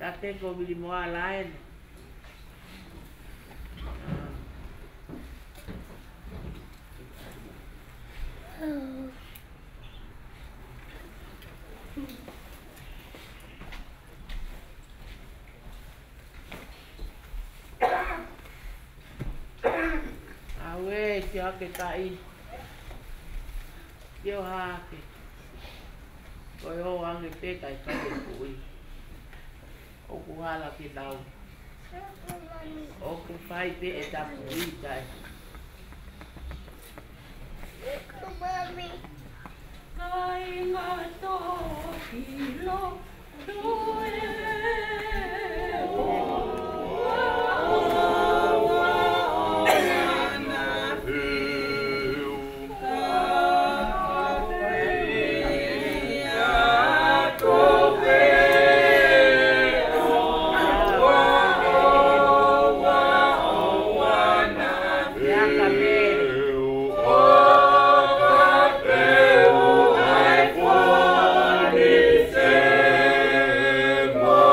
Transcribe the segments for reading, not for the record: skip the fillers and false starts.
Tate ko bili moa lain. Awe, siya ke tai. Siya hake. Koe ho ange peka I kare kui. Oku hala ki lau. Oku whai pe e tapu I tai. Mami. Kai ngā toki lo toe. More.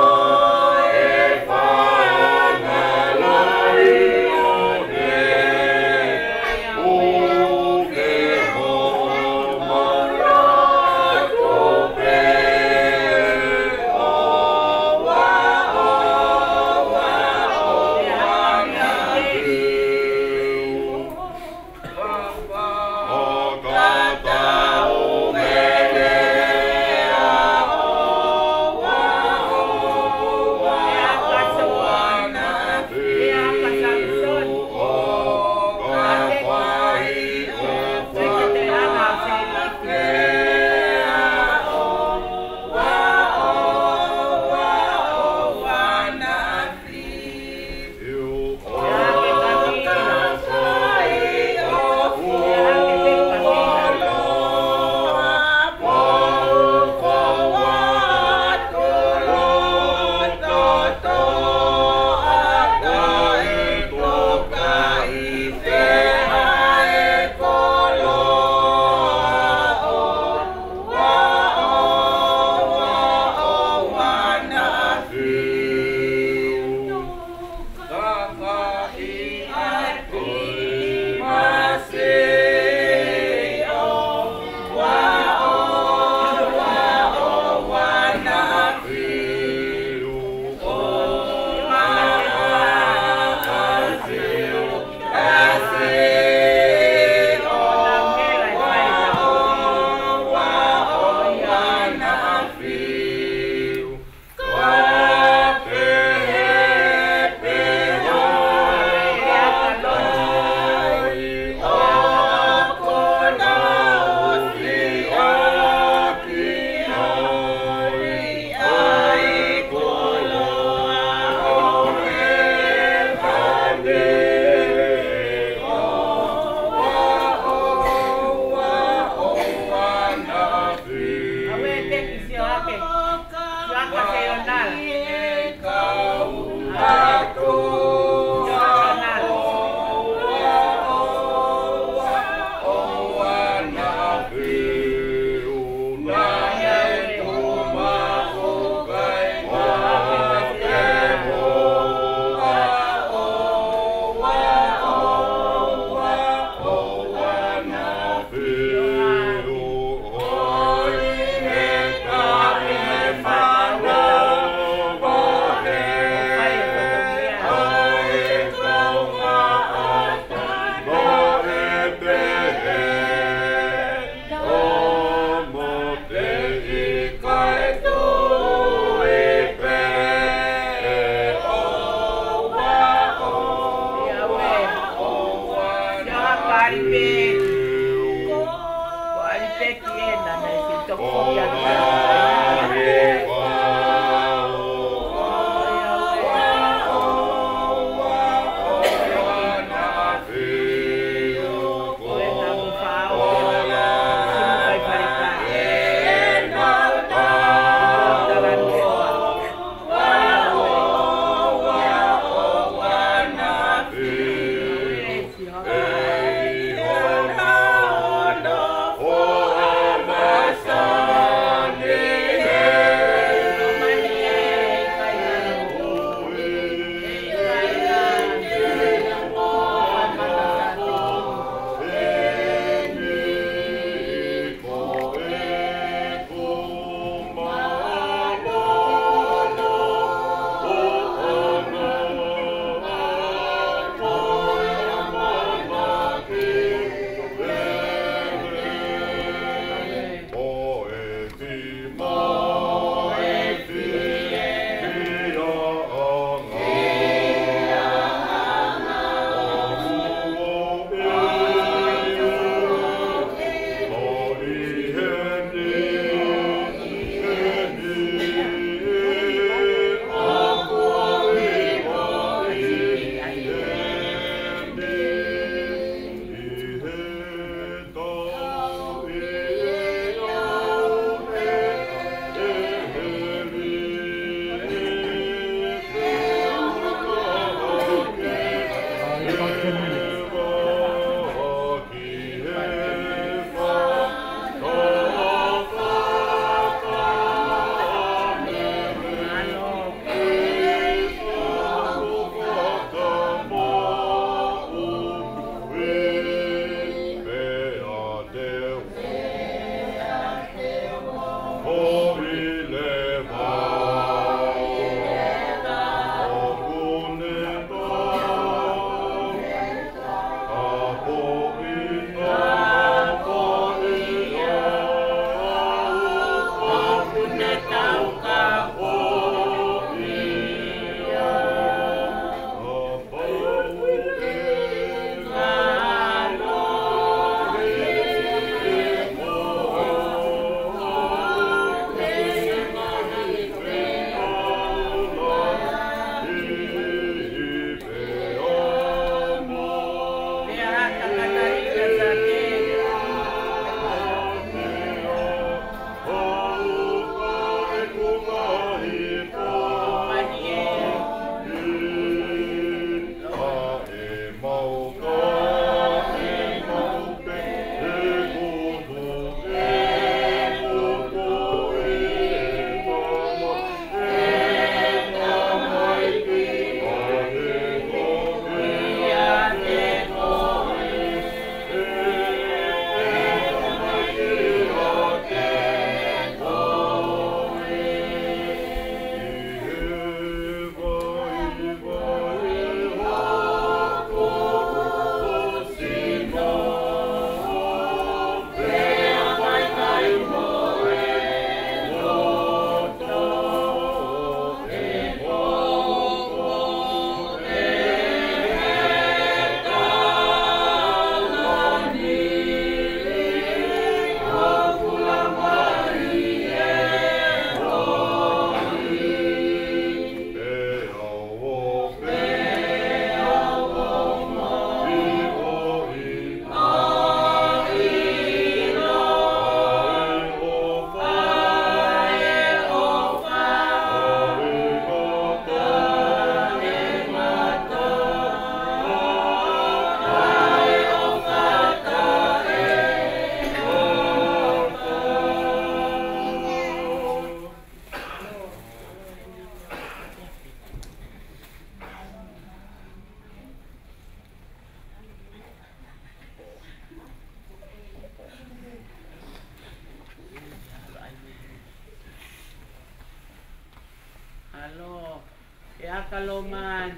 e akaloman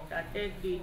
Sateki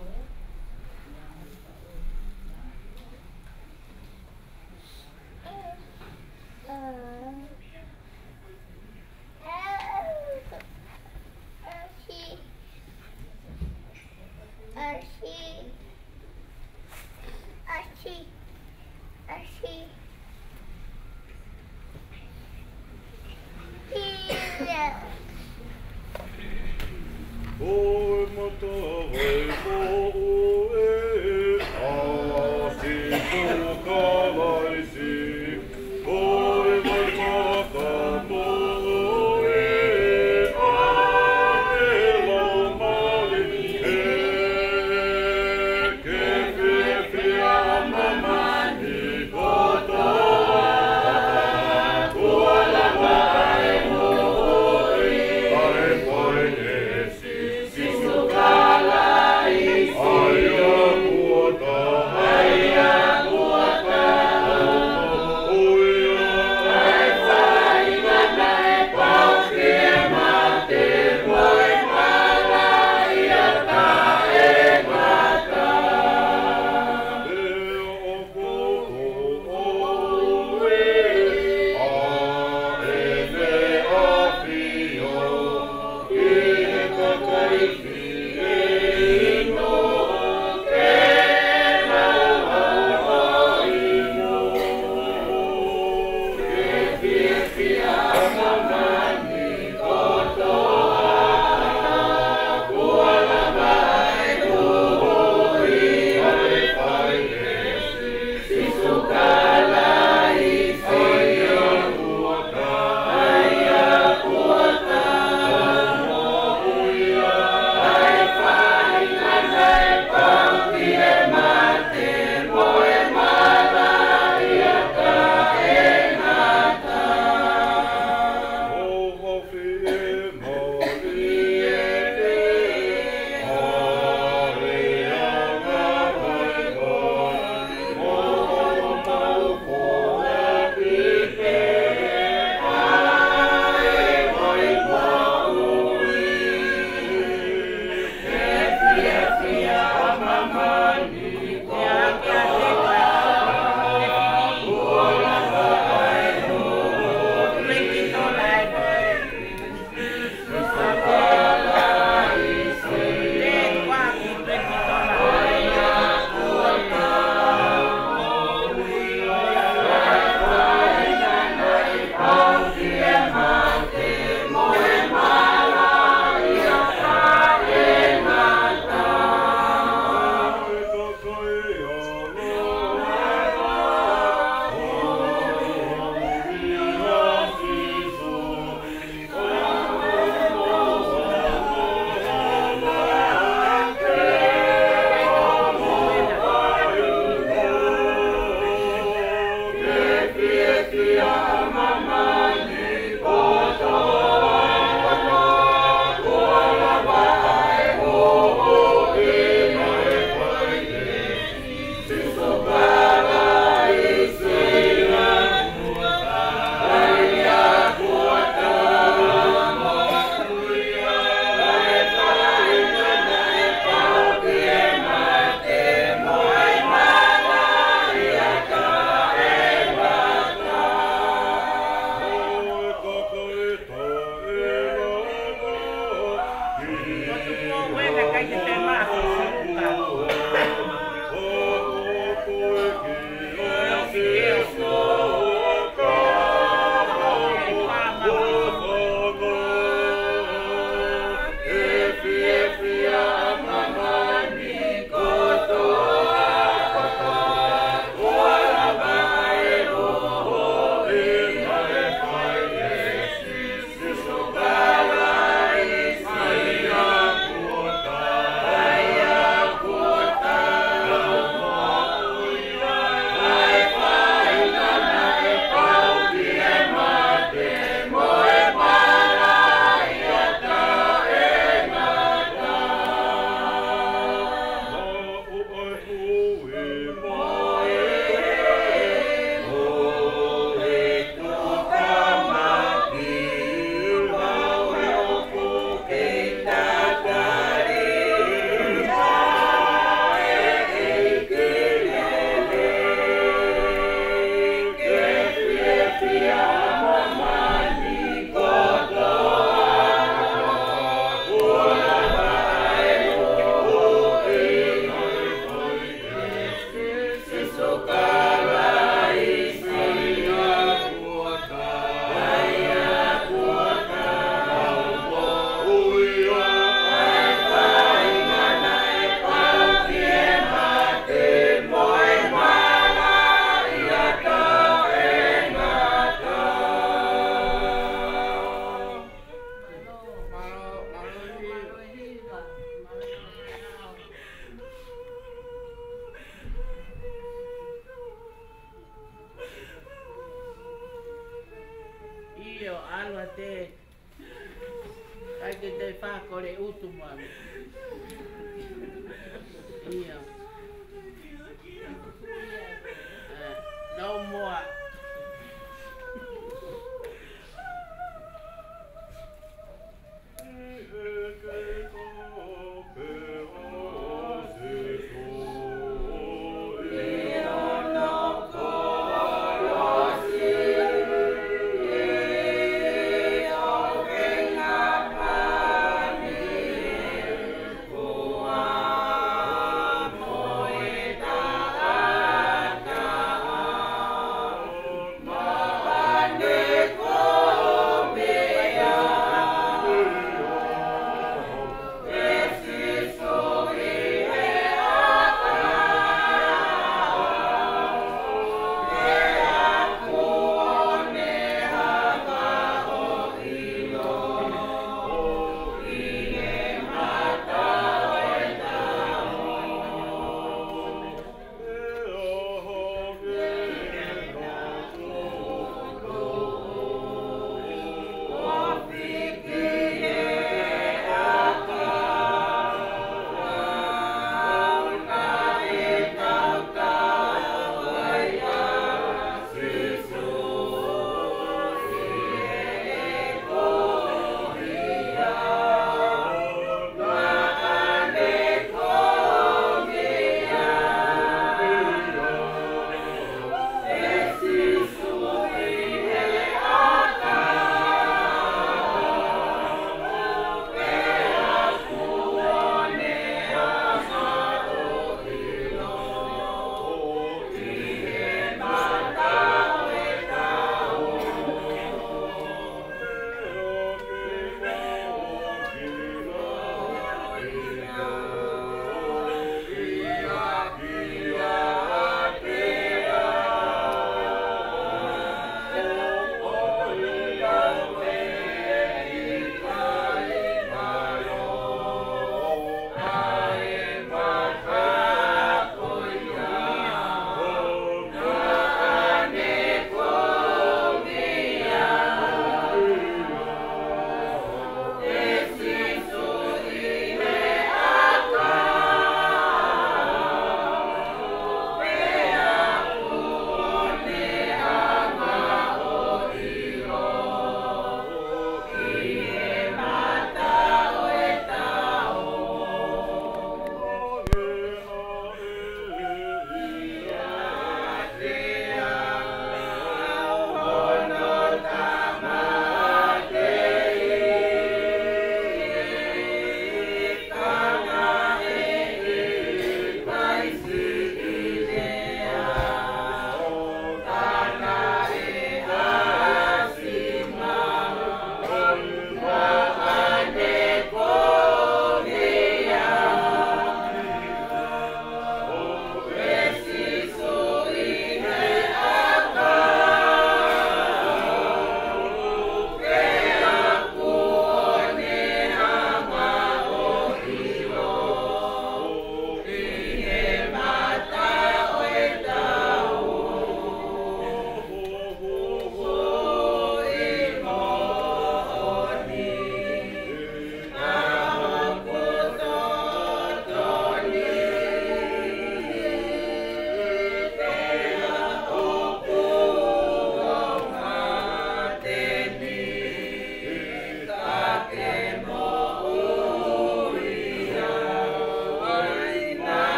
Io alwa te ai ke te whakore utu mami. Io. No more. Oh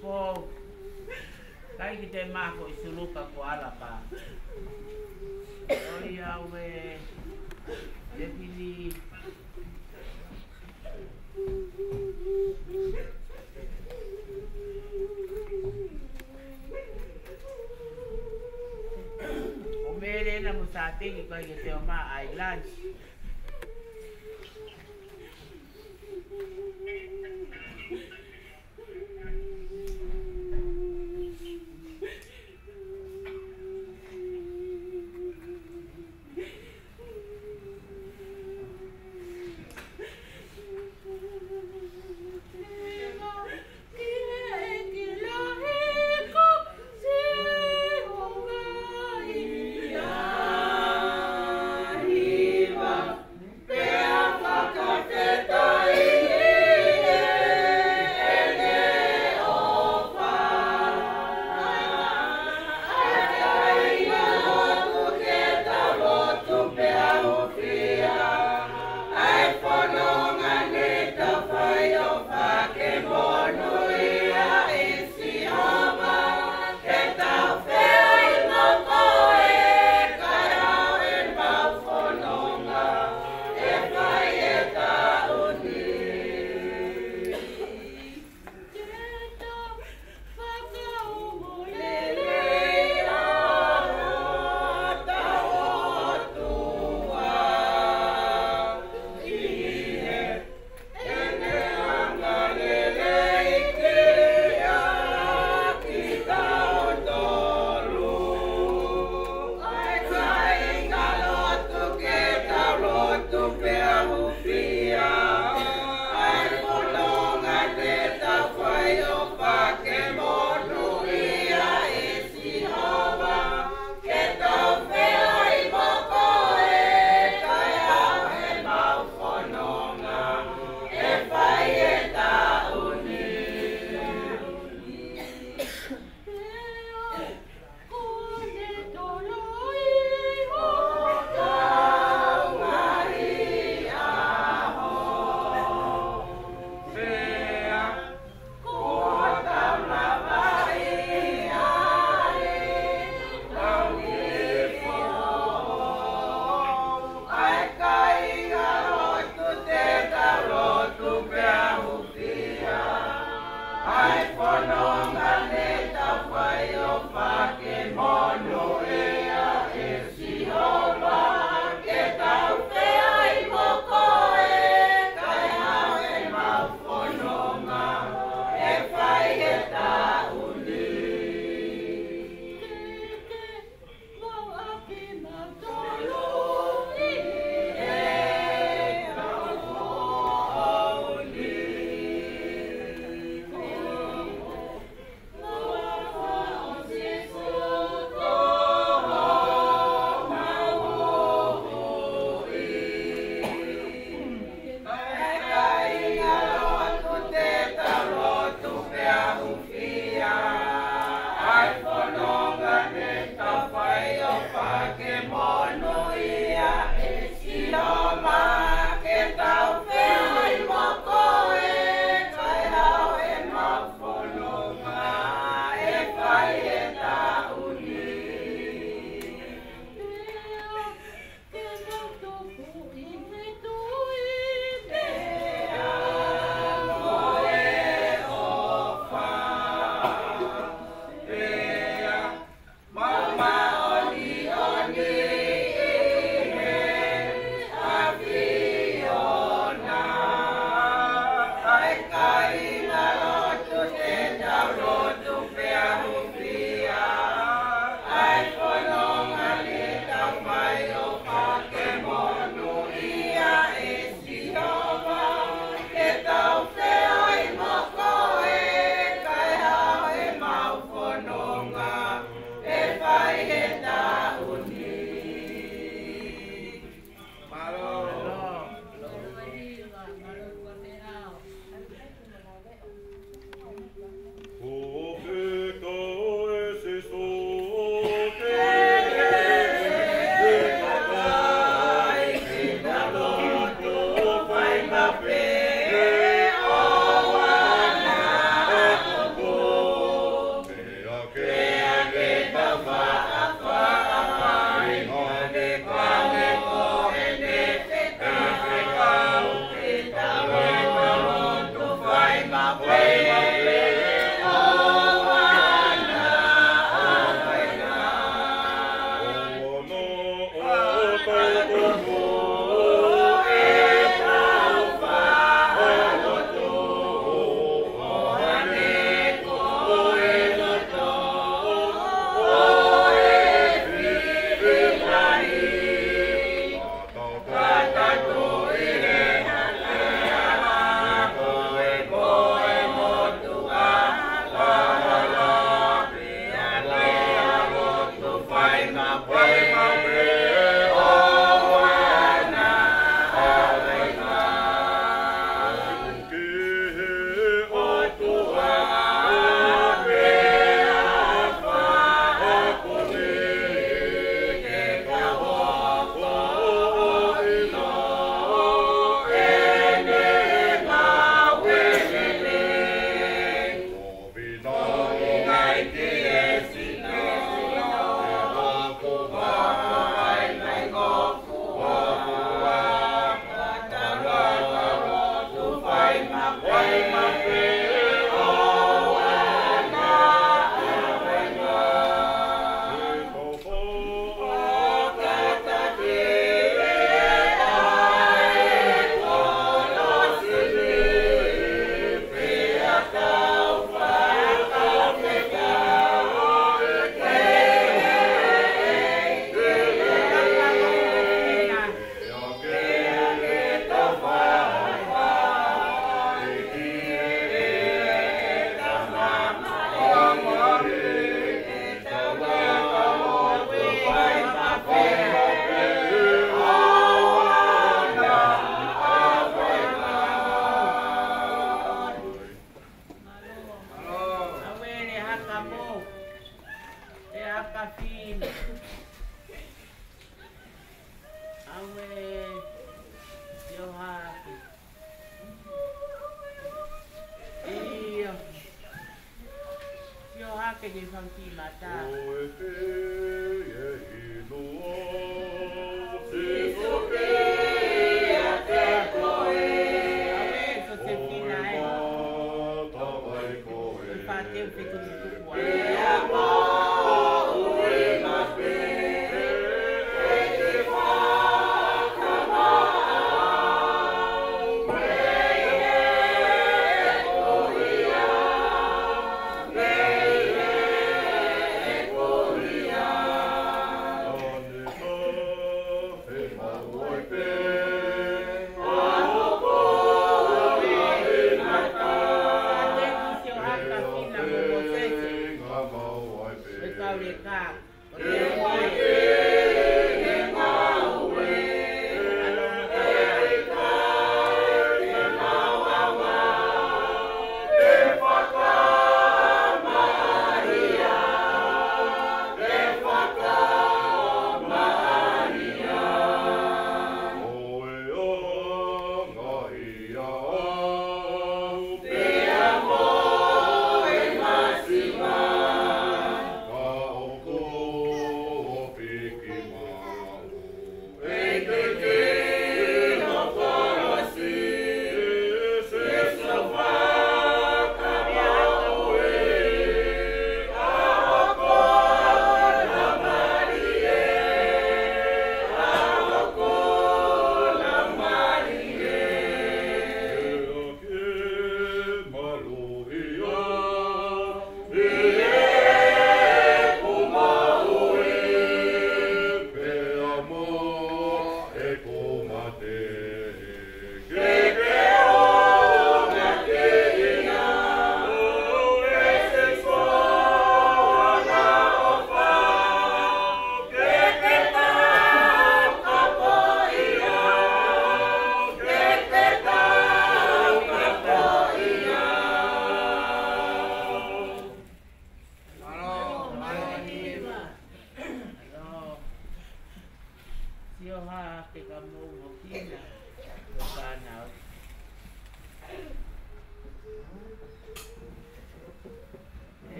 po. Kai ki te mako I suluka ko ala pa. Oi awe. Te pili. O mere na musatiki kai ki te o ma ai lunch.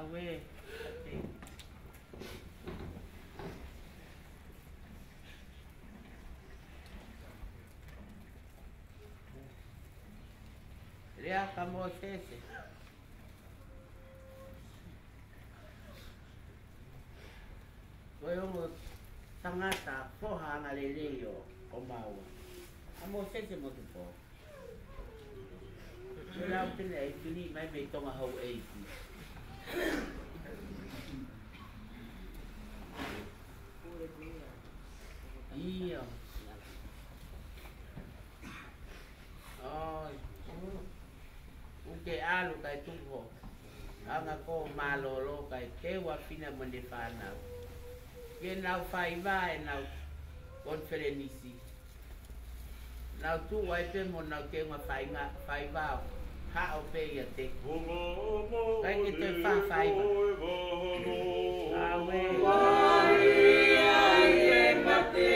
Awe. Rea ka mo sese. Koe ongo tangata poha nga leleo o maua. A mo sese mo tu po. Rea o tene e tuni mai me tonga hau eiki. Ia. Ai. Uke alu kai tupo. Anga ko malolo kai te wapina mone whanau. Ke nau whaiva e nau konferenisi. Nau tu waipe mo nau ke ngā whaiva ha o pe ia te. Kai ke te whaiva. Awe. Wai ai e mate.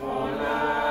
Hola.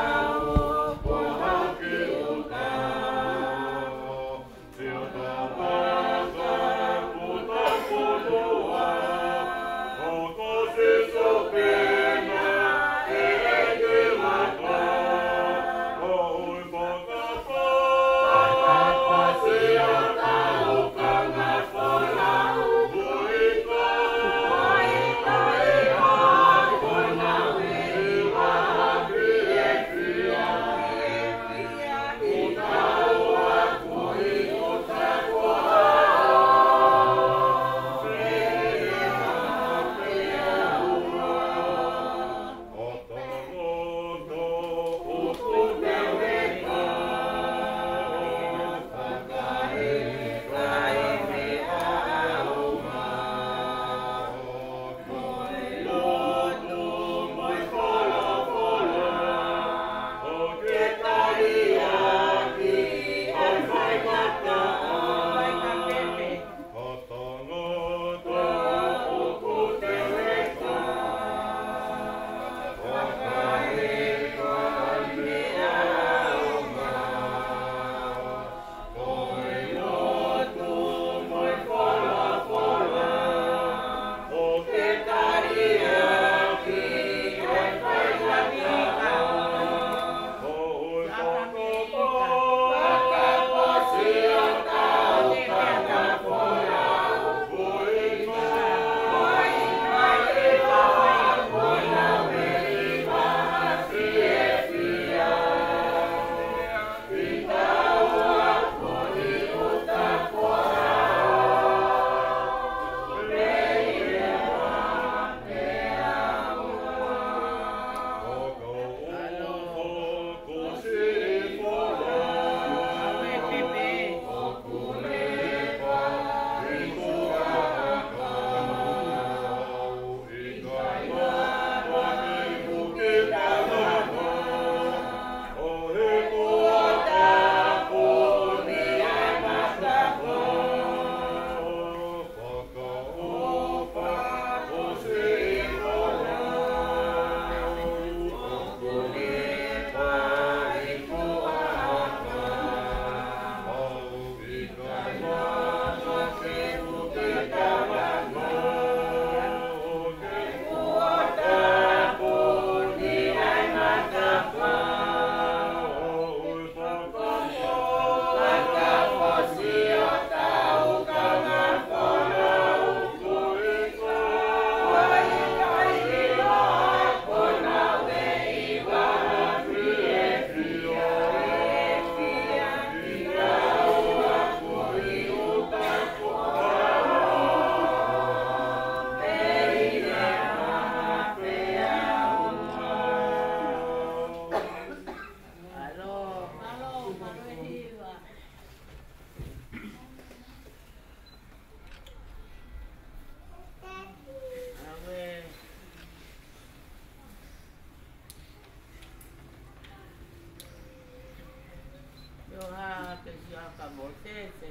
Mosese.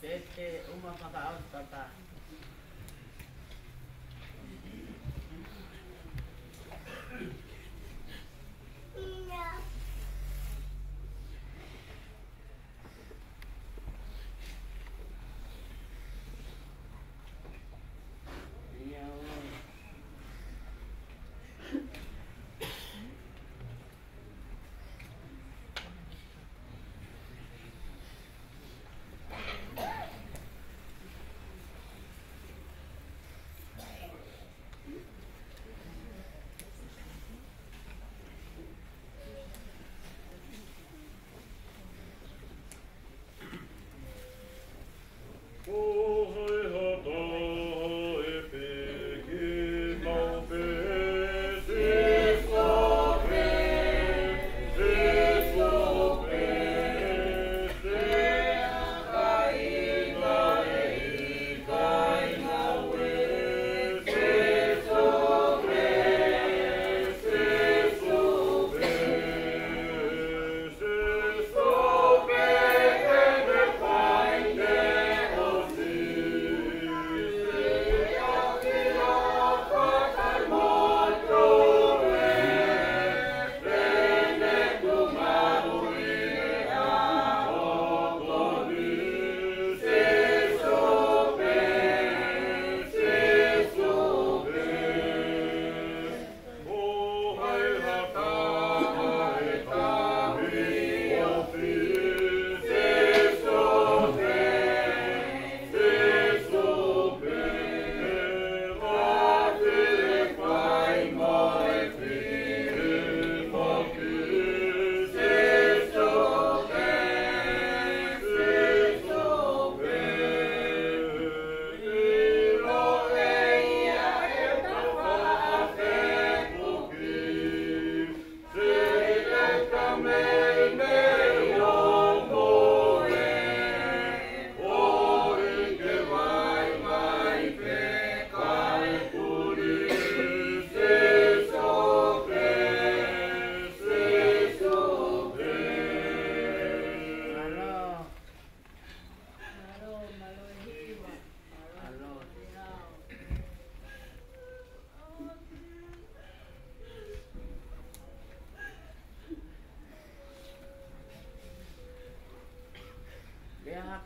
Tete uma Fakahekeheka tata.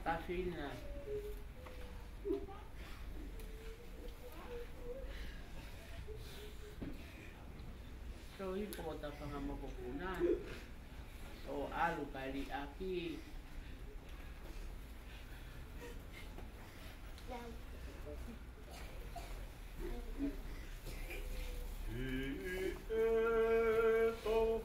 Kafina. So ipo tapanga mapupuna. O alu kali aki. Oh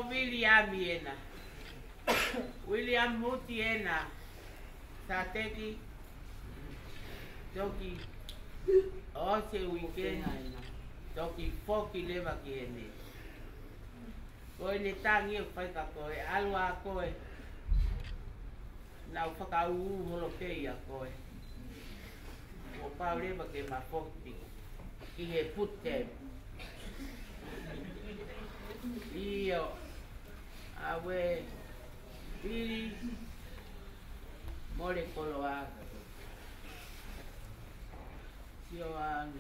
William ena. William muti ena. Sateki. Toki. Ose weekend. Toki foki leva ki ene. Koe ne tangi e whaika koe. Alua koe. Nau whakau holo kei a koe. O pau leva ke ma foki. Ki he putte. Io. Awe. Piri. Mole koloaga. Io anu.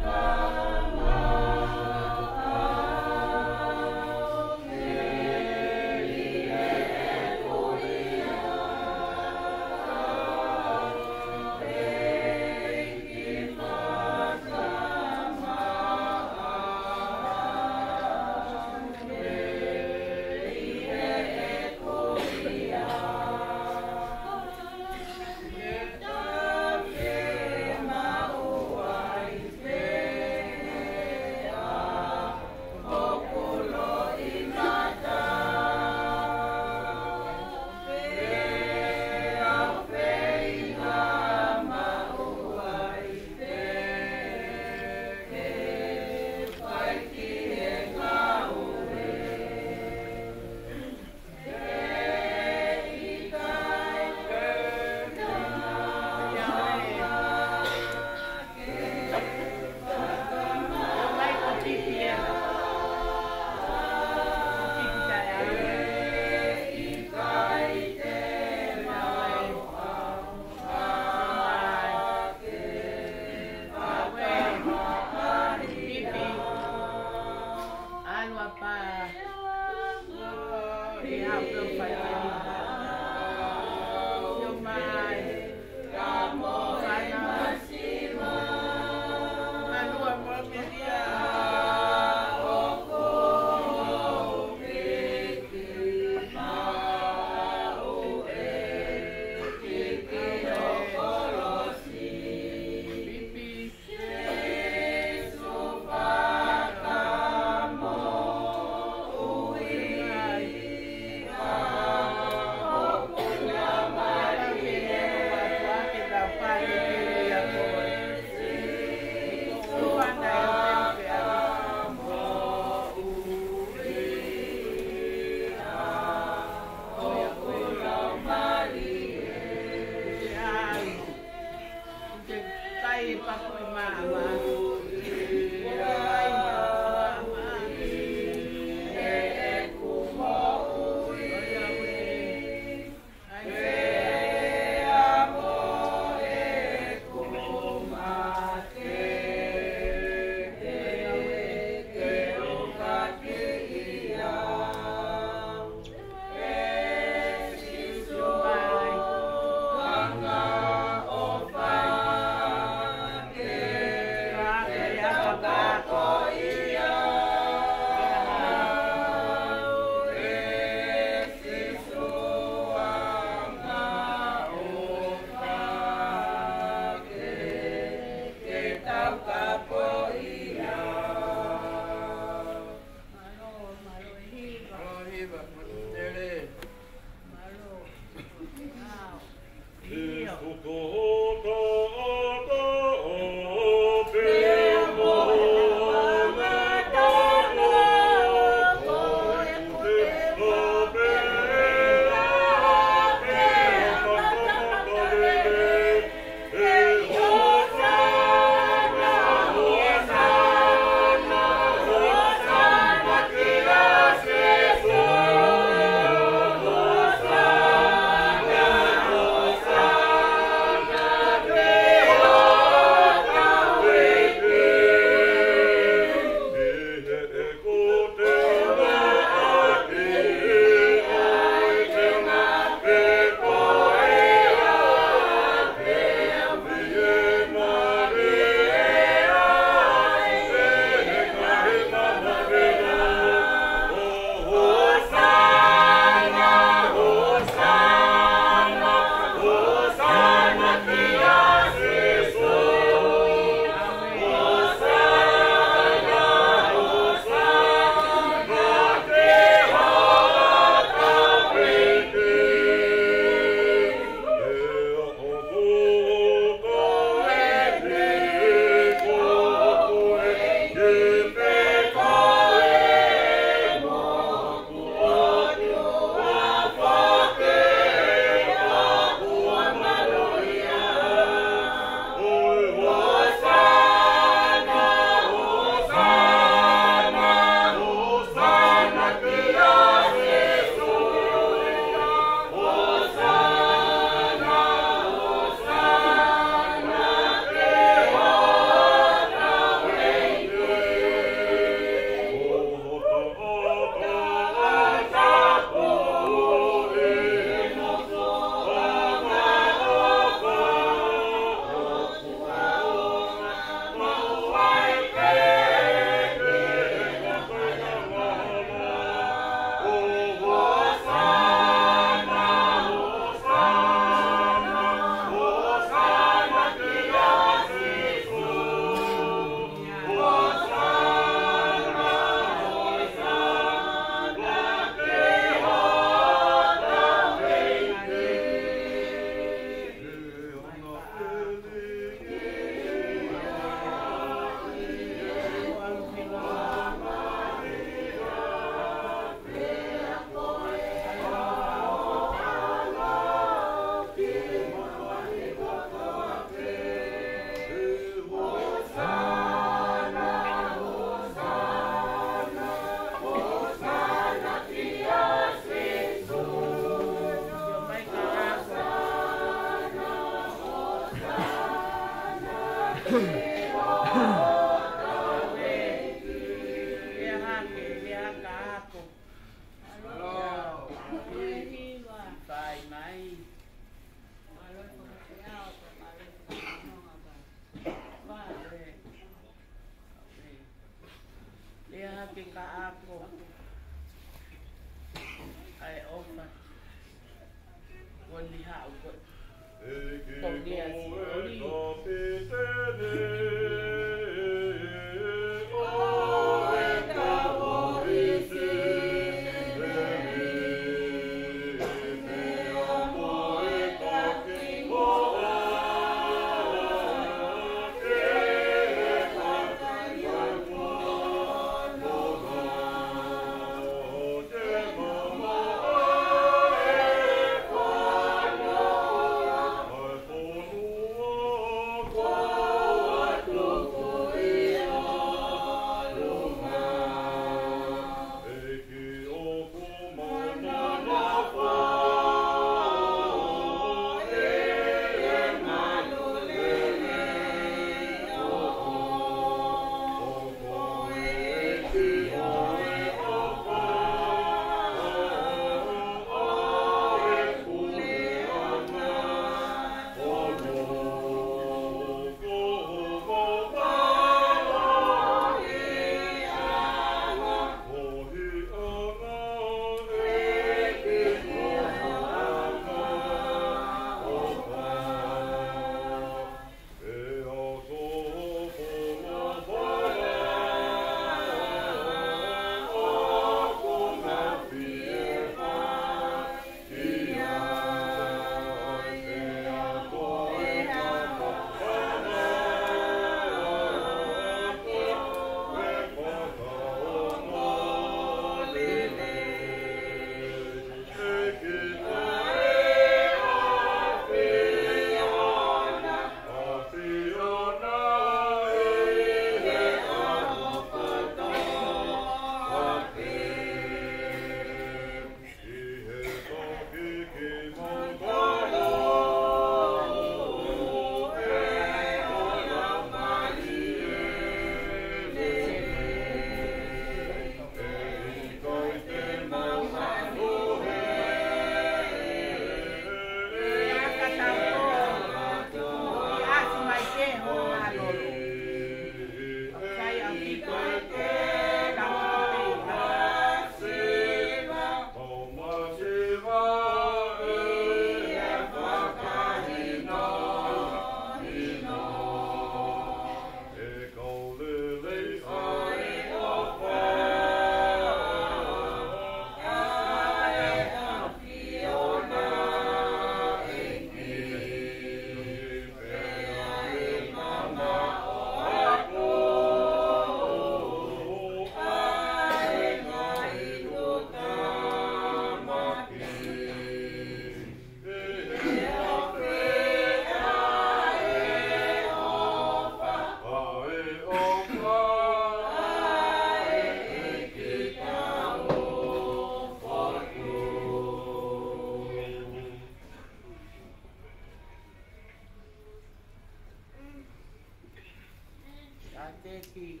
Sateki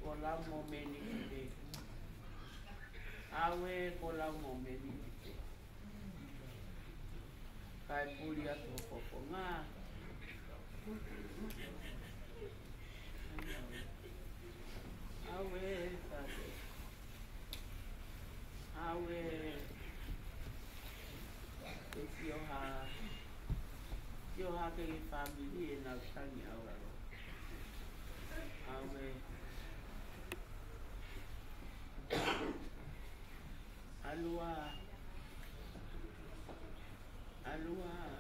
kolamo meni kite. Awe kolamo meni kite. Kai puli atu poponga. Awe sate. Awe yoha ke family na sangi awa. Awe alua Fiema'u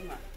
lunga.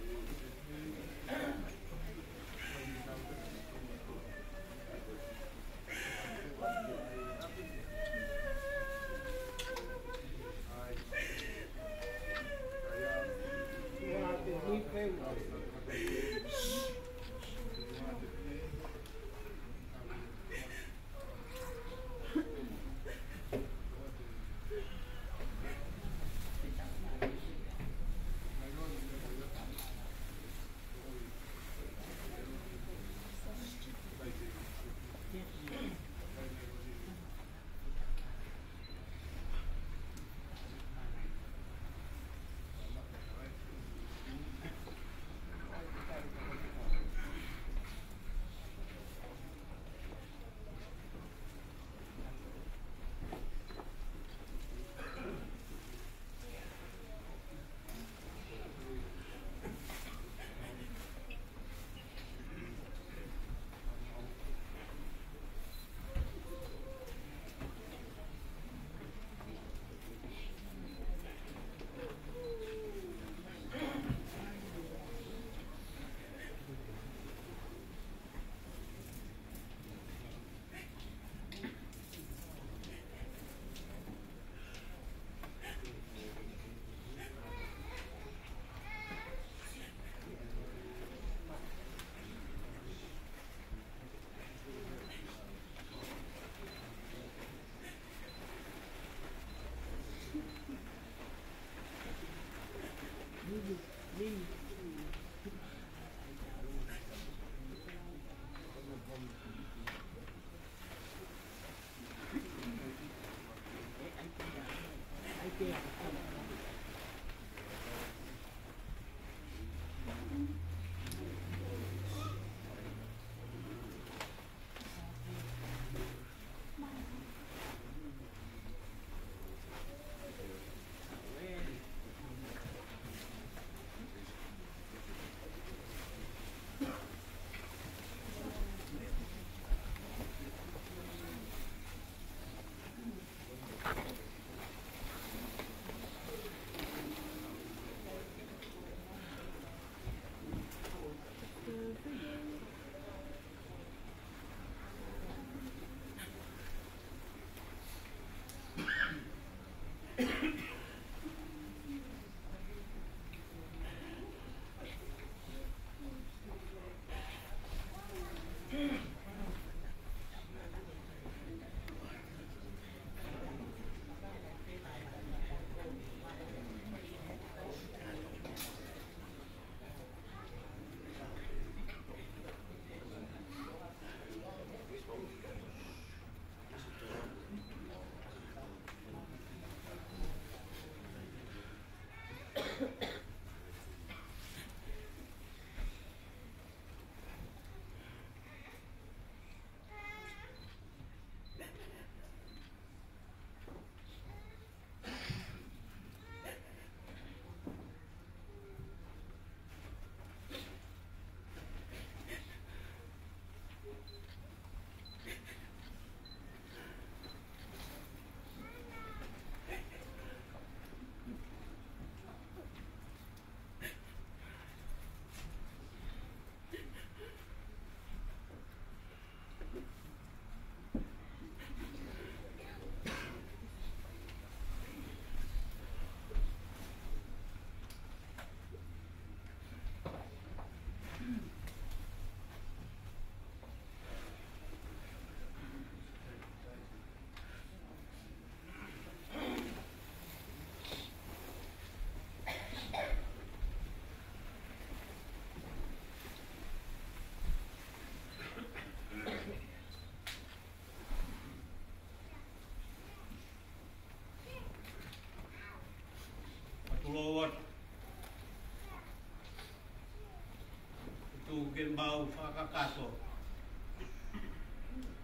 Lord, to Fiema'u Fakahekeheka,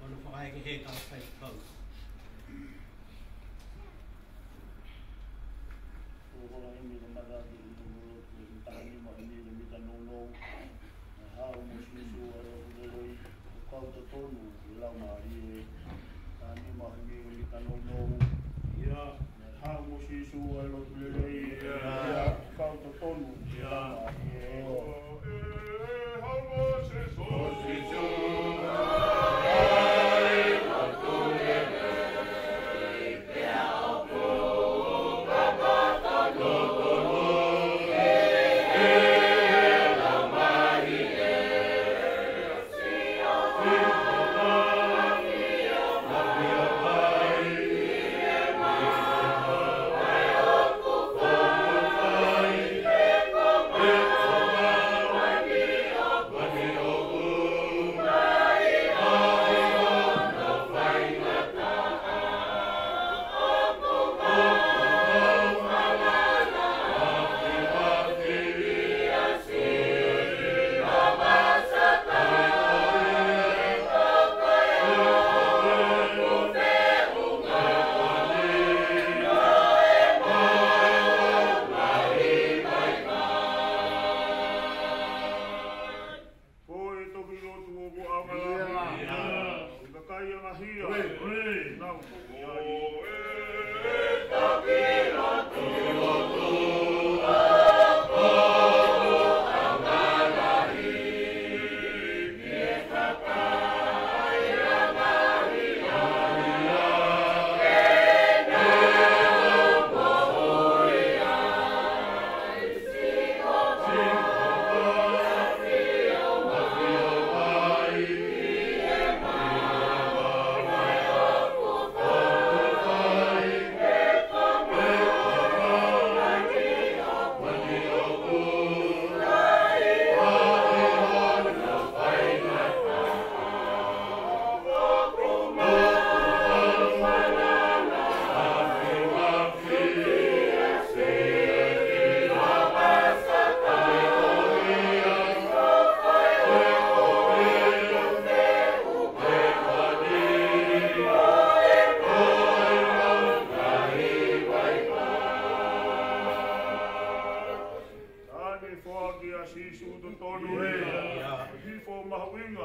on Fakahekeheka Faifekau. Yeah. kia sisu to tonu ea. Hifo mahuinga.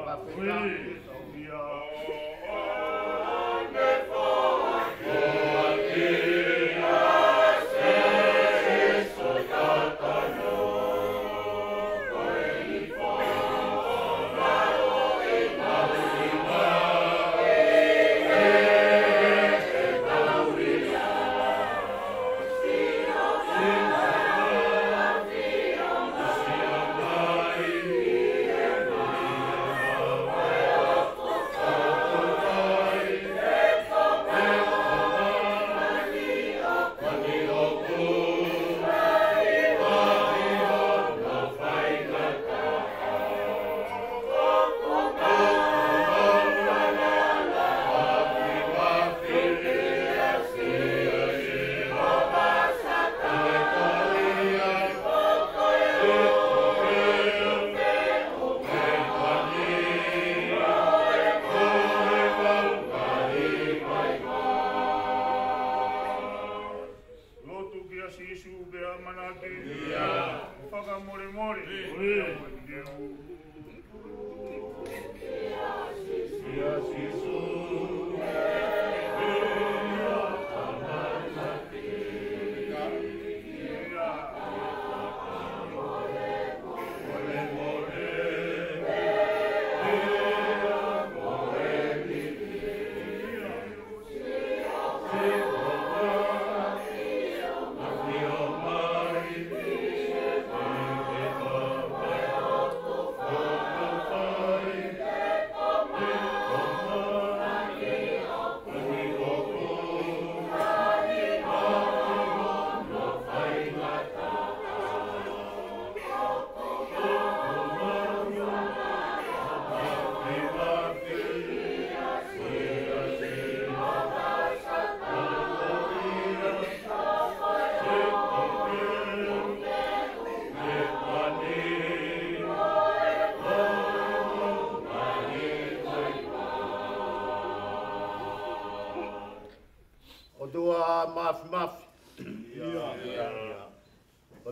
Ia.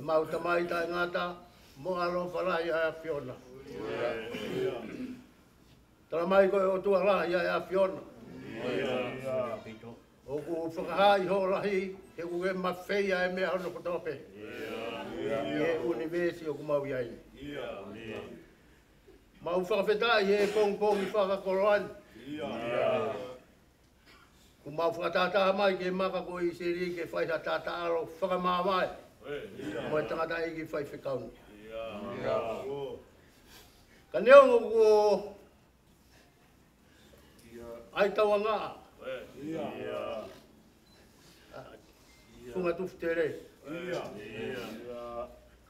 Mau tamai tai ngata, mo alo whalai a Fiona. Tara mai koe o tua lahi a Fiona. O ku whakahai ho lahi, he ku e mawhia e mea hono kotope. E universi o ku mau iai. Mau whakawhetai he pong pong I whakakoroan. Ku mau whakatata mai ke maka ko I seri ke whaita tata aro whakamawai. Mo tangata I Faifekau. Ka neo ko ai tawanga. Sunga tuftere.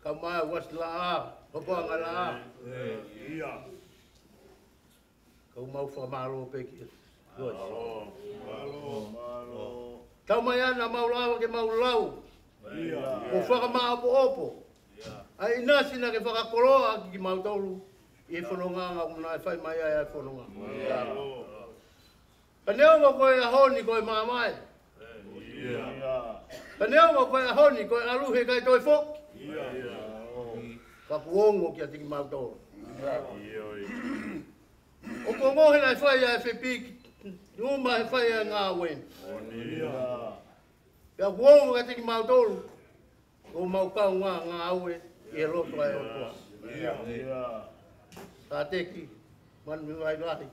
Ka mai wasla, papanga la. Ka mau whamaro peki. Tau mai ana mau lau ke mau lau. O whakamaapo opo. Ai nasi na ke whakakoroa ki mautauru. I whanonga ngā kuna e whai mai ai e whanonga. Ka neo mo koe a honi koe mamai. Ka neo mo koe a honi koe aluhe kai toi whok. Ka kuongo ki a tiki mautauru. O ko ngohe nai whai ai whepiki. Numa he whai ai ngā wen. Pea kuongo ka tiki mautauru. O mau kau ngā aue I roto ai o tua. Sateki Manuvailahi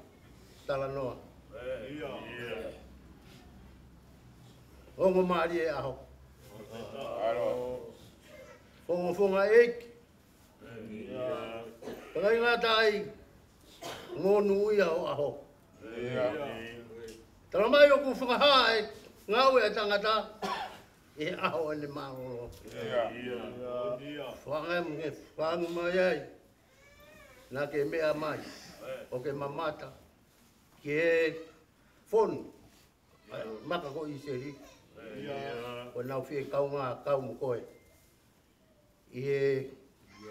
Talanoa. Ongo maari e aho. Fongo fonga eki. Takai ngā tai ngonu ia o aho. Tara mai o ku whakahae ngā ue e tangata e aho ane maroro. Whangu mai ai. Nā ke mea mai, o ke mamata, ke whonu, maka ko I seri, o nau whie kau ngā kau mo koe. I he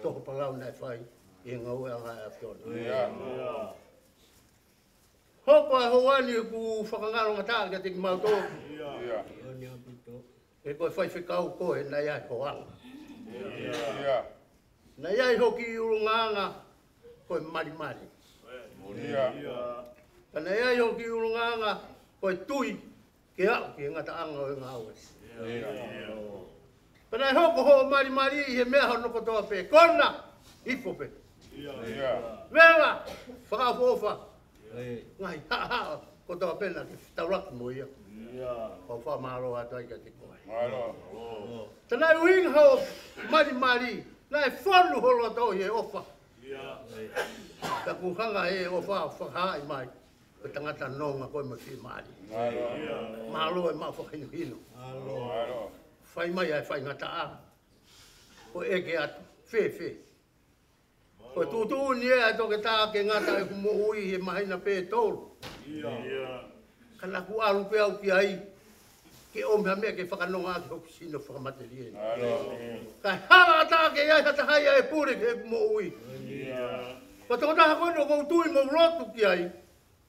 toko palau nai whai, I ngau e ngā e Fiona. Hoko e hoani ku whakangaro ngata ka tiki mauto. E koe Faifekau koe nai ai hoanga. Na iai hoki urunganga koe mari. Kana iai hoki urunganga koe tui ke au ki ngata anga o ngā aue. Pana hoko ho mari he mea hono kotoa pe. Kona ifo pe. Vera whakafofa. Ngai ha kotoa pena ke tauraki mo ia. Pau wha maro atai ka te koe. Tana uing ho mari. Na e whanu holo atau he ofa. Ka kuhanga he ofa whakahai mai. Ko tangata nonga koe ma Fiema'u. Malo e ma whakahino. Whai mai ai whai ngata a. Ko eke atu. Fe. Ko tutu ni e ato ke tā ke ngata e kumo ui he mahina pē tōru. Kana ku alu pe au ki ai. Ke omea mea ke whakanonga ke hoki sino whakamateri e. Kai hara tā ke iai hata hai e pure ke kumo ui. Ko tō taha koe no kou tui mo rotu ki ai.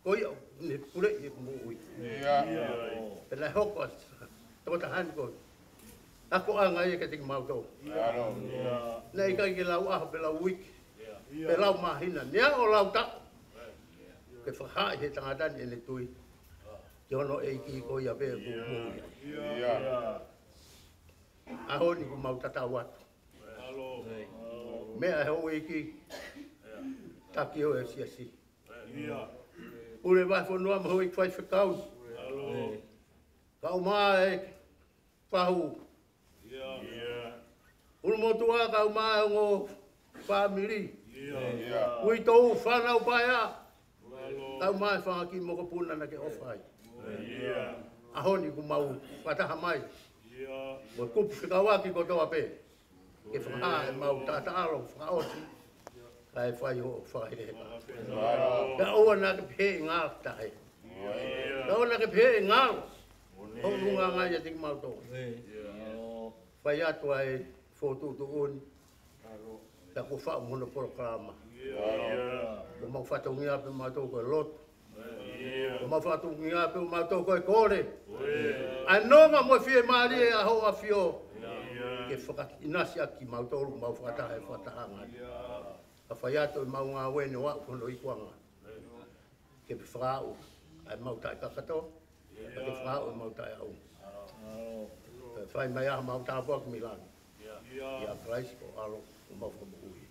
Ko ia ne pure e kumo ui. Pela hoko tō taha ni koe. Ako anga e ke tiki mautau. Nei kai ke lau aha pe lau wiki. Pe lau mahina. Nea o lau ta. Ke whakahai he tangatani e ne tui. Ke ono e ki ko ia pe kumu. Aho ni ku mautata watu. Mea he o e ki. Taki o e siasi. Ure vai whanua maho i Faifekau. Kau maa e pahu. Ulu motua kau maa ngō family. Ui tōu whanau paia. Kau maa e whangaki moko puna na ke ofai. Aho ni ku mau wataha mai. Mo kupu whikawaki kotoa pe. Ke whakaha e mau tata alo whakaoti. Kai Fai'aho Fakahekeheka. Ka oa na ke phe ngā tahe. Ka oa na ke phe ngā. Ho runga ngā ia tiki mau tō. Whai atua e whotutu uni. Ta ku whao muna programa. Ko mau whatungi ape mau tō koe lotu. Ko mau whatungi ape mau tō koe kore. Anonga mo Fiema'u e aho a fio. Ke whakainasi aki mau tōru mau whataha e whatahanga. Ka whai atua e mau ngā wene wa kono i kuanga. Ke whakao ai mau tai kakato. Ke whakao e mau tai au. Whai mai aha mau tāpua ki Milani. Ia Christ ko alo o mau whakamui.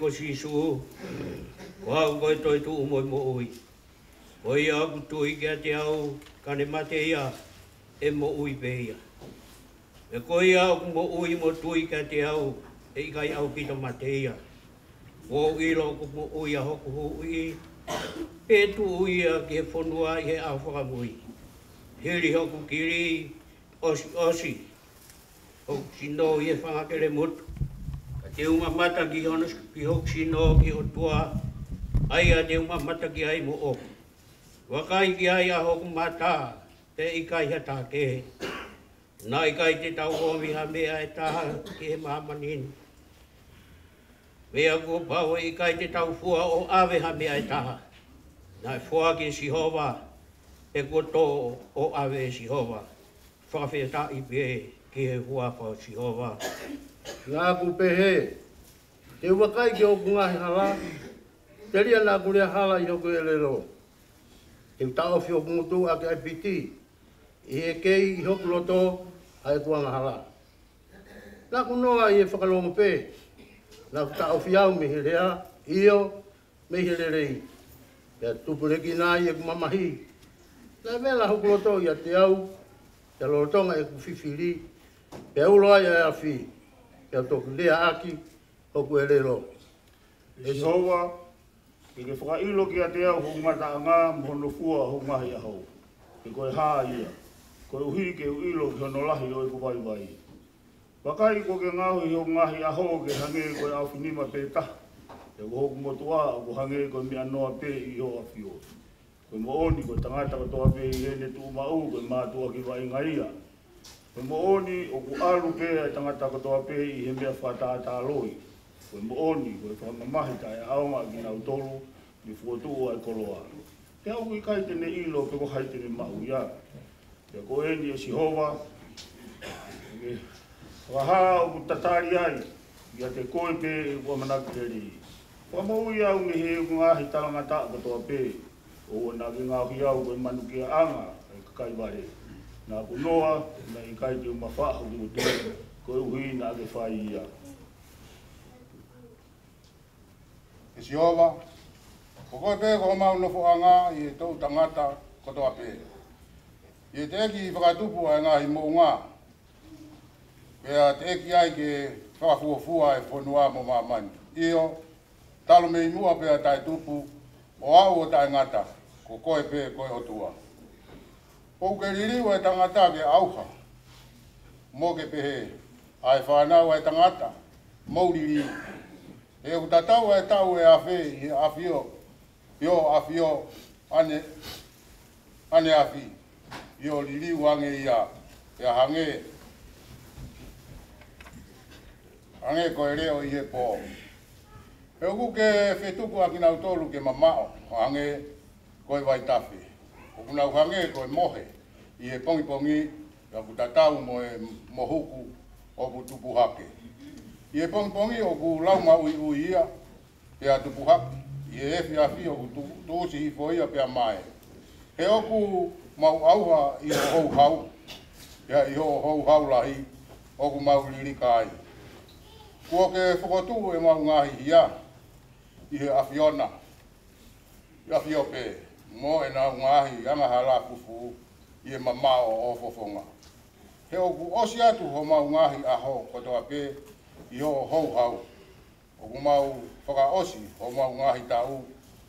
ko sisu wa ko to tu mo ui o ia ku tu i ke te au kane mate ia e mo ui pe ia e ko ia ku mo ui mo tu i ke te au e kai au ki to mate ia o i lo ku mo ui a hoku ui e tu ia ke fonua i a whaka mui heri hoku kiri osi o sino i e whangakere mutu te uma mata ki honos ki hoksino ki otua aia te uma mata ki ai mo o. Wakai ki ai a hoku mata te ikai hata ke. Nā ikai te tau omi ha mea e taha ki he mamanin. Mea ko pau ikai te tau fua o ave ha mea e taha. Nā fua ki Sihova e koto o ave Sihova. Whakawheta i pe ki he hua pa Sihova. Ngā ku pehe, te wakai ki o kungahi hala, te ria nā ku rea hala i hoku e lero. Te tau whio kungutu a ke aipiti, i he kei i hoku loto a e kuanga hala. Nā ku noa i e whakalongo pe, nā ku tau whiau me he rea, io me he rerei. Pea tupureki nā i e kumamahi. Nā mela hoku loto i a te au, te lotonga e ku whiwhiri, pea ulo ai a whi. Pea toku lea aki, hoku e lero. E Sihova, ke ke whakailo ki a te au hou mata a ngā mhono fua hou mahi a hou. Ke koe hā ia. Koe uhi ke uilo ki hono lahi o e ku vai vai. Wakai ko ke ngāhu i hou ngahi a hou ke hange koe au whinima pe taha. Te ko hoku motua o ko hange koe mi anoa pe i ho a whio. Koe mo oni koe tangata katoa pe i hene tu mau koe mātua ki vai ngaia. Koe mo oni o ku alu pe e tangata katoa pe i he mea whata loi. Koe mo oni koe whamamahi tae aonga ki nau tolu ni fuotu ai koloa. Te au i kai tene ilo pe ko hai tene mahu ia. Te ko eni e Sihova. Waha o ku tatari ai. Ia te koe pe i kua manaki te ri. Kua mau i au ni he ngahi talangata katoa pe. O na ki ngahi au koe manu ki a anga ai kakai ware. Nā ku noa, na i kai te umawhahu mutu, koe uhi nā ke whai ia. E Sihova, ko koe pē ko mau nofo anga i e tau tangata kotoa pē. I e te eki whakatupu ai ngāhi mo ngā. Pea te eki ai ke whakafuafua e whanua mo mamani. Io, talo me inua pea tai tupu, o au o tai ngata, ko koe pē koe otua. Pou ke ririu e tangata ke auha, mo ke pehe, ai whanau e tangata, mou ririu. E u tatau e tau e awhi, i awhio, io awhio, ane awhi, io ririu ange ia, e hange koe reo i he pō. E uku ke whetuku a kinau tolu ke mamao, hange koe vai tawhi. O kunau hange koe mohe, i he pongi, ya ku tatau mo e mohuku o ku tupu hake. I he pongi o ku lauma ui ia, pea tupu hake. I he efi afi o ku tuusi hifo ia pea mae. He oku mau auha i ho hou hau, ya i ho hou hau lahi, o ku mau lirika ai. Kua ke whakotu e mau ngahi ia, i he afiona, i afio pe. Mo e nā ngahi anga hala fufu i e mamao o fofonga. He oku osi atu ho mau ngahi aho kotoa pe i ho hou hau. Oku mau whaka osi ho mau ngahi tau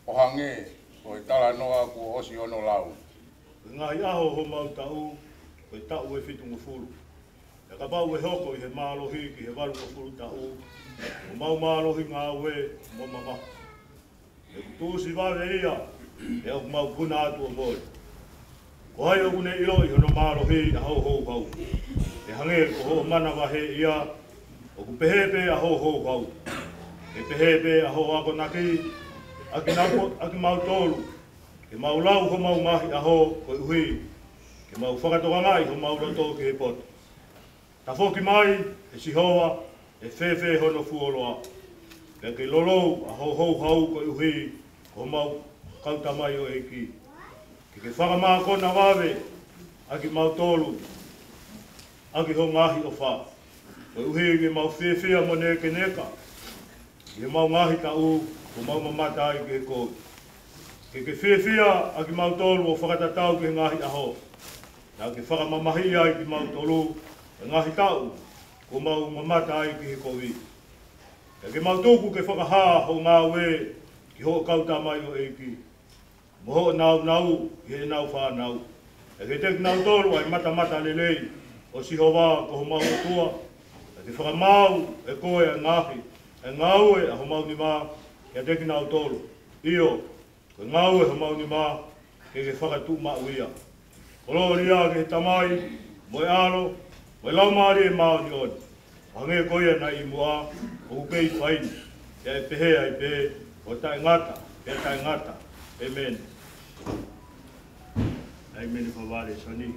o hange o e talanoa ku osi ono lau. Ngahi aho ho mau tau, koe tau e whitungu furu. E ka pau e hoko i he mālohi ki he waru o furu tau. O mau mālohi ngā ue mo mama. E tūsi wale ia, e au mau puna atu o moi. Ko hai o kune ilo i hono mālohi a hou hou hau. E hange ko ho mana wahe ia, o ku pehepe a hou hou hau. E pehepe a hou ako naki, aki mau tolu. Ke mau lau ho mau mahi a hou koe uhi. Ke mau whakatoka ngai ho mau roto ki he poto. Ta whoki mai, e Sihova, e whewhe hono fuoloa. Pea ke lolo a hou hou hau koe uhi, ho mau kauta mai o eki. Ke whakamā kona wawe, aki mau tolu, aki ho ngahi o wha. Koe uhi ke mau whewhea mo neke neka. Ke mau ngahi ta u, ko mau mamata ai ke koi. Ke whewhea aki mau tolu o whakatatau ke ngahi aho. Nā ke whakamamahi ai ki mau tolu, e ngahi tau, ko mau mamata ai ki he kowi. Ke mau tōku ke whakaha ho ngā we, ki ho kauta mai o eki. Moho nau, he nau whānau. E ke teki nau tolu ai mata lelei, o Sihova ko ho mau tua. E ke whakamau e koe a ngahi, e ngau e ho mau ni ma ke te kina o tolu io ko ngau e ho mau ni ma ke whakatu ma uia olo ria ke tamai mo alo mo lau mari e mau ni on hange koia na i mua o pei faini e pehe ai pe o tai ngata amen amen for vale soni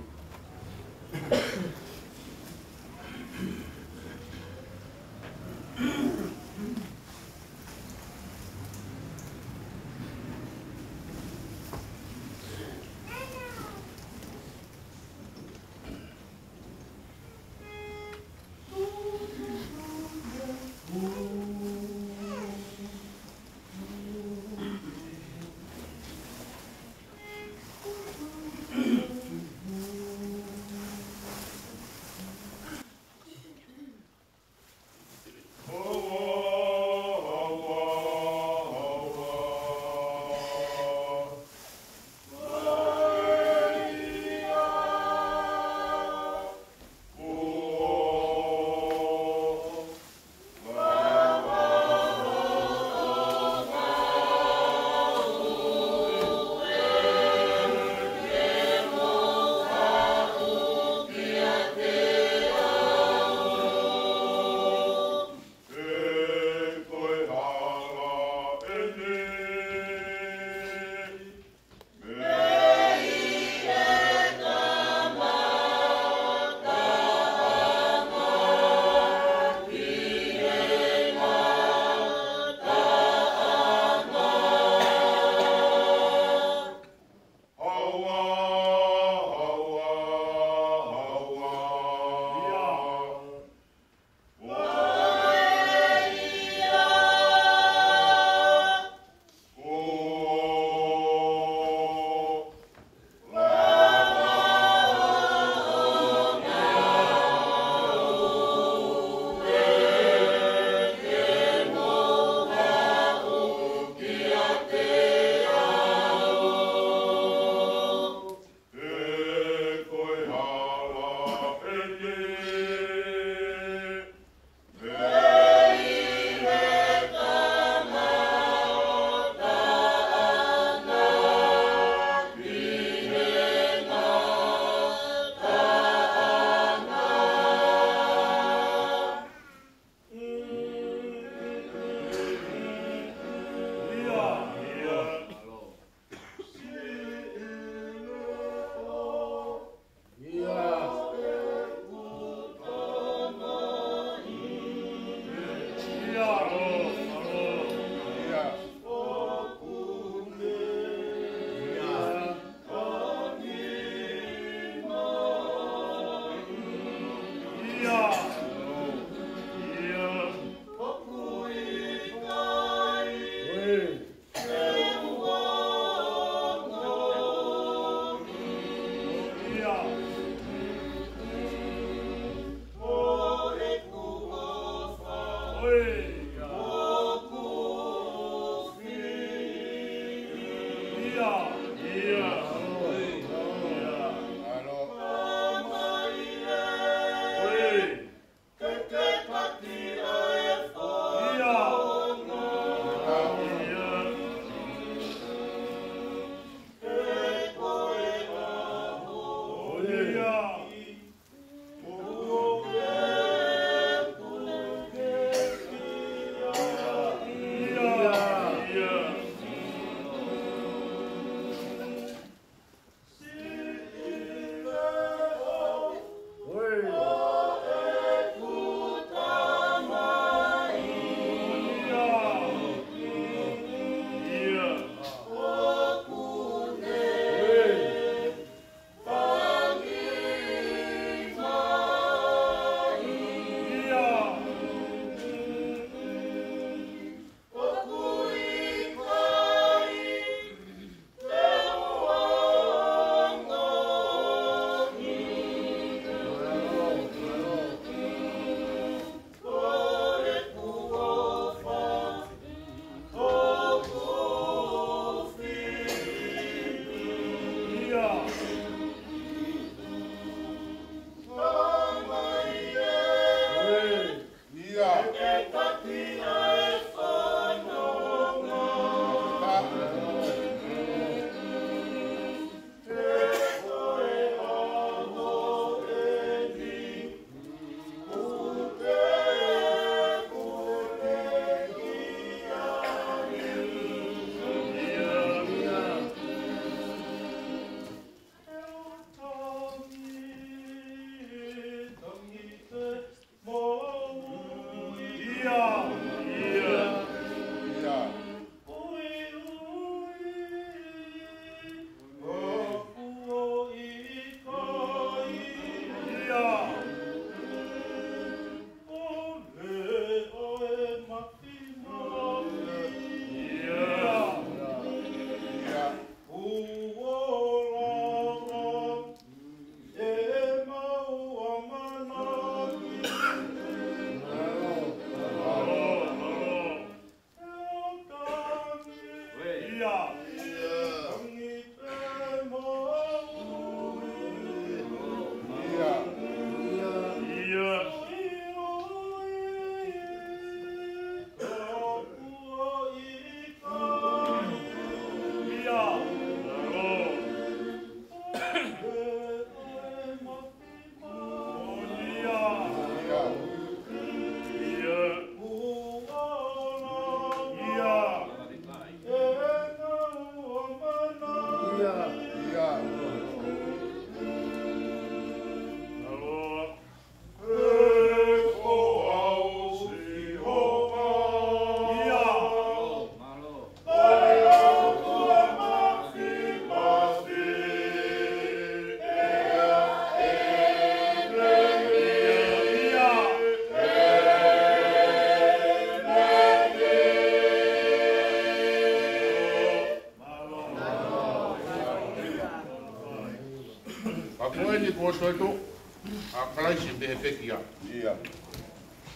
Pekia. Ia.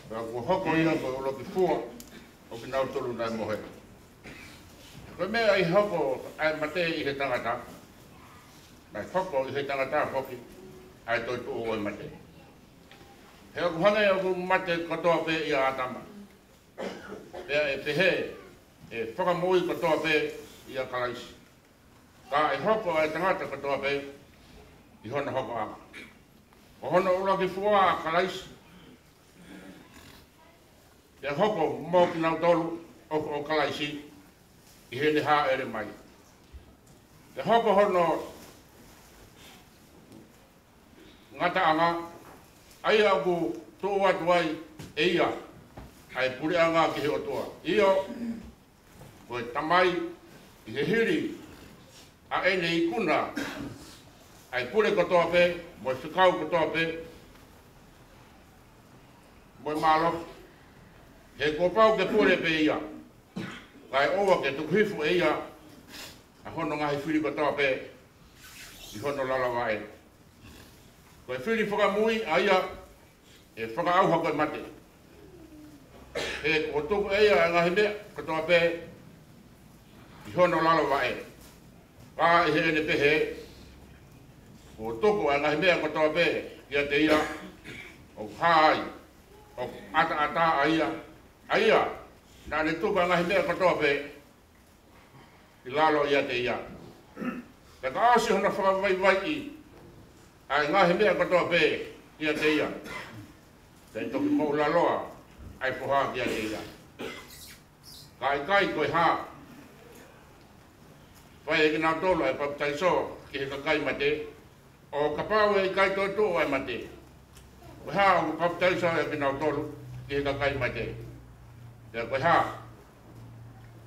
Ko hoko ia ko lo ki fua o ki nau tolu nai mohe. Ko me ai hoko ai mate I he tangata. Mai hoko I he tangata hoki ai toi tu o mate. He o hanga o ku mate katoa pe ia atama. Pea e pehe e whakamoi katoa pe ia kalaisi. Ka e hoko ai tangata katoa pe I hona hoko ama. O hono ura ki fua kalaisi. Te hoko mo ki nau tolu o kalaisi I hene ha ere mai. Te hoko hono ngata anga ai aku tō atu ai e ia ai puri anga ki he otua. Io koe tamai I he hiri a ene I kuna ai pure katoa pe mo Faifekau katoa pe mo malo he kopau ke pure pe ia kai owa ke tuhifu e ia a hono ngahi whiri katoa pe I hono lalawa e koe whiri whakamui a ia e whakaauha koe mate he kotuku e ia ngahi mea katoa pe I hono lalawa e ka I he ene pehe o toko a ngahi mea katoa pe kia te ia o hai o ata a ia na ne toko a ngahi mea katoa pe I lalo ia te ia ka kaasi hona whakawai I a ngahi mea katoa pe kia te ia te toki mou laloa ai poha kia te ia kai koe ha whai eki nā tolo e papataiso ki he kakai mate o kapau e kai tō tō ai mate. Koe ha o papataiso e ki nā tolo ki he kakai mate. Te koe ha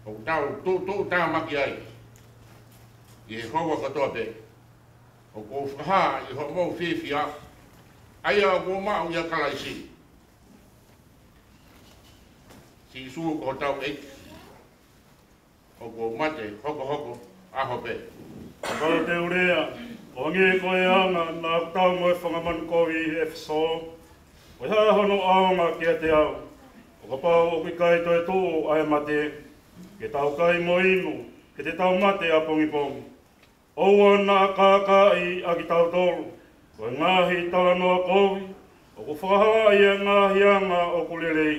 o tau tō tā maki ai I he hoa katoa pe. O ko whakaha I ho mou whiwhia ai a ko mau ia kalaisi. Si suu ko tau eik o ko mate hoko aho pe. Kala te urea, o nge koe anga nā tau moe whangaman kowi e whaso. Koe hea hono aonga kia te au. O ka pau o ki kai toi tō ai mate. Ke tau kai mo inu, ke te tau mate a pongipongi. Oua nā kākai a ki tau tolu. Koe ngāhi talanoa kowi. O ku whakaha ia ngāhi anga o kulelei.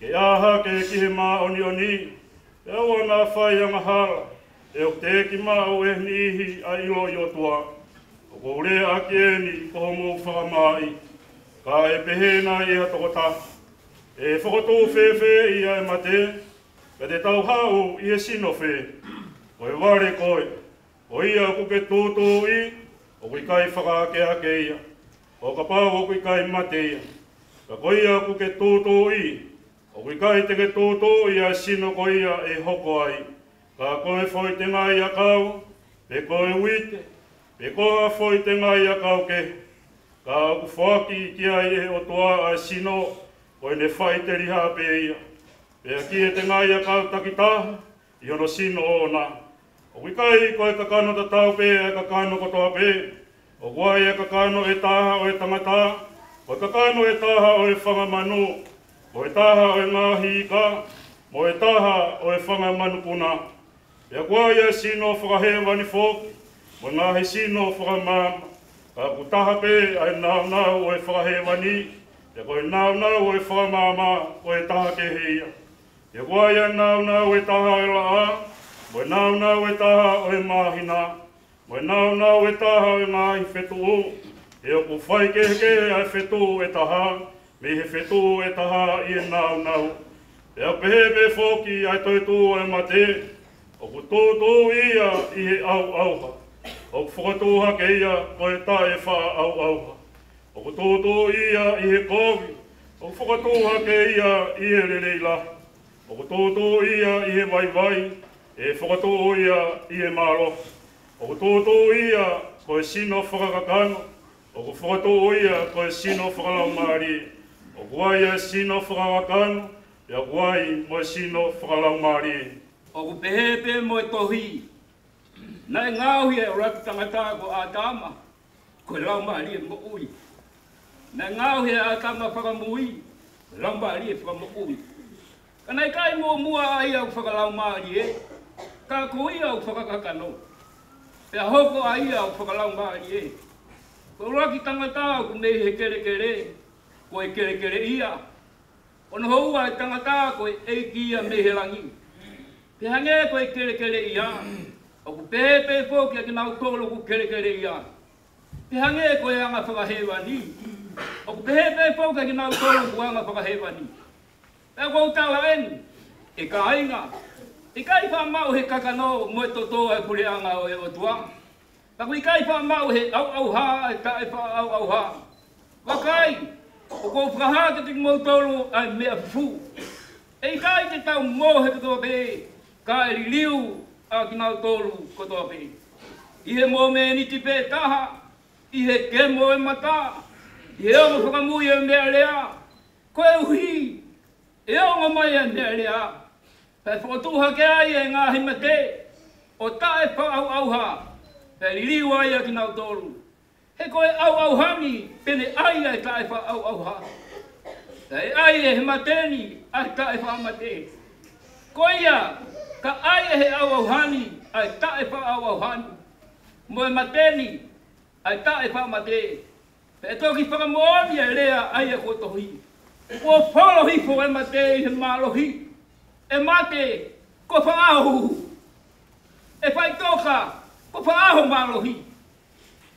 Ke aha ke ki he mā oni. E oua nā whai anga hala. E o te ki mau e nihi a ilo I o tua. O ko ure a ki eni ko mo whakamai. Ka e pehena I a tokota. E whakotō whewhe I a e mate. Ka te tau hau I e sino whe. Ko e ware koe. O ia ko ke tōtō I. O kui kai whakahekeheka ia. O ka pau o kui kai mate ia. Ka ko ia ko ke tōtō I. O kui kai te ke tōtō I a sino ko ia e hoko ai. Ka koe whoi te ngai a kau, pe koe uite, pe koe whoi te ngai a kau ke. Ka aku whaki ki ai e o toa a sino, koe ne whai te riha pe ia. Pe ki e te ngai a kau takitaha, I hono sino o nā. O wikai koe kakano ta tau pe e kakano kotoa pe. O kuai e kakano e taha o e tangata, koe kakano e taha o e whangamanu, koe taha o e ngāhi ika, mo e taha o e whangamanupuna. Ia kua ia sino whakahewa ni whoki, mo ngahi sino whakamama. Ka kutaha pe ai nau o e whakahewa ni, ia koe nau o e whakamama o e taha ke heia. Ia kua ia nau e taha o e laa, mo nau e taha o e mahina, mo nau e taha o e ngahi whetu. Ia ku Fakahekeheka ai whetu e taha, me he whetu e taha i e nau. Ia pehepe whoki ai toitu e mate, o ku tōtō ia i he auha. O ku whakatūha ke ia koe tae wha auha. O ku tōtō ia i he kovi, o ku whakatūha ke ia i he rereila. O ku tōtō ia i he vai, e whakatō ia i he malo. O ku tōtō ia koe sino whakakakano, o ku whakatō ia koe sino whakalaumari. O kua ia sino whakakakano, ia kuai mo sino whakalaumari. O ku pehepe mo e tohi. Nai ngāhui e raki tangata ko ātama, koe laumari e mo ui. Nai ngāhui e ātama whakamui, koe laumari e whakamui. Ka nai kai mua ai au whakalaumari e, ka koi au whakakakano. Pea hoko ai au whakalaumari e. Koe raki tangata ko nei he kere, koe kere ia. Ono houa e tangata koe eiki ia meherangi. Pe hange koe kere ia, o ku pepe fōki a ki nau tōlo ku kere ia. Pe hange koe anga whakahewa ni, o ku pepe fōki a ki nau tōlo ku anga whakahewa ni. Pea kou tawa eni, e ka ainga, e kai whamau he kakano mo e totoa e kure anga o e otua. Pa kui kai whamau he au ha, e tae wha au ha. Wakai, o kou whaha ke te mo tōlo ai mea fu. E kai te tau mo he katoa pe, ka e liu a ki nau tōlu kotoa pe. I he mō me ni tipe taha, i he ke mō e mata, i he ongo whakamui e mea lea, koe uhi, e ongo mai e mea lea. Pai whakatuha ke ai e ngā himate, o tae wha au ha, pai liu ai a ki nau tōlu. He koe au hani, pene ai e tae wha au ha. Pai ai e he mateni, ai tae wha mate. Koe ia, ka ai e he au hani, ai tae wha au hani. Mo e mateni, ai tae wha mate. Pe toki whakamoani e lea ai e kotohi. Ko whalo hifo e mate i he malohi. E mate, ko Fai'aho. E whai toka, ko Fai'aho malohi.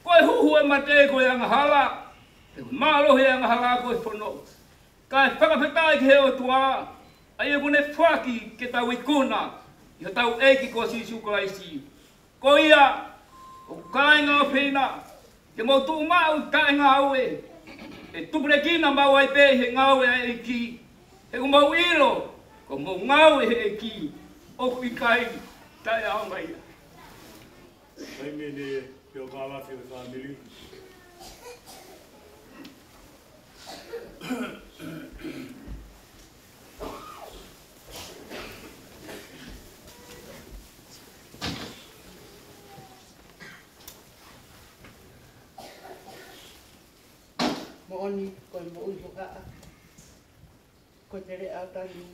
Ko e huhu e mate ko e angahala. E malohi e angahala ko e whono. Ka e whakawhetai ki he o tua. Ai e kune whaki ke tau ikuna. I tau eiki ko sisu kalaisi. Ko ia, o kāinga o whina, ke mau tuu mau kāinga au e. E tupure kina mau ai pe he ngau e eiki. He ku mau ilo, ko mau ngau e he eiki. O kui kai, tae au mai. Kai mene, pio kāwaki o whamiri. Mo'oni, koe mo'ui hokaa. Koe te rea au tani.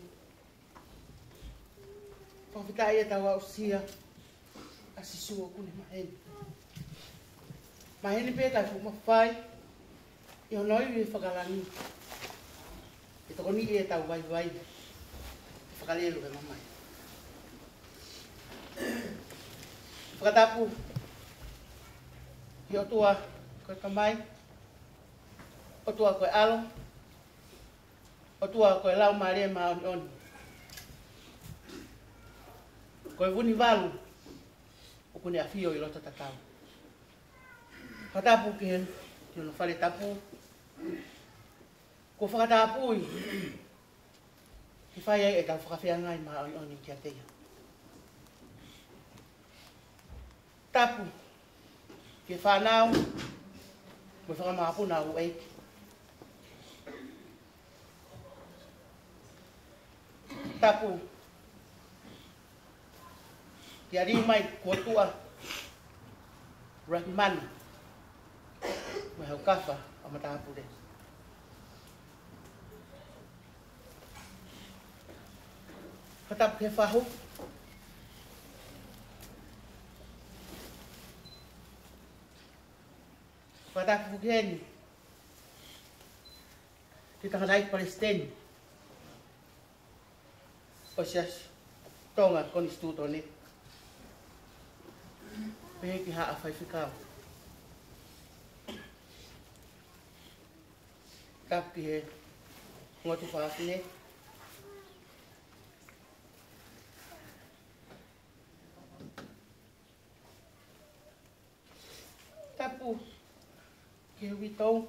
Whawhitai e tau au sia. A sisua kune maheni. Maheni pe tai fu mawhai. I honoi me whakalangi. E tokoni e tau vai. Whakalelu e mamai. Whakatapu. I o tua koe kamai. O tua koe alo, o tua koe lau maare ma oni. Koe vuni walu, o kune a fio i lota tatau. Whatapu ki hen, ki ono whare tapu. Ko whakatapui, ki whai ai e tau whakawhiangai ma oni ki a teia. Tapu, ki whanau, mo whakamahapuna u eiki. Tapu, ki ari mai kua tua, Rahman, me hau kafa a matapu re. Whatapu ke whahu, Whakataki Fukiheni. Ki tanganai Palestine. O sias tonga koni stuto ni. Pehe ki haa Faifekau. Tapi he ngotu whaakine. Tapu ke witong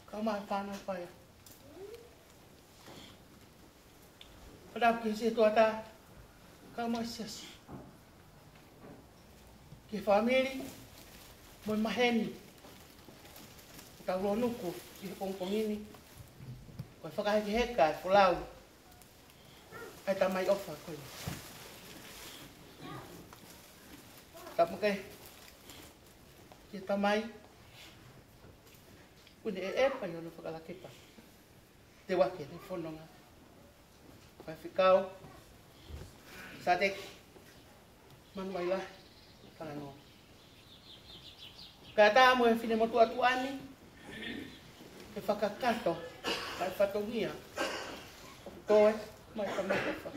kama pana pai pada ke se tuata kama sias ke family mo maheni ta ronuku ki pongpong ini ko Fakahekeheka pulau ai ta mai ofa ko Tapu kay kita mai kuni pa yo no Fakalaki pa te wa ke fono nga Faifekau Sateki Manuvailahi Talanoa kata mo e fine mo tuani e fakakato mai fatongia toe mai pamata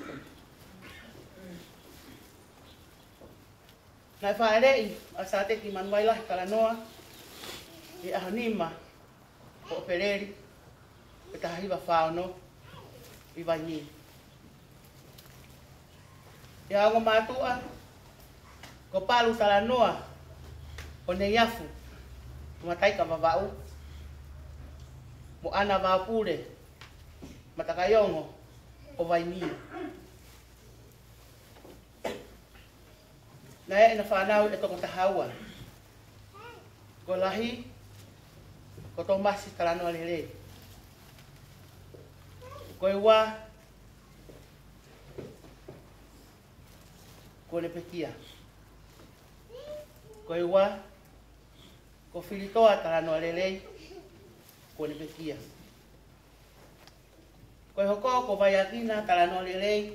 Nai whaerei a Sateki Manuvailahi Talanoa i ahanima o pereri e tahiwa whaono i waini. I aongo mātua ko palu Talanoa o ne iafu o mataika wawau mo ana wapure matakayongo o waini. Na e na whanau e toko tahaua. Ko lahi, ko tō masi Talanoa lere. Ko e wā, ko ne pekia. Ko e wā, ko whiritoa Talanoa lere, ko ne pekia. Ko e hoko ko vaiakina Talanoa lere,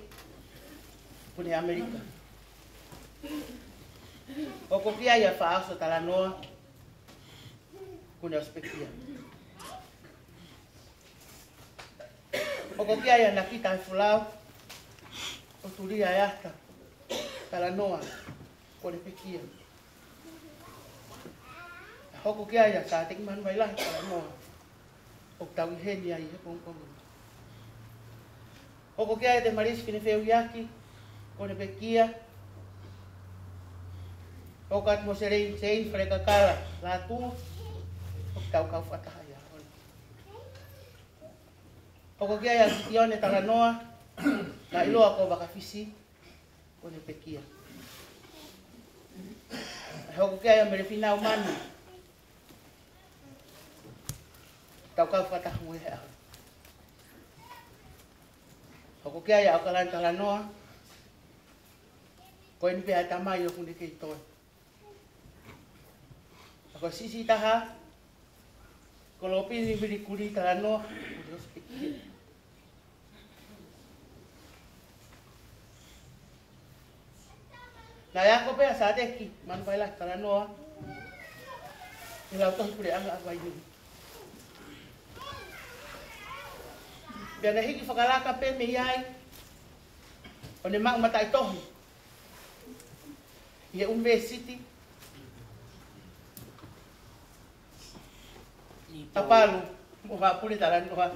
ko ne Amerika. O ko kia ia Fai'aho Talanoa kuna spekia. O ko kia ia nakita fulau o tulia yata Talanoa kuna pekia. O ko kia ia Sateki Manuvailahi Talanoa o tawi heni ai he pongpong. O ko kia ia te marisi kine feu yaki kuna pekia. O kat mo serei wharekakala la tu o tau kau whatahaya. O ko kia ia kitione Talanoa na iloa ko wakawhisi o ne pekia. O ko kia ia merewhinau manu tau kau whatahu e hea. O ko kia ia o kalani Talanoa ko e nipe atamai o kune kei toi. Ko sisi taha ko lopi ni biri kuri Talanoa ko spekia. Na ya ko pe Sateki Manuvailahi Talanoa ni lau tohi kure anga awai ni. Pia na hiki whakalaka pe me iai o ne mau matai tohi i e university Tapalu, mo hapuli Talanoa.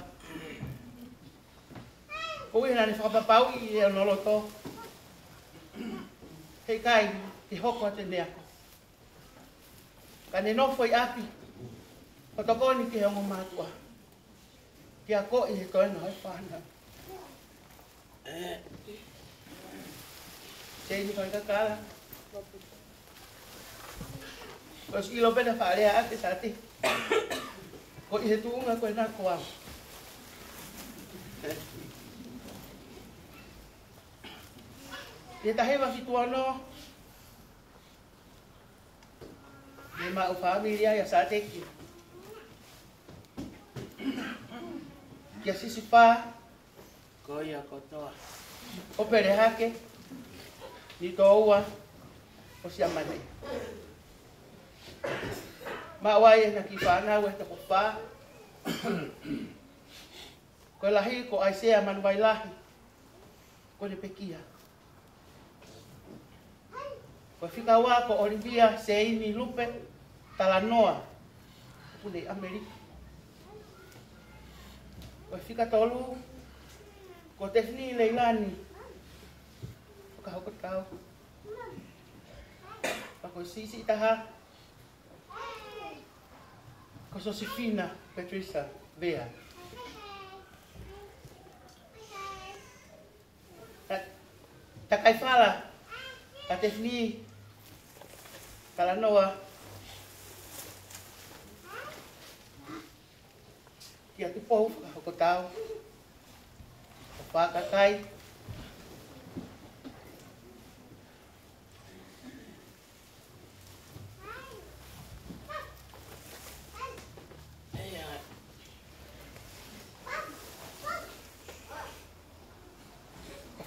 O ina ni whakapapau i e onoloto. Hei kai, te hoko a te neako. Ka ne nofo i api, o toko ni te hongo mātua. Kia ko i he toena hoi whana. Te ni kai kakala. Ko skilo pena whaalea ake Sateki. Ko i he tuunga koe nā koa. Te tahewa fituano. Me ma'u familia ia Sateki. Kia sisi pā. Ko ia kotoa. O pere hake. Ni tō ua. o si amane. Mawai na ki whanau e tako wha. Ko lahi ko Aisea Manuvailahi. Ko le pekia. Ko whikaua ko Olivia Seini Lupe Talanoa. Pule Amerika. Ko whikatolu ko Tefni Leilani. Pakahoko tau. Ko Sisi Taha. Ko Josefina Patricia Vea. Takai fala. Tefni Talanoa. Kia tupo pakahoko tau. Fakahekeheka.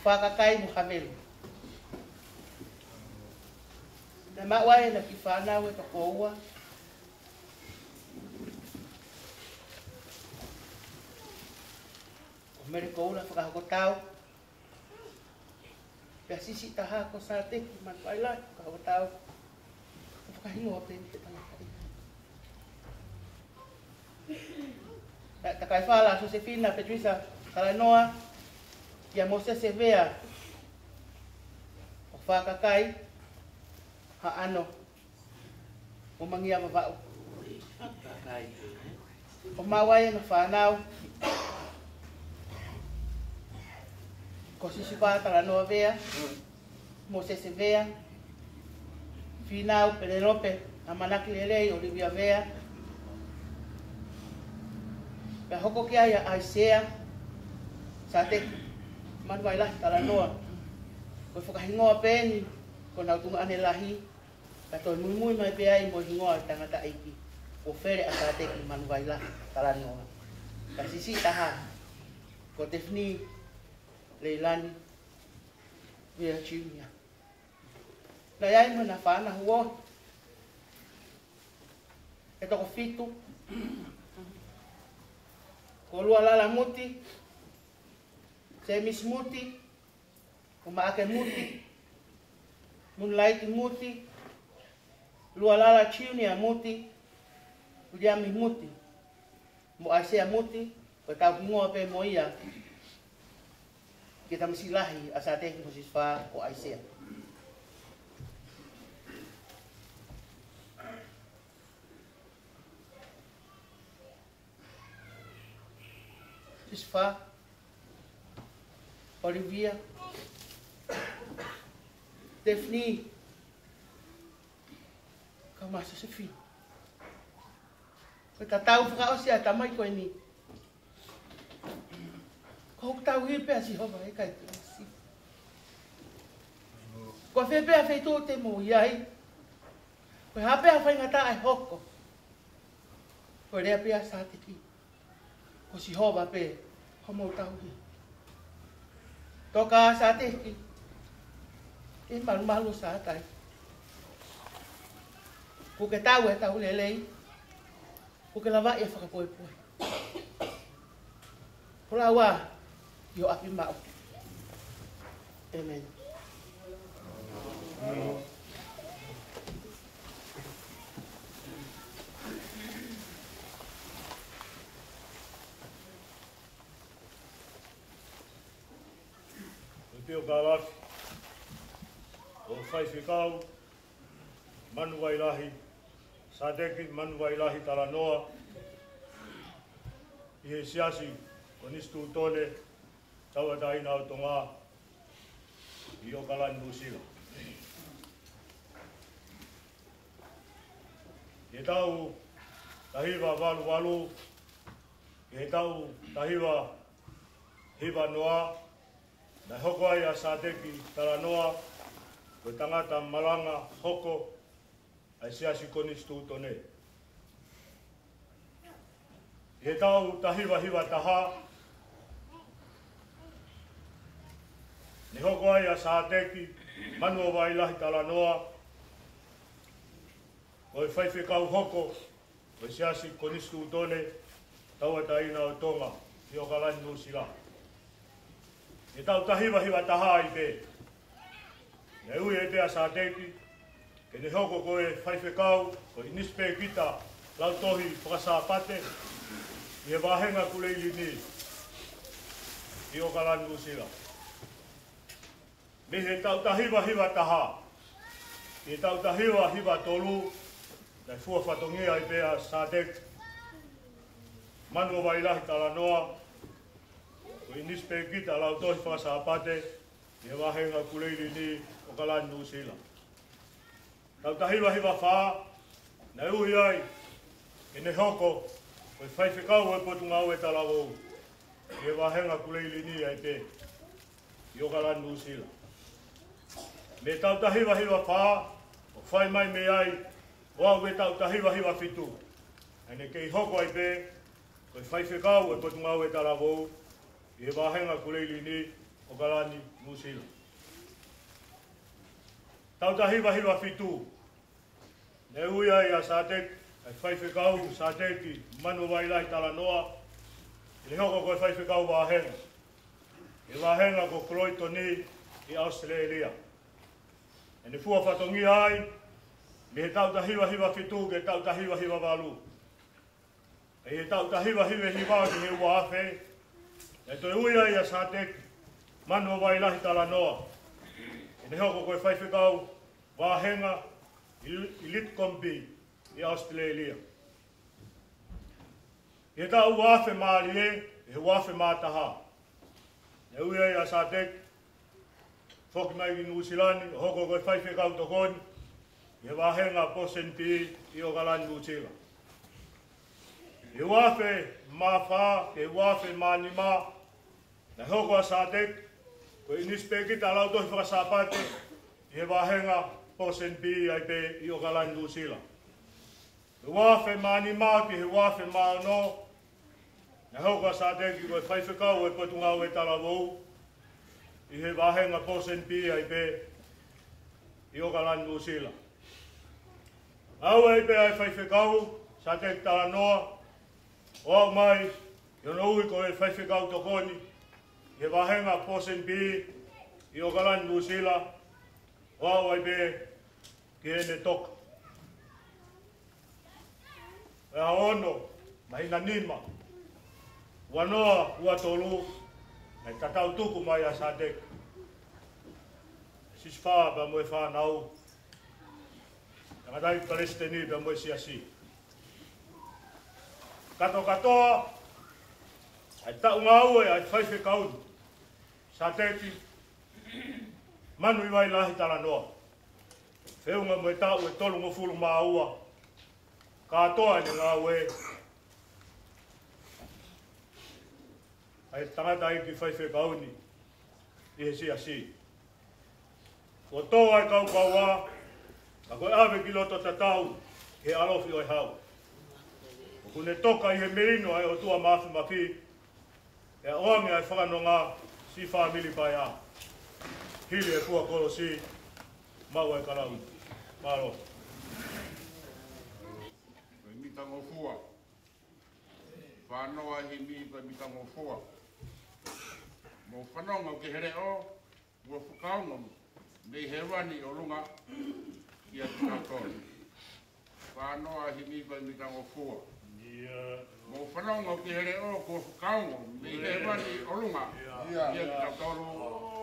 Fakahekeheka mo kamelo. Na mawai na ki whanau e kakoua. O mere koula whakahoko tau. Pea Sisi Taha ko Sateki Manuvailahi whakahoko tau. Whakahingo o pēni te tangata. Takai whala Josefina Patricia Talanoa. Ia Moses Vea. O Fakahekeheka. Ano. O mangia mabao. O mawai na whanau. Ko Sisipa Talanoa Vea. Moses Vea. Fiema'u Penelope. Amanaki Lelei Olivia Vea. Pea hoko kia ia Aisea Sateki Manuvailahi Talanoa. Ko whakahingoa pēni. Ko nautunga ane lahi. Katoi mui mai pea i mo hingoa tangata aiki. O fere a Sateki Manuvailahi Talanoa. Ka Sisi Taha. Ko Tefni Leilani. Vea Junior. Na iai mo na whana huo. E toko fitu. Ko lua lala muti. Semis muti. Ko maake muti. Moonlight muti. Lua lala Junior muti. Uliami muti. Mo Aisea muti. Ko tau hingoa pe mo ia. Kita masilahi a Sateki mo siswa o Aisea. Siswa Olivia Tefni Kamasa Sefi. Ko tatau whakaosia tamai koe ni. Ko tau hipe si hova e kai si. Ko fepe a feito te mo iai. Ko hape a whaingata ai hoko. Ko rea pe a Sateki. Ko si hova pe homo tau hi. Toka Sateki. E malu sa tai. Ko ke tau e tau lelei. Ko ke lawa e whakapoepoe. Ko lawa yo api mau. Amen. Pio Galak, o Faifekau Manuvailahi Sateki Manuvailahi Talanoa. Ihe siasi o nistu tole taua taina o tonga i o kalan nusila. E tau tahiwa walu walu, e tau tahiwa hiwa noa, na hoko ai a Sateki Talanoa, ko tangata malanga hoko, ai siasi konistu tone. E tau tahiwa hiwa taha, ne hoko ai a Sateki Manuvailahi Talanoa, o Faifekau hoko, o siasi konistu utone, taua taina o tonga, i o kalani nusila. E tau tahiwa taha i pe. Ne ui e pea Sateki, ke ne hoko koe Faifekau, ko inispe kita, lau tohi whakasapate, i e wahenga kuleili ni, i o kalani nusila. Me he tau tahiwa taha, e tau tahiwa tolu, nei fua whatongia i pea Sateki, Manuvailahi Talanoa, ko inispe kita lau tohi whakasapate, i e wahenga kuleili ni, o kalani nusila. Tau tahiwa wha, nei ui ai, e ne hoko, ko i Faifekau e potunga au e talawou, i e wahenga kuleili ni ai pe, i o kalani nusila. Me tau tahiwa wha, o whai mai me ai, o au e tau tahiwa fitu. Ane kei hoko ai pe, ko i Faifekau e potunga au e talawou, i e wahenga kuleili ni, o kalani nusila. Tau tahiwa fitu. Ne ui ai a Sateki, ai Faifekau Sateki Manuvailahi Talanoa, i hoko ko Faifekau wahenga. I wahenga ko Kloito ni i Australia. E ne fua whatongi ai, me he tau tahiwa fitu ke tau tahiwa walu. E he tau tahiwa hiwa ki he ua awhe, e toi ui ai a Sateki Manuvailahi Talanoa. E ne hoko ko Faifekau wahenga i Litkombi i Australia. E tau wafe maari e wafe mātaha. E ui ai a Sateki, whoki mai ki Nusilani, hoko koe Faifekau tokoni, e wahenga posenpi i o kalani Nusila. E wafe mawha, e wafe manima, na hoko a Sateki, ko inispe kita lau tohi whakasapate, e wahenga posenpi ai pe i o kalani Nusila. E wafe manima ki he wafe maano, na hoko a Sateki ko Faifekau e potunga au e talawou, i he wahenga posenpi ai pe i o kalani Nusila. Au ai pe ai Faifekau, Sateki Talanoa, o au mai, i ono ui ko e Faifekau tokoni, i he wahenga posenpi i o kalani Nusila, o au ai pe ki ene toka. E haono, mahina nima, wanoa ua tolu, mai tatau tuku mai a Sateki. Siswha pa moe whanau, tangatai Palestini pa moe siasi. Katoa, ai taunga au e ai Faifekau, Sateki, Manuvailahi Talanoa. Whiunga moe tau e tolu ngofulu maua, katoa ni ngā ue. Ai tangata i ki Faifekau ni, i he siasi. Ko toa ai kau wā, ka koe awe ki loto tatau, he alofi oi hau. Ko kune toka i he merino ai o tua mafi, e oange ai whakanonga si whamili pai a. Hili e pua kolo si, mau ai karau. Maro. Mitango fua. Whanoa hi mi pa mitango fua. Mo whanonga ke here o, ua whakaunga, nei he wani o runga, i a tukatoni. Whanoa hi mi pa mitango fua. Mo whanonga ke here o, ko whakaunga, nei he wani o runga, i a tukatoni. Oh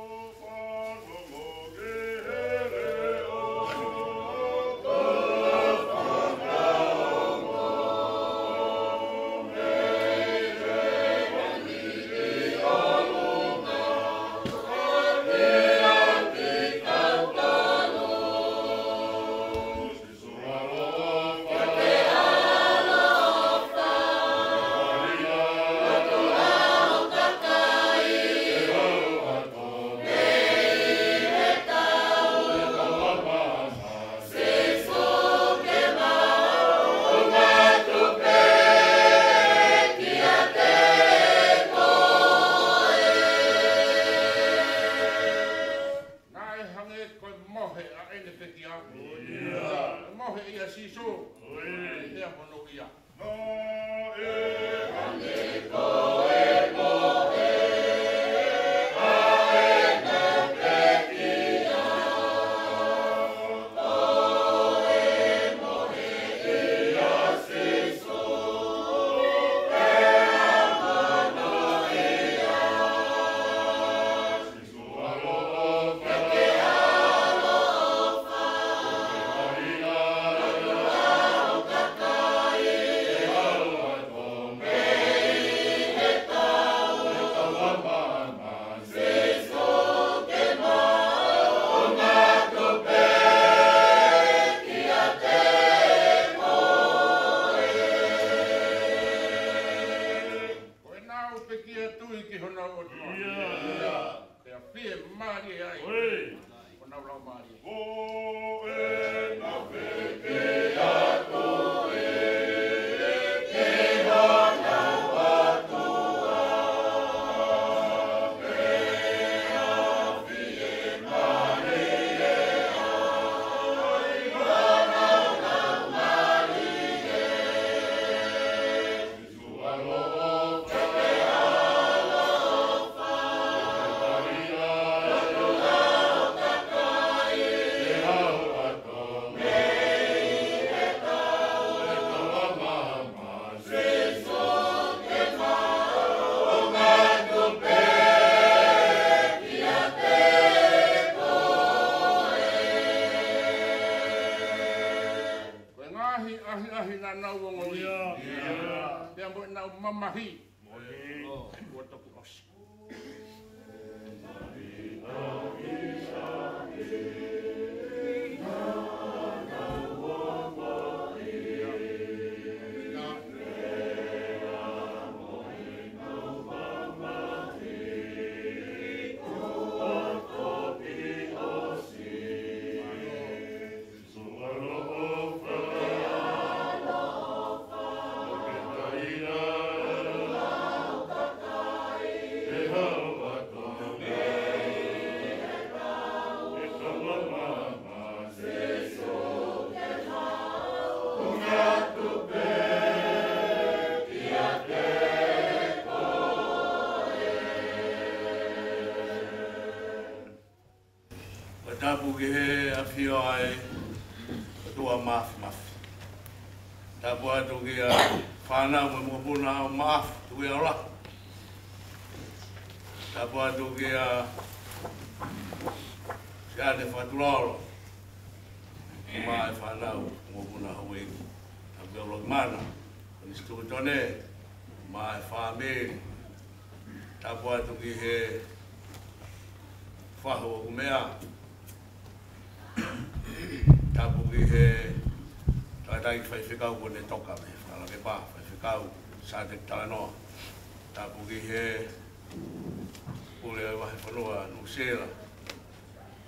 pekia. Tapu ki he a whio ai tua mafi. Tapu atu ki a whanau me mokapuna o mafi tu e ola. Tapu atu ki a siane whaturolo. Ma e whanau mokapuna hawe. Tapu e ola mana. Ni stu tone ma e whamiri. Tapu atu ki he whaho o mea. Tapu ki he tātai Faifekau kone toka me, whalange pā, Faifekau Sateki Talanoa. Tapu ki he pule o wahe whanua Nusela.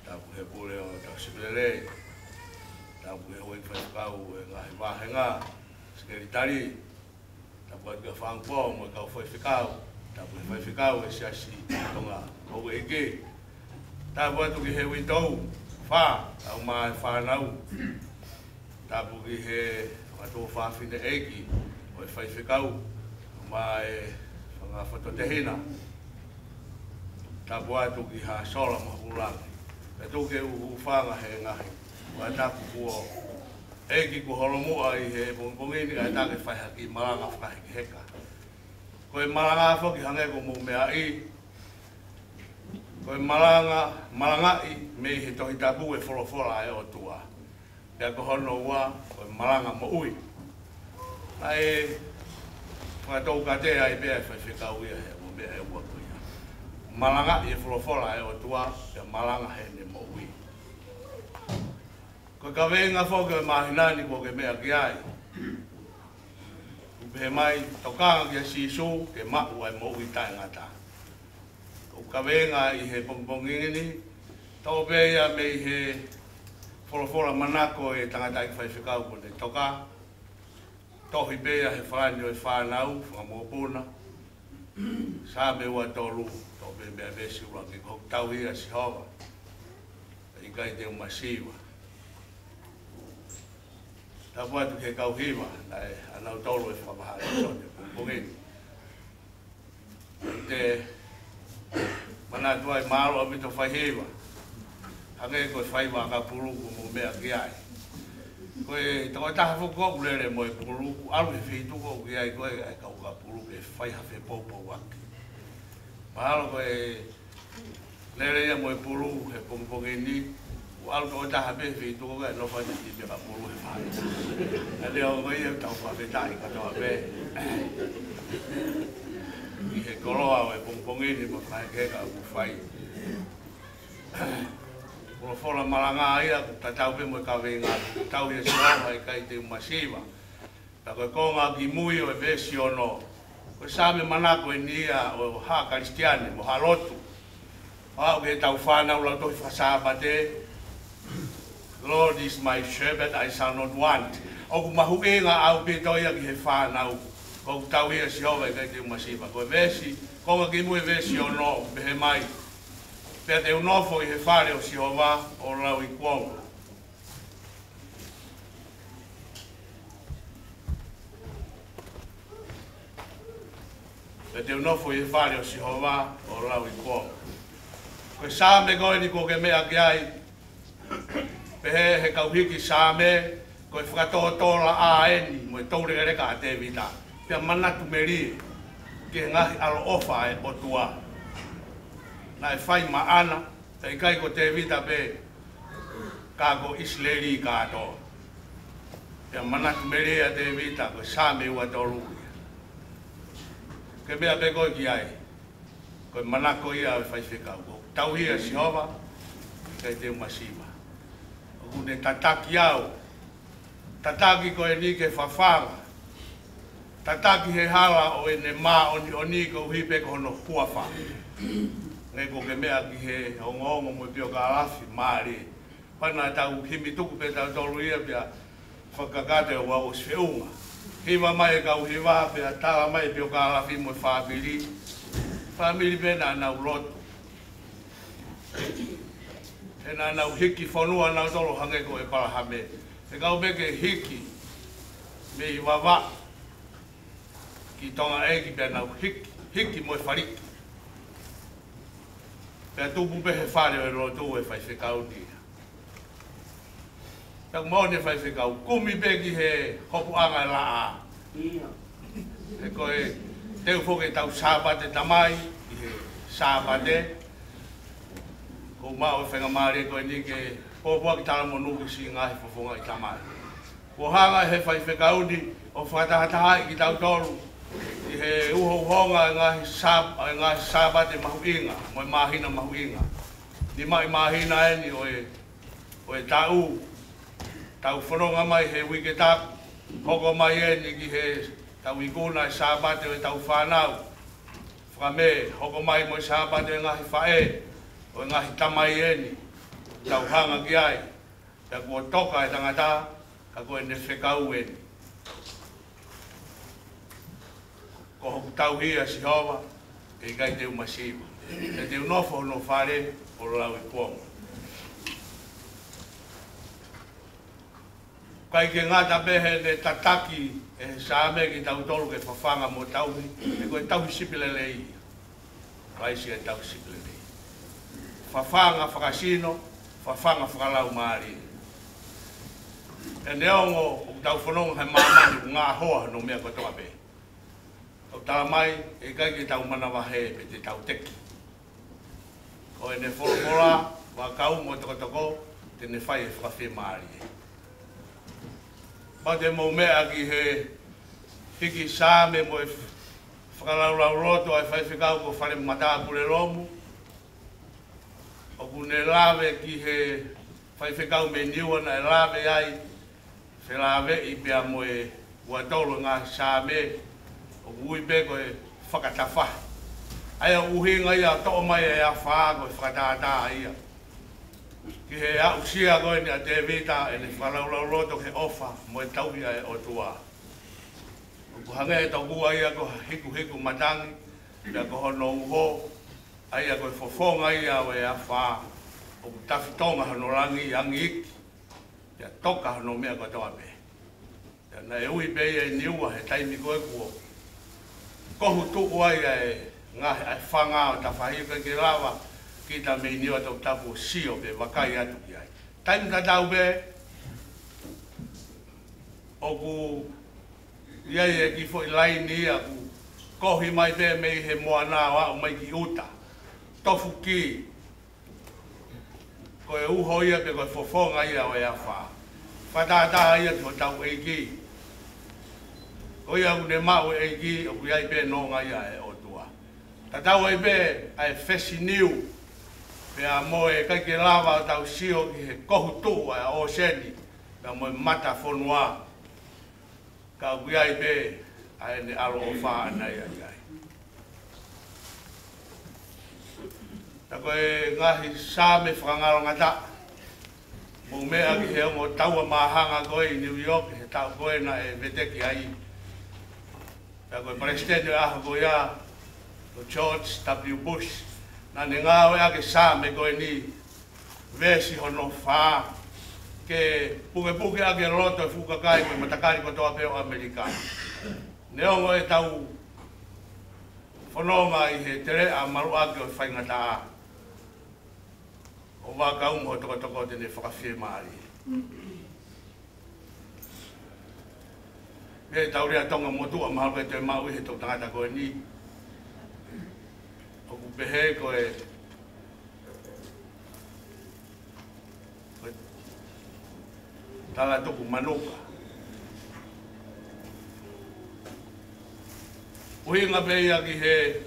Tapu he pule o Tausipelele. Tapu he hoi Faifekau e ngahi wahenga, Skeritari. Tapu atu ka whangpo mo e kau Faifekau. Tapu he Faifekau e siasi tonga hau eke. Tapu atu ki he wintou. Wha, au mai whanau. Tapu ki he whato whawhine eki, o e Faifekau, mai whanga whatotehina. Tapu atu ki ha sola mahulangi. E tuke uhu whanga he ngahi, wa tapu kua eki ku holomua i he pongpongini, a take whaihaki malanga Fakahekeheka. Koe malanga whoki hange ko mo mea i, koe malangai me he tohi tapu e wholawhola e o tua. Pea ko hono ua, koe malanga mo ui. Ai, whakatou katea i bea e Faifekau ia he mo mea e ua kuia. Malangai e wholawhola e o tua, pea malanga he ne mo ui. Koe ka venga whoke e mahinani ko ke mea ki ai. Upe mai, tokanga ki a sisu, ke mau ai mo ui tae ngata. Ka venga i he pongpongini, tau pēia me i he wholawhola manako e tangata i Faifekau ko ne toka. Tohi pēia he whanio e whanau, whangamopuna. Sā me ua tolu, tau pē mea vesi ura ki kok tau hia si hova. I kai te umasiwa. ta wa tu ke kau hiwa ai ana tolu e fa ba so pungin te mana tuai malo mi to Fai'aho hange ko Fai'aho ka pulu mo me aki ai ko e to ta fu ko le mo pulu alu fi tu ko ki ai ko e ka pulu ke Fai'aho fe popo wa malo ko e le mo pulu e pongpongeni alu to ta be fi tu ko no fa ti be ka pulu e fa ale o mo e ta fa be tai ka to be i he koroa e pongpongeni mo Fakahekeheka ku fai. Ko fola malanga ia ta tau pe mo ka venga tau ia sala ai kai te masiva. Ta ko konga ki mui o vesi ono. Ko same manako e nia o ha kristiane mo halotu. Ha o ke tau fana o la to fa bate. Lord is my shepherd, I shall not want. O ku mahuenga au pe toia ki he fana o ko tau ia si ova kai te masiva. Ko vesi konga ki mui vesi ono be mai. Pe te unofo i he whare o Siova o lau I kuonga. Pe te unofo i he whare o Siova o lau I kuonga. Koe sāme koe ni ko ke mea ki ai. Pe he kauhiki sāme, koe whakatotola a eni, mo e taurega reka a te vita. Pea manatu meri, ke ngahi alo ofa e o tua. Na e whai maana, te kai ko te vita pe kako isleri ka ato. Pea manatu meri a te vita, koe sāme ua tolu. Ke mea pe koe ki ai, koe manako ia e Faifekau. Tau hia Siova, kai te masiva. Kune tataki au, tataki ko e ni ke whawhanga, tataki he hala o e ne mā o ni ko hipe ko no huawha. Ngai ko ke mea ki he ongo mo pio ka alafi maari. Pana tau himi tuku pe tau tolu ia pia whakakate o wau sfeunga. Hiwa mai ka uhiwa pia tala mai pio ka alafi mo whaamiri. Whaamiri pena na ulotu. E nā nau hiki whanua nau tolo hange ko e palahame. E kau beke hiki me I wawa ki tonga eki pia nau hiki mo e whariki. Pia tupu pehe whare o e rotu e Faifekau tia. Pia maone Faifekau, kumi beki he hopu anga la a. E koe teu foke tau sāpate tamai, I he sāpate. Ko mao whenga maare koe ni ke pōpua ki tala monu ki si ngahi whawhonga I tamai. Ko hanga he Faifekau ni o whakatahataha I ki tau tolu. I he uhohonga ngahi sāpate mahuinga, mo e mahina mahuinga. Ni mai mahina eni o e tau whanonga mai he wiketaku. Hoko mai eni ki he tau ikuna e sāpate o e tau whanau. Whakame, hoko mai mo e sāpate o ngahi whae. O ngahi tamai eni, tau hanga ki ai, ta kua toka e tangata, ka koe ne whekau eni. Ko hoku tau hia Siova, e kai teu masiva. E teu nofo no whare, o lau I kuonga. Kai ke ngata pehe ne tataki, e sāme ki tau tolu ke whawhanga mo tauhi, e koe tauhi sipilele I. Raisi e tau sipilele. Whawhanga whakasino, whawhanga whakalau maari. E neongo, o tau whanonga he mamani, ngā hoa no mea kotoa pe. O tala mai, e kai ki tau manawahe pe te tau teki. Ko e ne wholomola, wa kau mo toko, te ne whai e whakawhi maari. Pa te mo mea ki he hiki sāme mo e whakalau roto ai Faifekau ko whare mataa kule romu. O kune lawe ki he Faifekau me niwana e lawe ai, se lawe I pia mo e uatolo ngā sāme, o kui pe ko e whakatawha. Aia uhinga ia to'o mai e a whaa ko e whakatata ia. Ki he au sia koe ni a te vita e ne whalaulau roto he ofa mo e tauhia e o tua. O kuhange e tau kua ia ko hiku matangi, ia ko hono uho, aia koe whawhonga ia o e a whaa o tafitonga hano rangi angi iki ia toka hano mea koe toa pe Na e ui pe e niua he taimi koe kua. Kohu tuku ai e ngahe ai whanga o ta whahika ke lawa ki ta mei niua tau tapu sio pe wakai atu ki ai. Taimi ta tau pe o ku iai e ki fo i laini a ku kohi mai pe mei he moana wa o mai ki uta. Tofu ki ko e uho ia pe ko e fofonga ia o e a wha. Whatata ia ki ho tau e ki. Ko ia une mau e ki o ku iai pe nonga ia e o tua. Ta tau e pe ai fesi niu pe a moe kai ke lava o tau sio ki he kohu tu a o seni pe a moe mata fonua. Ka ku iai pe ai ne alo o wha ana ia iai. Ta koe ngahi sa me whakangaro ngata. Mo mea ki he mo taua mahanga koe i New York, he tau koe na e veteki ai. Ta koe presidente aha koe ia, o George W. Bush. Na ne ngā oe ake sa me koe ni vesi hono wha. Ke puke ake roto e fukakai koe matakari kotoa peo Amerika. Ne ongo e tau whanonga i he tere a maru ake o whaingata a. O waka ungo toko tene whakawhiemari. Me tau rea tonga motua maharu e te mau i he tau tangata koe ni. O ku pehe koe tala tuku manuka. Uhinga peia ki he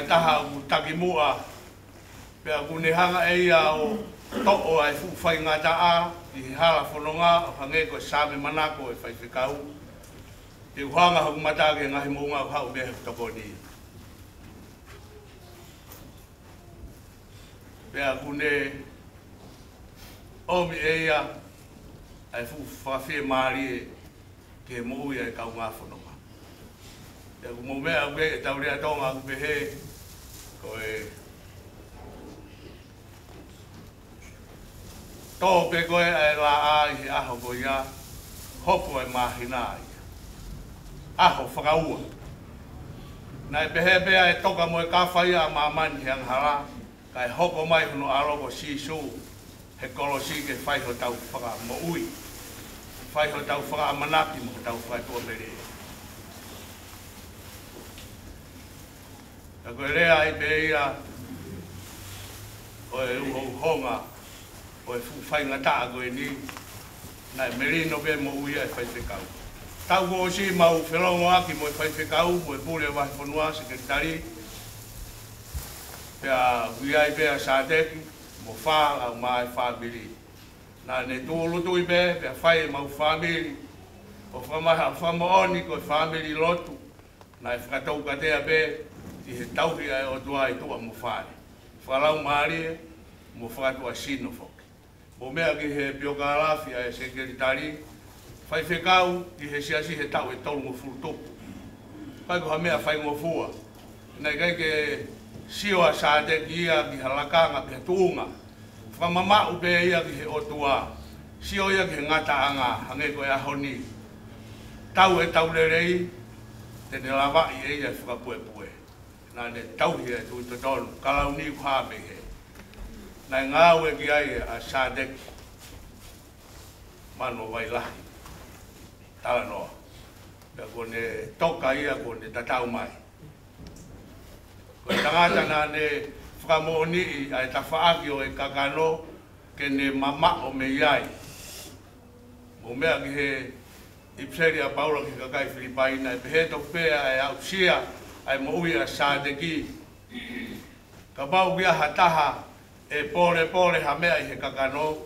taha u takimua. Pea kunehanga e ia o to'o ai fuwhai ngā taa i he hala whanonga o hange koe sāme manako e Faifekau. I uhanga haku matake ngahi mounga o hau mea he toko ni. Pea kune omi e ia ai fuwhawhie maari e ke mou ia e kau ngā whanonga. Pea ku mou mea ue e taurea tonga ku pehe koe tō pe koe e la a i aho koe ia, hopo e mahina ia. Aho whakaua. Nai pehe pea e toka mo e kawhai a mamani he anghara, kai hopo mai hono aroko sisu, he kolosi ke whaiho tau whaka mo ui. Whaiho tau whaka manaki mo tau whaitua pere. Ta koe rea i pe ia, o e uhonga, o e fuwhai ngata koe ni, nai merino pe mo uia e Faifekau. Tau ko osi mau whelongo aki mo e Faifekau, mo e pule wahi whanua, sekretari. Pea uiai pea Sateki, mo wha au mai whamiri. Nā ne tūlutu i pea whai mau whamiri. O whamaoni ko e whamiri lotu. Nai whakatau katea pe, i he tauhi ai o tua i tua mo whare. Whalau maari mo whakatua sino fo. Mo mea ki he pioka alafi a e sekretari, Faifekau i he siasi he tau e tolu mo furutopu. Pai ko ha mea whai mo fua. Nei kai ke sio a Sateki ia ki halakanga ki he tuunga. Whamamau pe ia ki he otua. Sio ia ki he ngata anga, hange ko e ahoni. Tau e tau lerei, tene lawa i e ia whakapue. Nā ne tauhi e tui tonu, kalau ni kuhape he. Nai ngāu e ki ai a Sateki Manuvailahi Talanoa. Pea kone toka ia kone tatau mai. Koe tangata nā ne whakamoni i ai tawhaaki o e kakano ke ne mama o me iai. Mo mea ki he ipseri a paura ki kakai Filipaina e pehe tok pea e au sia ai mo ui a Sateki. Ka bau kia hataha e pore ha mea i he kakano,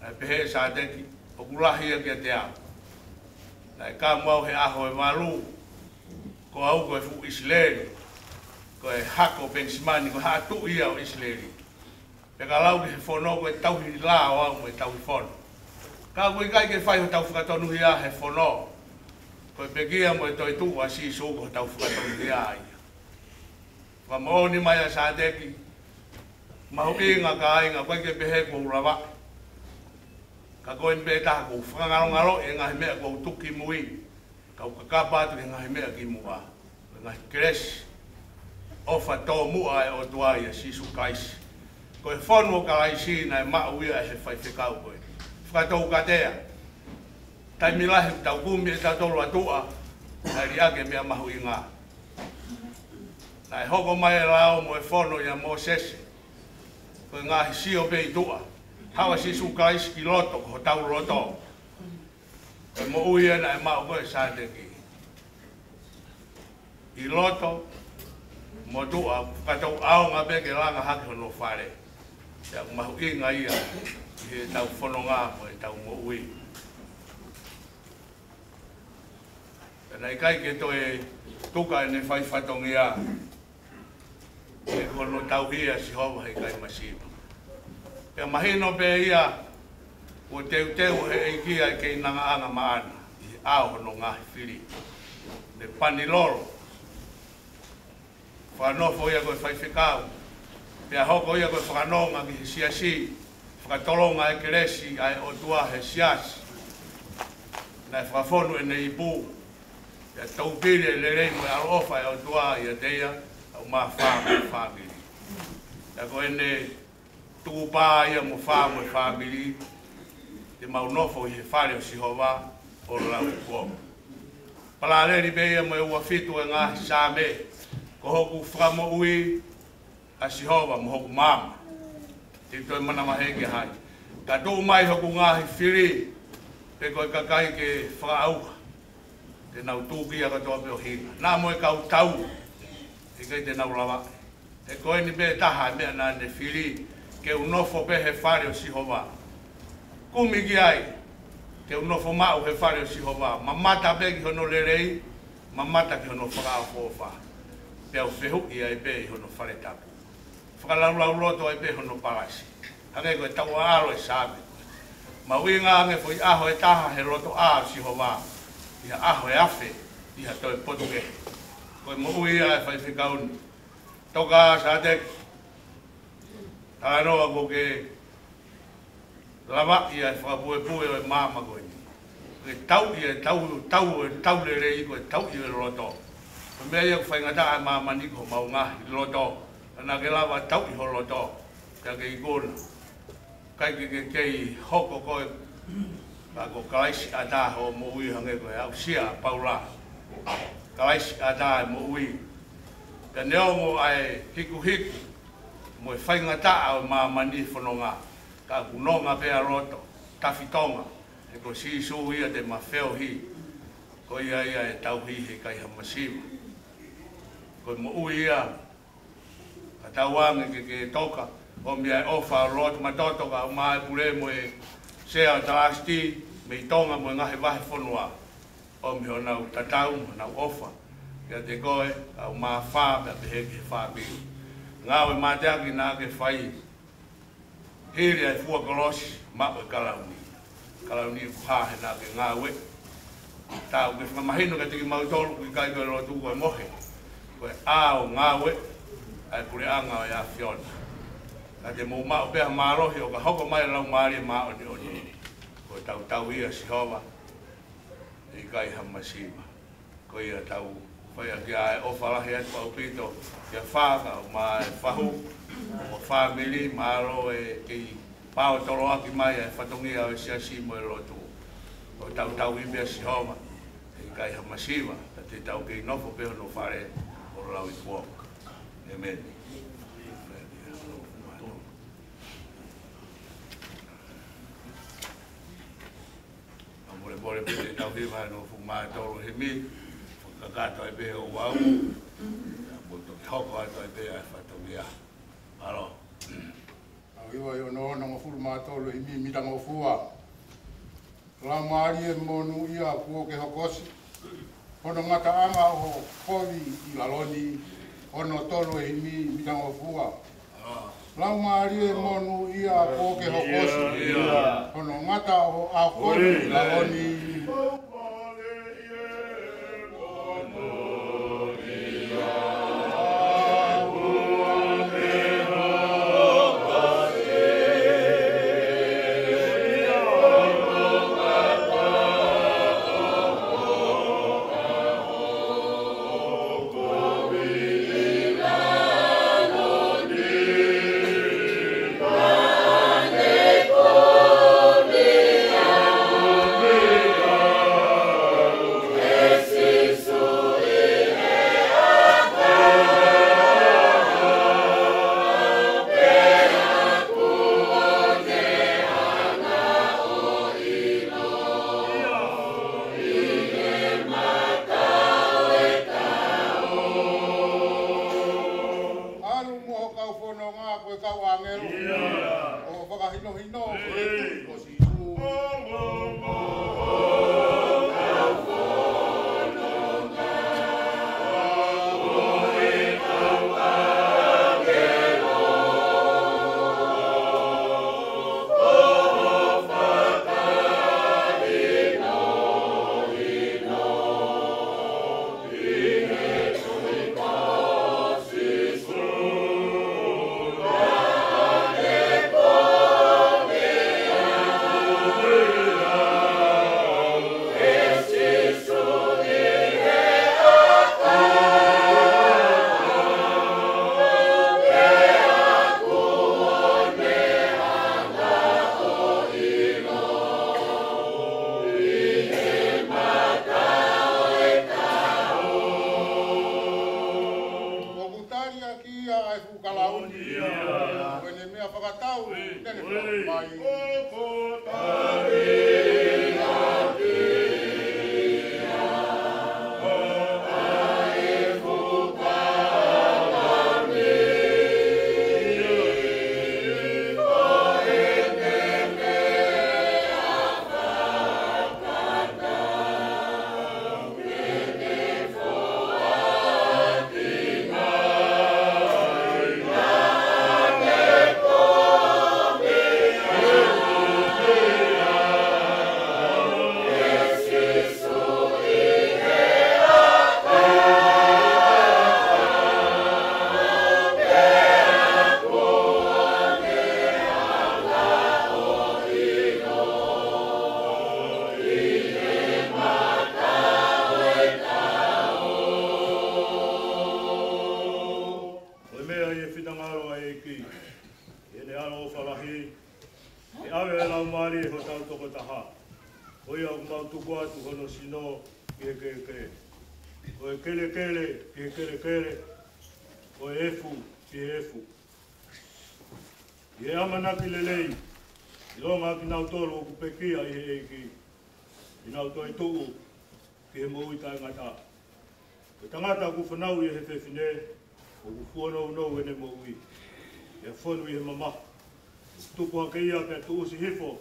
ai pehe Sateki, o kulahi a kia te au. Nai ka mau he aho e malu, ko au ko e fu Isleri, ko e hako pensimani, ko hatu ia o Isleri. Pe ka lau ki he whono ko e tauhi la o au mo e tauhi whono. Ka koe kai ke whai ho tau whakatonu hia he whono, ko e pekia mo e toi tu a si su ko tau whakatonu hia ia. Ka mooni mai a Sateki, mahu inga ka inga, koe ke pehe ko urawa. Ka koe mbe taha ko whangaro e ngahi mea ko tuki mui. Ka kakapatu e ngahi mea ki mua. Ngahi keresi. Ofa tō mua e o tua ia sisu kaisi. Koe whonu ka laisi na e mao ia e he Faifekau koe. Whakatou katea. Tai milahi tau kumi e tau tolu atua. Nai riake mea mahu i ngā. Nai hoko mai e lao mo e whono ia mo sese. Koe ngā hisio pe i tua. Hawa sisu kaisi ki loto, ko tau loto. Koe mo uia na e mao koe Sateki. I loto, mo tua, whakatou ao ngā peke langa hake hono whare. Ia mahu i ngā ia, i he tau whono ngā mo e tau mo ui. Nei kai ke toe tuka e ne whaiwhatongi a. E kono tau hia si hova hei kai masiwa. Pea mahino pe ia, o teu he eikia e kei nanga anga maana. I ao hono ngahi whiri. Me paniloro. Whanofo ia koe Faifekau. Pea hoko ia koe whakanonga ki he siasi. Whakatolonga e keresi ai o tua he siasi. Nei whakafonu e nei ipu. Ia taupiri e lerei mo e alofa e o tua ia deia. Au maa whamiri. Ia koe ne tupā ia mo whamu e whamiri. Te maunofo i he whare o Sihova o lau i kua. Palaleri beia mo e ua fitu e ngahi sāme. Ko hoku whamo ui a Sihova mo hoku mama. Te toi mana maheke hai. Ka tū mai hoku ngahi whiri. Te koe kakai ke Fai'aho. Te nau tūkia katoa peo hinga. Nā mo e kau tau. Te kai te nau lawa. Te koe ni be taha mea nā ne whiri. Ke unofo pe he whare o Sihova. Kumi ki ai. Ke unofo mau he whare o Sihova. Mamata pe ki hono lerei. Mamata ki hono Whakahekeheka wha. Pea whehu ia e pe i hono whare tapu. Whakalau loto e pe hono palasi. Hake koe tau aro e sāme. Ma ui ngā ange fo i aho e taha he loto a o Sihova. Ia aho e afe. Ia toi potuke. Koe mo ui ia e Faifekau ni. Toka Sateki. Talanoa ko ke lava ia e whakapue o e māma koe ni. Ke tau ia tau le rei koe tau ia loto. Mea ia ku whaingata a māma ni ko mau ngahi loto. Ana ke lava tau i ho loto. Kia ke i kona. Kai ke kei hoko koe. Ka ko kalaisi a tā ho mo ui hange koe au sia paula. Kalaisi a tā e mo ui. Ka neo mo ai hiku. Mo e whaingata o māma ni whanonga. Ka kunonga pea roto. Tafitonga. E ko si su ia te mawheo hi. Ko ia e tau hi he kai hamasiwa. Ko mo ui ia. Ka tau ange ke toka. O mea e ofa roto matotoka o maa e pure mo e sea o talasti. Me i tonga mo e ngahe wahe whanua. O mea o nau tatau, nau ofa. Kia te koe au maa whaa mea peheke whaa biru. Ngāwe māteaki nā ke whai. Hiri ai fua kolosi, mao e kalauni. Kalauni e kuhahe nā ke ngāwe. Tāu ke whamahino ka tiki mautolu ki kai koe rotu koe mohe. Koe āo ngāwe, ai kure anga o ia whiona. Ka te mō mao peha mārohi o ka hoko mai lau maari e mao ni oni. Koe tau ia Sihova. I kai hamasiwa. Koe ia tau. Whai a kia e ofalahi atu au pito kia whaka o ma e whahu o whamiri maaro e ki pao toro aki mai e whatongia o e siasi mo e lotu o tau i mea Sihova e kai hamasiwa ta te tau ki nofo peho no whare o lau i kuok. Amen. Amore bore pete tau hiwa no fumaa toro he mi Kakato e pe o ouau. Moto ki hoko ato e pe a whatongia. Alo. Au iwa i ono nga furu mātolo i mi mitango fua. La maari e monu ia kuo ke hokosi. Ono ngata anga o kovi i laloni. Ono tolo e mi mitango fua. La maari e monu ia kuo ke hokosi. Ono ngata o a kovi i laloni. angelo. O whakahino-hino, ko si su. Pekia i nau toi tuu Fiema'u i tangata. Ko tangata ku whanau i he whewhine, o ku whuanau nou ene mo'ui. E whanu i he mama. Tuku hake ia pe tu usi hifo,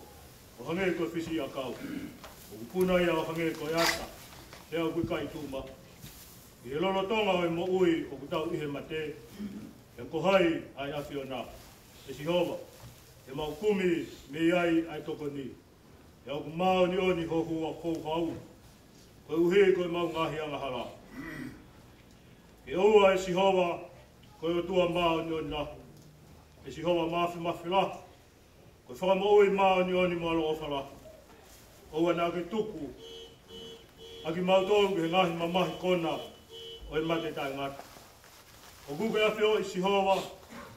o hange koe whisi a kau. O ku puna ia o hange koe ata, te au kui kai tūma. I he lolo tonga o e mo'ui o ku tau i he mate, e ko hai ai awhi o nā. E si hova. E mau kumi me iai ai toko ni. E au mao ni oni hohu a kou hau. Koe uhe koe mau ngahi anga hala. E oua e si hova, koe o tua mao ni oni nahu. E si hova mafi la. Koe whakamoui mao ni oni malo o whala. Oua nā ke tuku. Aki mau tolu ke ngahi mamahi kona o e mate tai ngata. O kuke awhio i si hova,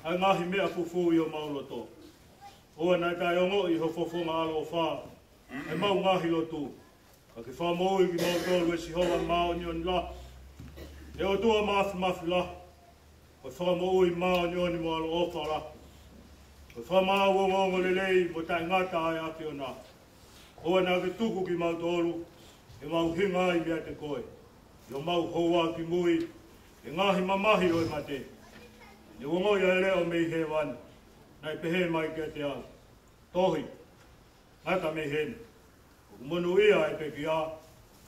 ai ngahi mea fufu i o mauloto. Oa nai tai ongo i ho fofonga alo o wha, e mau ngahi lotu. Ka ke wha moui ki mau tolu e si hova mao ni oni la. E o tua mafi la. Ko wha moui mao ni oni mo alo o wha la. Ko wha maa uongo lelei mo tai ngata ai aki o nā. Oa nā ke tuku ki mau tolu, e mau hinga ai mea te koe. I o mau hoa ki mui, e ngahi mamahi o e mate. E uongo ia leo mei he wana. Nai pehe mai kia te au. Tohi, hata me hen. O monu ia e pekia,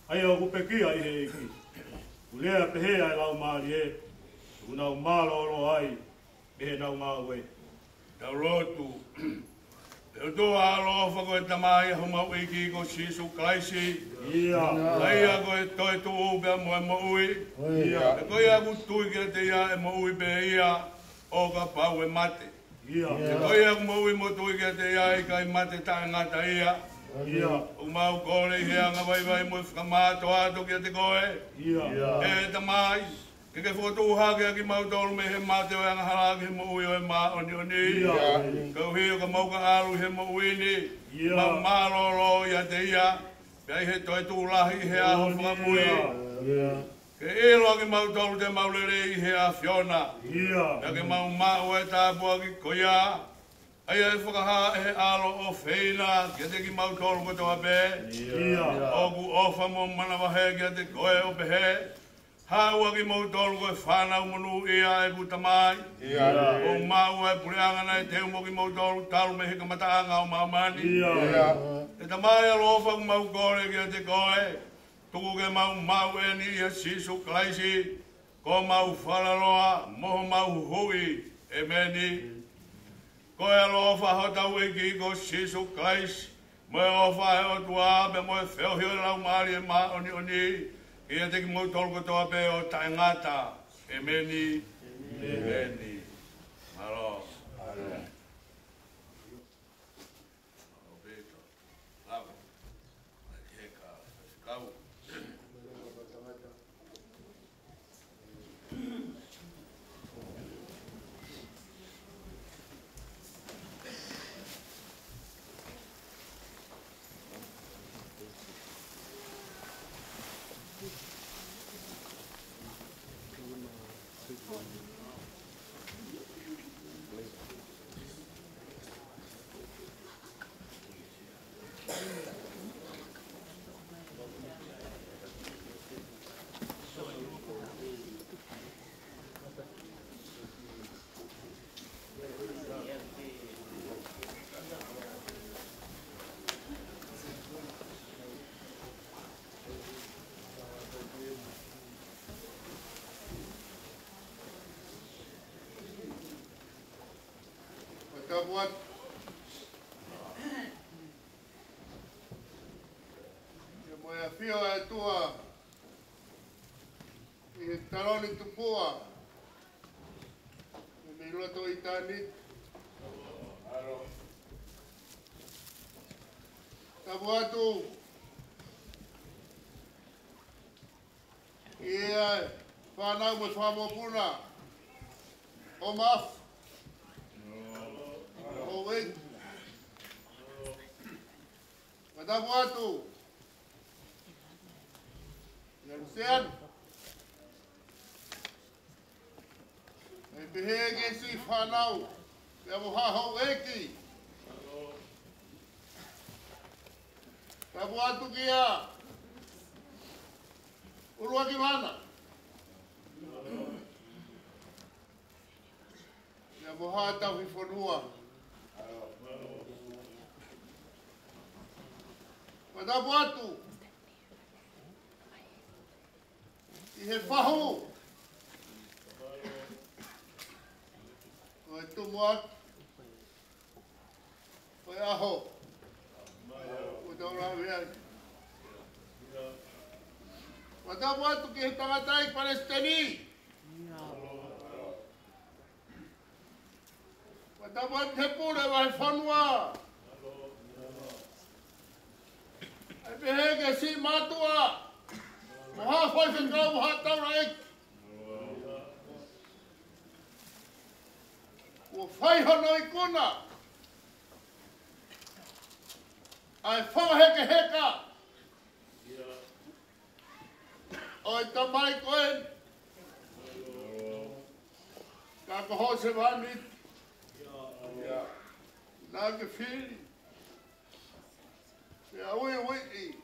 ai au ku pekia i he eki. U lea pehe ai lau maari e, u nau mālolo ai, pehe nau ngāwe. Tau rotu, e toa alo whako e tamai humau iki ko sisu klaisi. Ia. Laia ko e toi tu upea mo e moui. Ia. E koi aku tui kia te ia e moui pe ia, o ka pau e mate. Ia. E koi aku moui mo tui kia te ia i kai mate tae ngata ia. Ia. O mau kore i hea ngawai vai mo whakamāto ato kia te koe. Ia. E tamai, ke whotu hake aki mau tolu me he mate o anga haraki he moui o e maa oni oni. Ia. Kau heo ka mauka alu he moui ni. Ia. Mau māroro ia te ia. Pea he toi tūlahi he aho whakamui. Ia. Ke elo ki mau tolu te maulere i he a Fiona. Ia. Pea ke mau mao e tāpua ki koia. Ai e whakaha he alo o wheina kia te ki mau tolu ko toa pē. Ia. Oku ofa mo manawahe kia te koe o pehe. Hawa ki mau tolu koe whanau manu ia e putamai. O mau e pureanga nei te umo ki mau tolu talu me heka mataanga o maumani. E tamai alofa ku mau kore ki a te koe. Tuku ke mau e ni ia sisu klaisi. Ko mau whalaloa, moho mau hui e meni. Koe alofa hotau e ki ko sisu klaisi. Moe ofa e o tua be moe whewhio lau maari e maa oni oni. Ia te ki mau tolko toa pe o taingata. E meni. E meni. Malo. Buat ya moya fio e tua e taloni tupua e me loto itani tabuatu ia whanau mo whamopuna o maf wait. Madabuatu. Yan. Ay behege si Fanau. Ya Faifekau Eki. Madabuatu kia. Urua gimana? Ya Faifekau Hifonua. Madabuatu. Ihe fahu. Oi tumuak. Fai'aho. Udaura vian. Madabuatu ki tangatai Palestini. Madabuatu hepure vai fanua. Behege si matua. Moha Faifekau moha tauraik. O Fai'aho no ikuna. Ai Fakahekeheka. Oi tamai koen. Ka ko se vani. Na ke fili. Ya ui ui.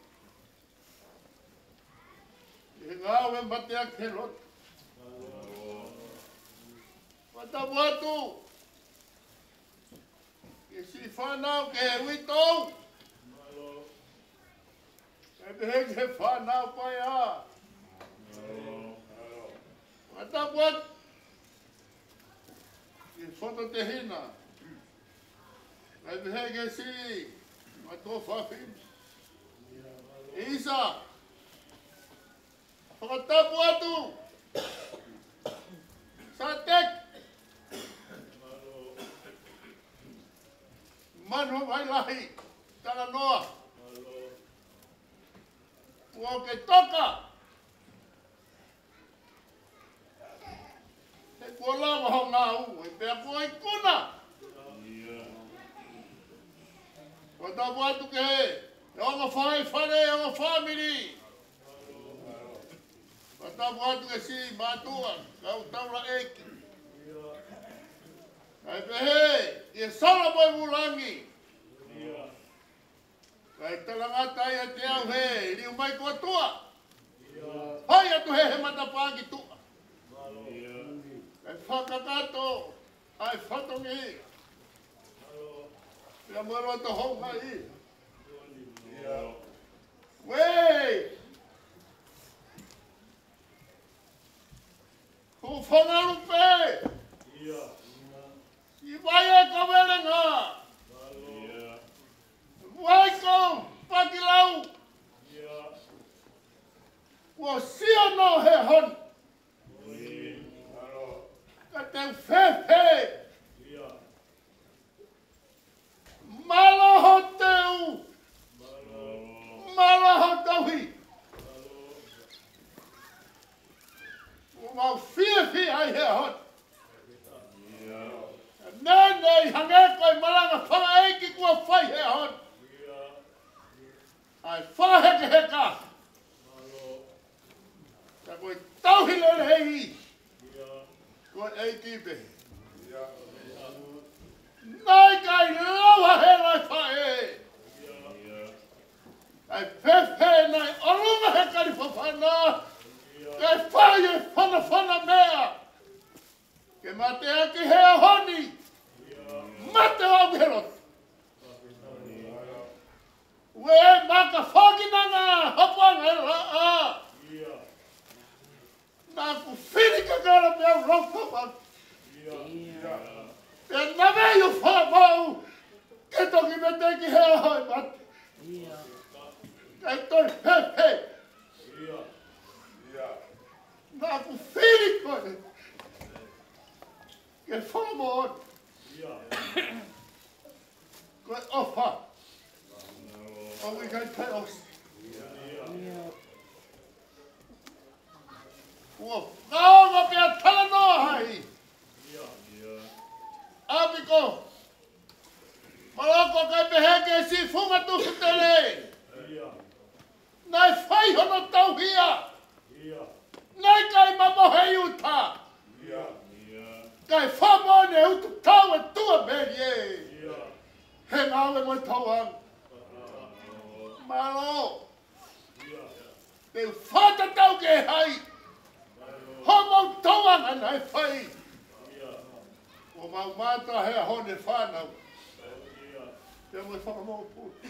E ngāwe matea ke lot. Madabuatu. E si whanau ke he witou. E behege he whanau pai a. Madabuatu. E whoto te hina. E behege si. Mato whawhin. Isa. Fakahekeheka. Sateki Manuvailahi Talanoa. O que toca. E kola wa ngau e pe ko ikuna. Madabuatu ke e o fai fare o family. Madabuatu ke si matua kau taura eki. Ai pehe e sala boy mulangi. Kai talangata ia te au he, li mai ko tua. Hai atu he matapaki tu. Ai whakakato. Ai whatongi. Ia mwero to hou mai. Wei! Hu whangaru pe! I vai e ka welenga! Wai ko! Pakilau! Ua sia no he hon! Ka te whewhe! Malaho teu! Malaho tauhi! Mau whiawhi ai he hon! Nei hange koe malanga whakaeki kua whai he hon! Ai Fakahekeheka! Ta koe tauhi lele hei! Koe eiki pehe! Nai kai lawa he lai whae! Ai whewhe nai orunga he kari whawhana! Kai whae e whana mea! Ke mate aki he honi! Mate au herot! Ue maka whakinanga hapanga e raa! Nā ku whirika kara mea raukapan! Te nawe yu whapau! Ke toki me teki he ahoi mate! Kai toi hehe! Nā ku whirika e! Ke whamon! Koe ofa! Aui kai tai os! Ua whaonga pia talanoa hai! Apiko! Maloko kai peheke si funga tuku tele! Nai whaihono tauhia! Nai kai mamohe uta! Kai whamone utu tau e tua berie! He ngawe mo tauang! Malo! Te whata tau ke hai! Homo tauang anai whai! O mau mata he hone whanau! Te mo whakamoa puti!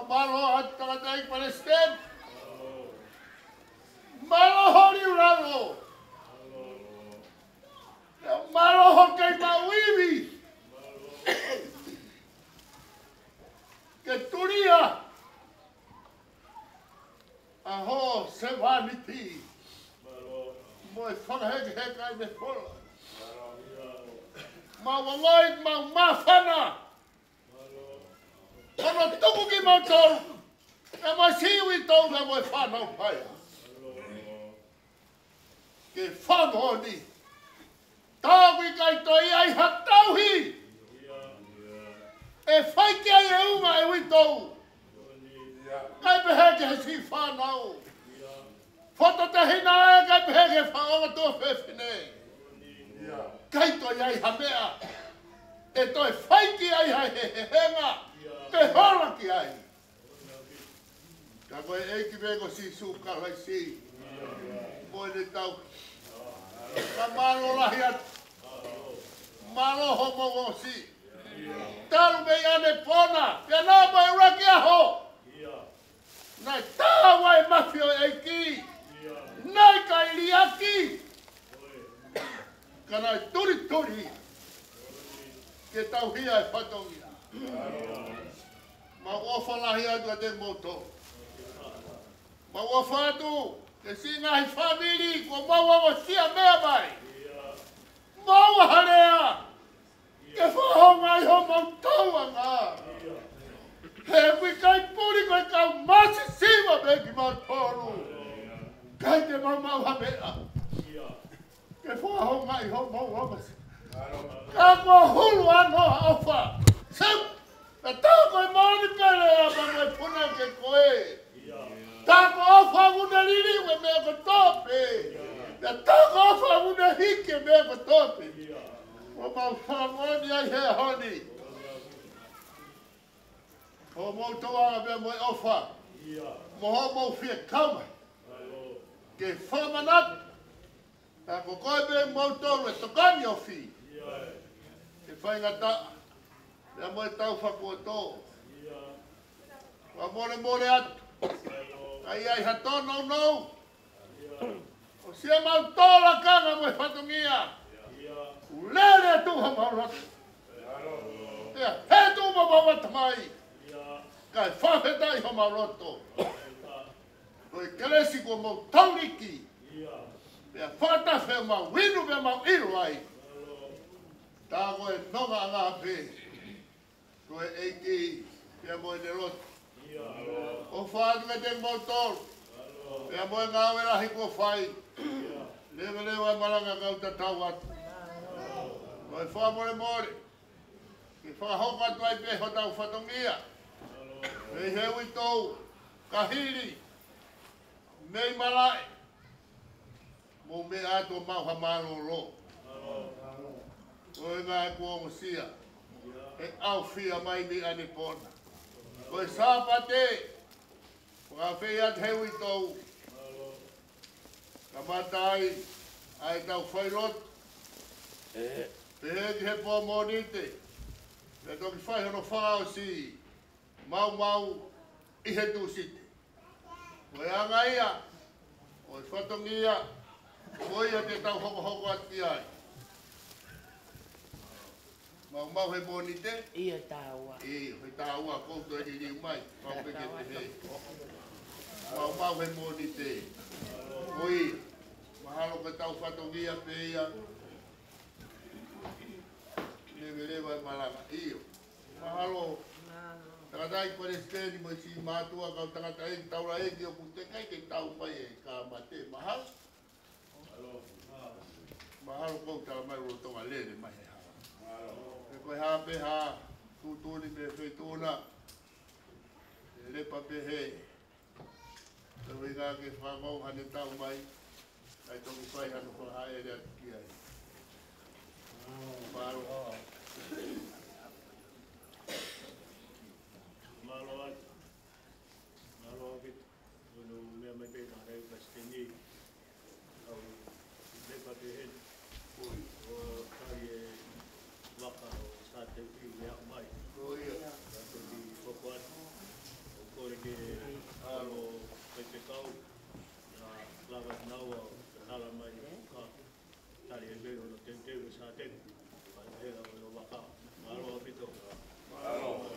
Malo ataka tai Palestine! Malo hori uralo! Malo ho kei mauiwi! Ke turia! Aho se vaniti! Moi Fakahekeheka i me pola! Mau wangoi, mau mawhana! Ono tuku ki mau tau! E mai siwi tau na moi whanau paia! Ke whamoni! Tāwi kai toi ai hatauhi! E whaike ai e unga e witou! Kai peheke he si whanau! Whata te hina e kai peheke whaonga tua whewhine! Kai toi ai hamea! E toi whaike ai hai he henga! Te hola ki ai! Ka koe eiki vego si suka lai si! Moe ne tau! Ka malo lahi atu! Malo homo wosi! Taru me ane pona! Pia nā mai uraki aho! Nai tāwa e mafio eiki! Nai kai liaki! Ka nai turi! Ke tau hia e whatongi! Ma ofa lahi atu a te moto! Ma ofa atu! Ke si ngahi whamiri, ko maua sia mea mai! Maua harea! Ke whahonga i ho mau tauanga! He kui kai puri koe kau masi siwa me ki mau toru! Kai te mau hamea! Ke whahonga i ho mau amasi! Ka kua hulu ano ofa! Sem! E tau koe maani pere a mangai puna ke koe! Tako ofa una lili we me ko tope. Ya tako ofa una hike me ko tope. O ma famoni ai he honi. O mo toa be mo ofa. Moho mo fia kama. Ke whamanat. Ta ko koe be mo tolu e tokani o fi. Ke whaingata. Mea mo e tau whakua tō. Wa more atu. Ai hatono no. O sia mau tola kanga mo e whatongia. Ulele tu ha mauratu. He tu ma mawata mai. Kai whawhetai ha mauratu. Koe kelesi ko mau tauriki. Mea whata whea mau winu mea mau iru ai. Tā koe nonga ngā pē. Koe eiki mea mo e ne rotu. O whaadunga te mau tolu. Mea mo e ngā werahi ko whai. Lewa malanga kau ta tau atu. Koe wha Ki whakahoka atu ai peho tau whatongia. Mei hewi tau, kahiri, mei malai. Mo me ato mau hamaro ro. Koe ngā e kua musia. E au fia mai ni ane pona. Koe sāpate. Whakawhi at hewi tau. Kamatai, ai tau whairot. Pehe ki he pō monite. Me toki whai hono whao si. Mau, i he tu site. Koe anga ia. Koe whatongia. Koe ia te tau hoko ati ai. Mau he monite. Ia tāua. He tāua koutu e hiri mai. Mau peke te he. Mau he monite. Koe. Mahalo ka tau whatongia pe ia. Lewa malanga iyo. Mahalo. Takatai kore stedi mo si matua kau takatai taura eki o kutekai ke tau mai e ka mate. Mahalo. Mahalo kau tala mai rotonga lere mai he haa. E koe haa pe haa. Tutuni me whetuna. Lepa pe he. Te winga ke whangau hane tau mai. Ai tongi whai hano whaha e rea tiki ai. Mahalo. Malo akit. Uno mea mai pēta rei pasteni. Au lepa pehen. O kai e waka o Sateki Manuvailahi. Rato di Fokuat. O kore ke alo Faifekau. Na lava naua o hala mai ka. Tari e bero no Fiema'u Sateki. Era o waka. Malo apito. Malo.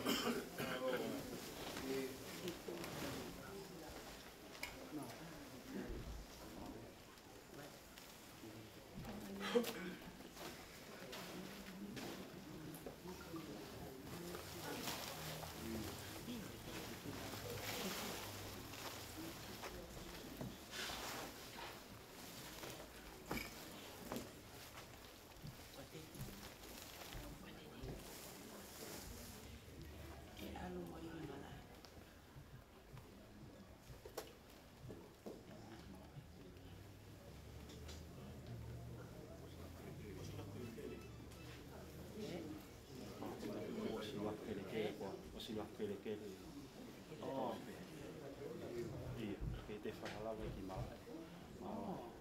Oh. Iya, kita fahala lagi malah. Oh.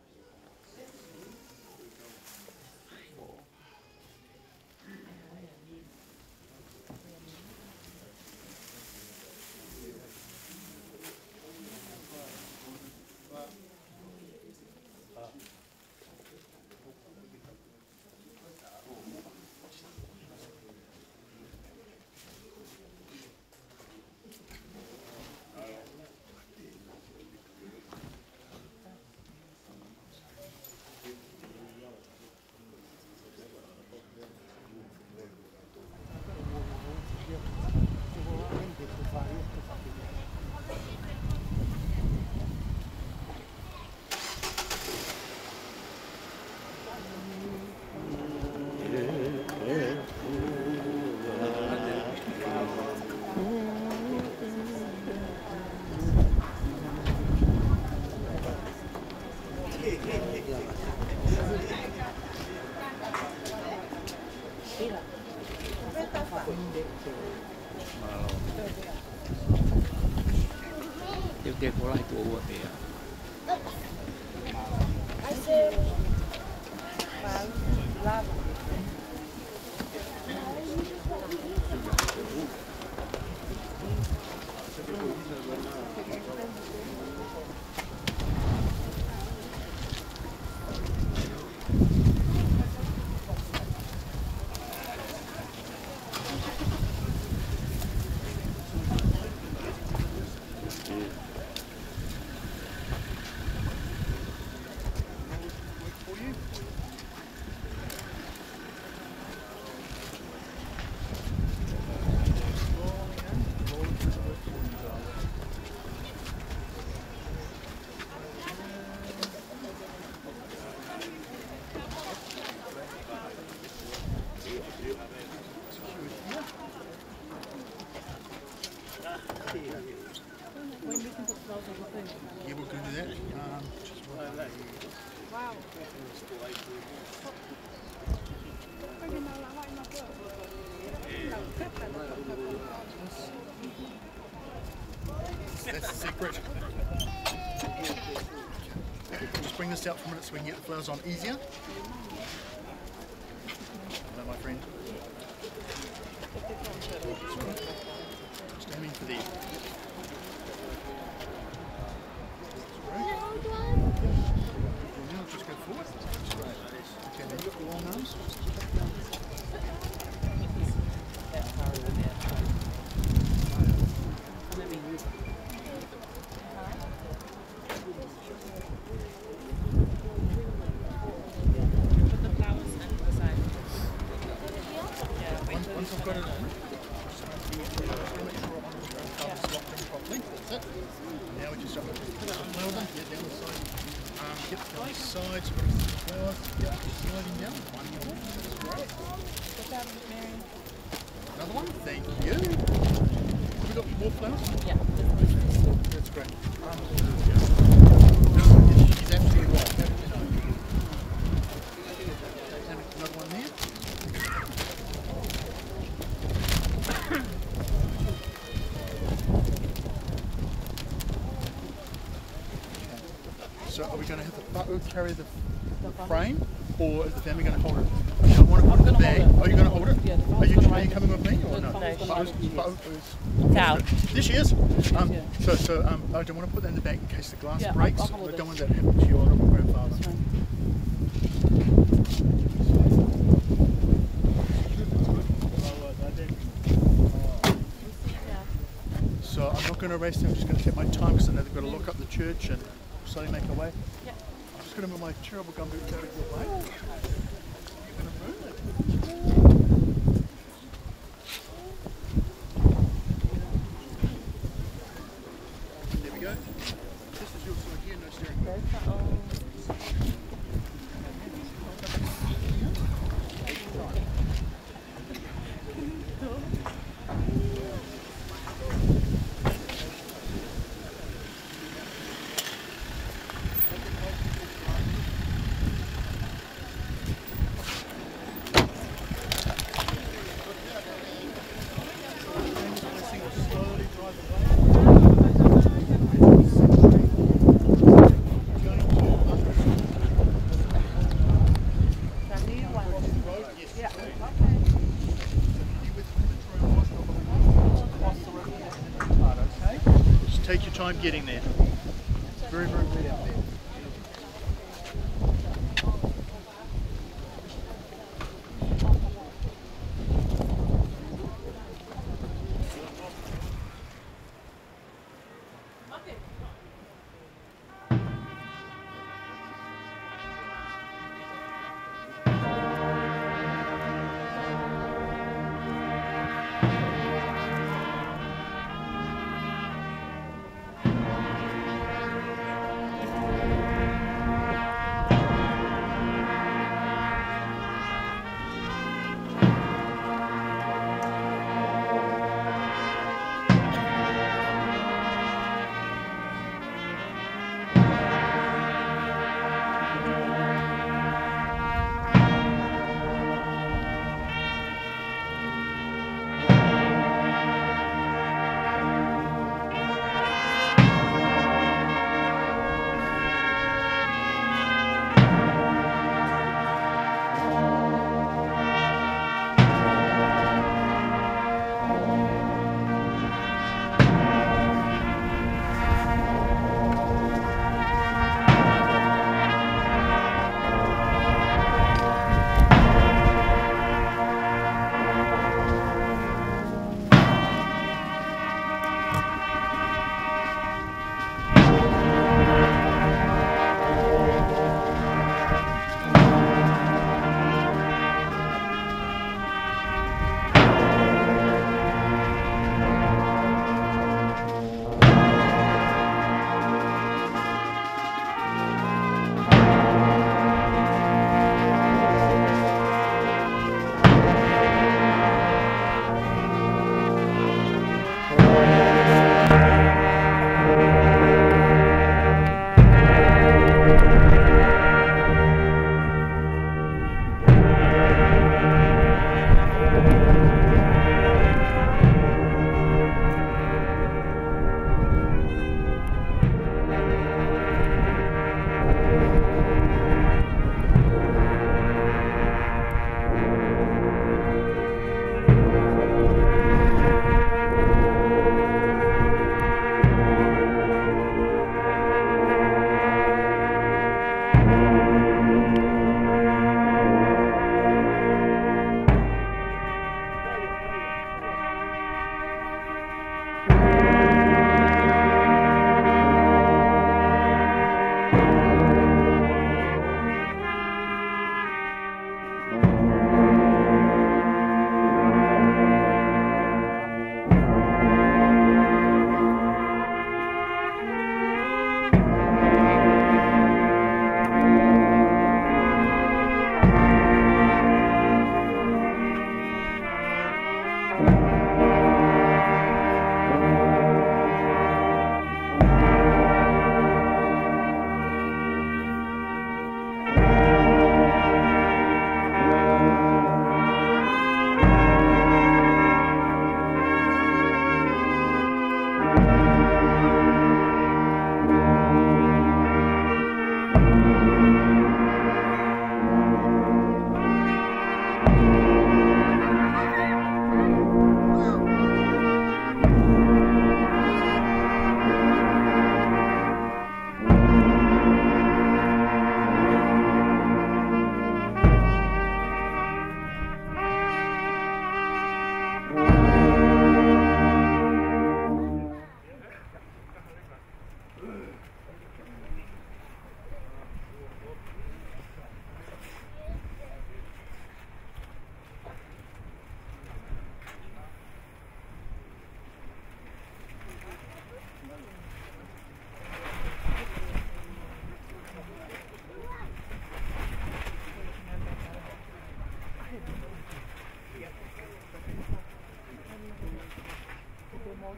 te kola tu ua pea. I said, love. Yeah, we're going to do that. Wow. That's the secret. Just bring this out for a minute so we can get the flowers on easier. Hello, my friend. Just aiming for the... Just go forward. Okay, then you've got the long arms. Once I've got it on, just make sure I'm locked in properly. That's it. Now we just put the flower down, down the side. Get down the sides, put the flowers, sliding down. One more. That's great. Another one. Thank you. Have we got more flowers? Yeah. That's great. She's absolutely right. Another one there. So are we going to have the Fai'aho carry the frame, or is the family going to hold it? I want to put it in the bag. Are you going to hold it? Yeah, Are you coming with me or no? Fai'aho's out. This year's? I don't want to put that in the bag in case the glass breaks. I don't want that to happen to your grandfather. So I'm not going to race them, I'm just going to take my time because I know they've got to lock up the church and slowly make our way. Yep. I'm just going to move my terrible gumboots out of your way. You're going to move it. There we go. This is your side here, no steering wheel. Take your time getting there. It's very, very wet out there.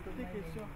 Des questions.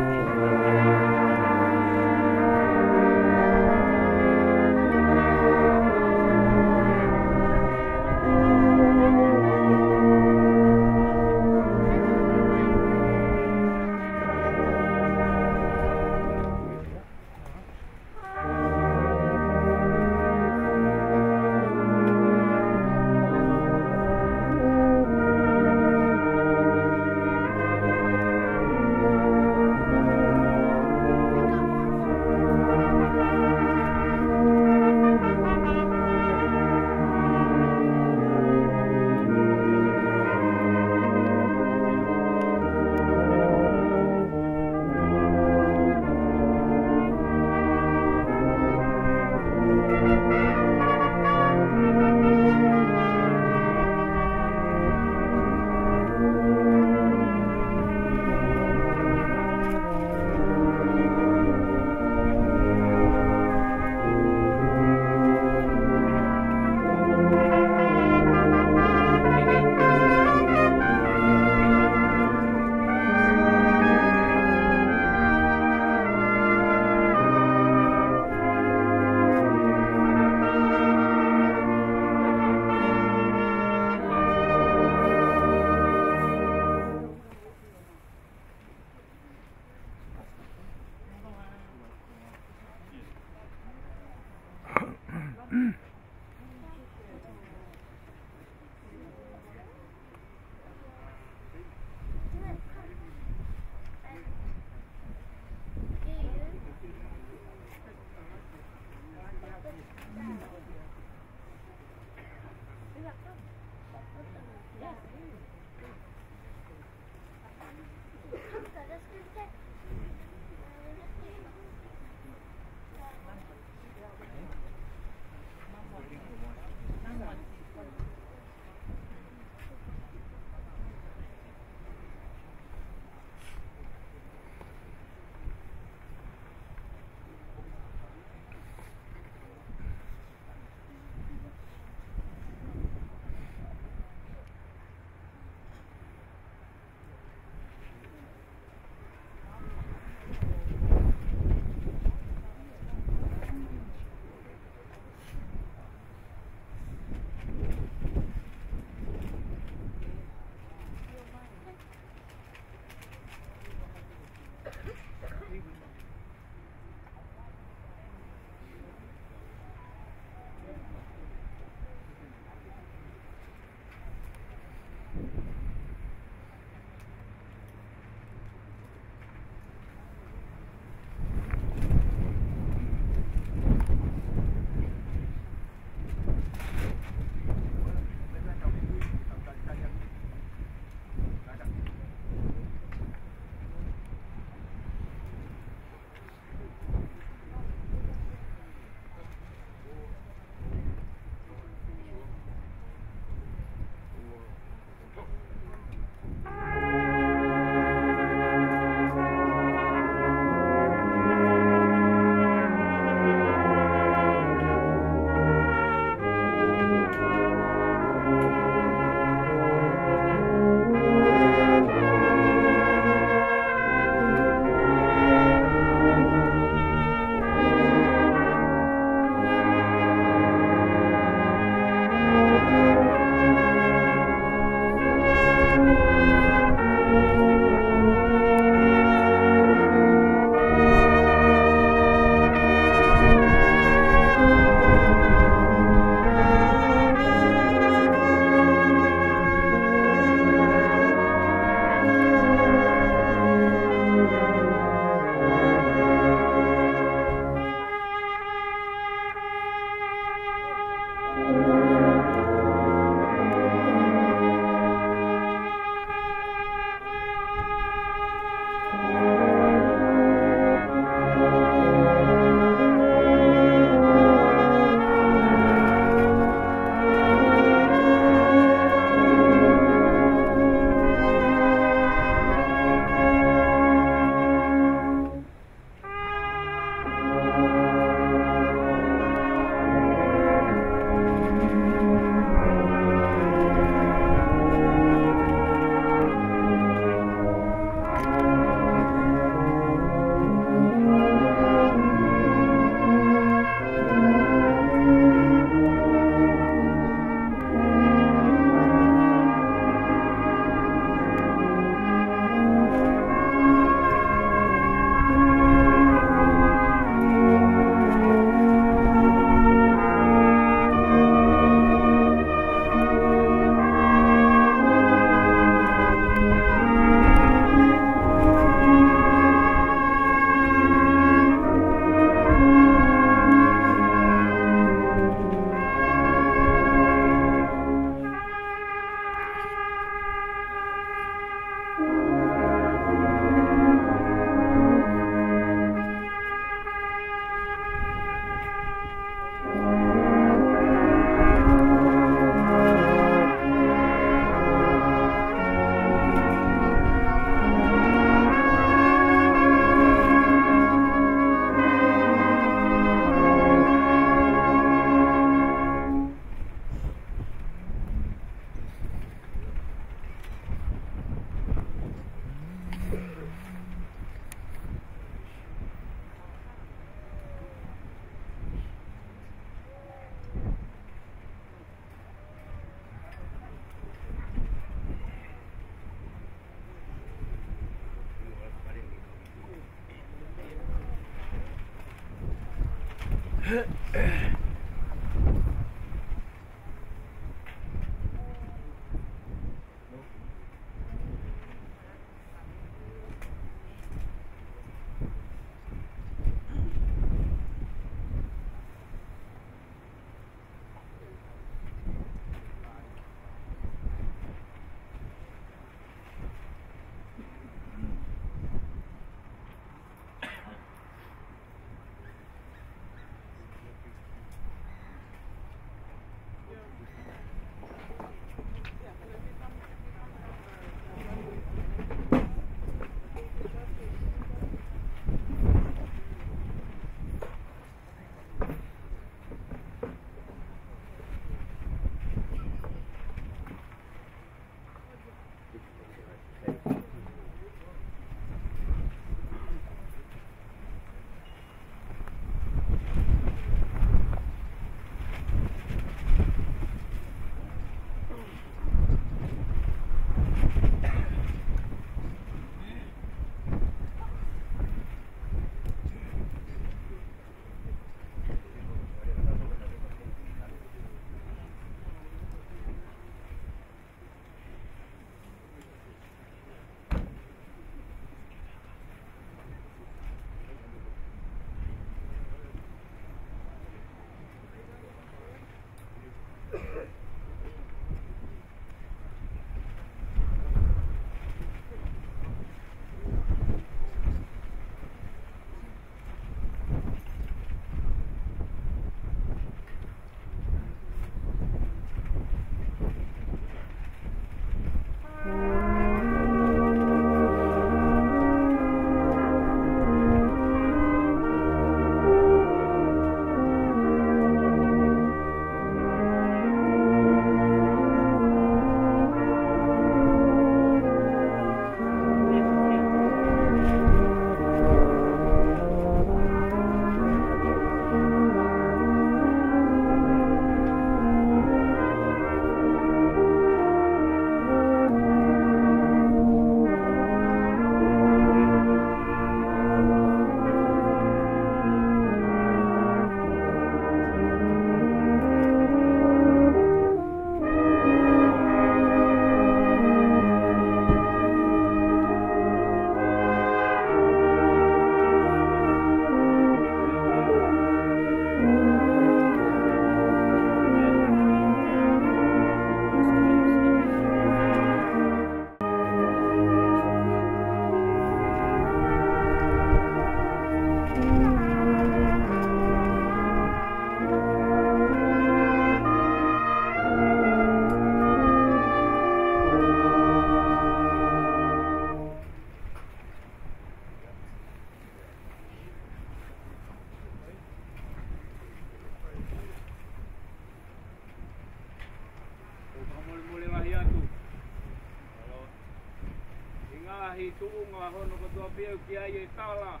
tuunga hono ko tua piau ki ai e tala.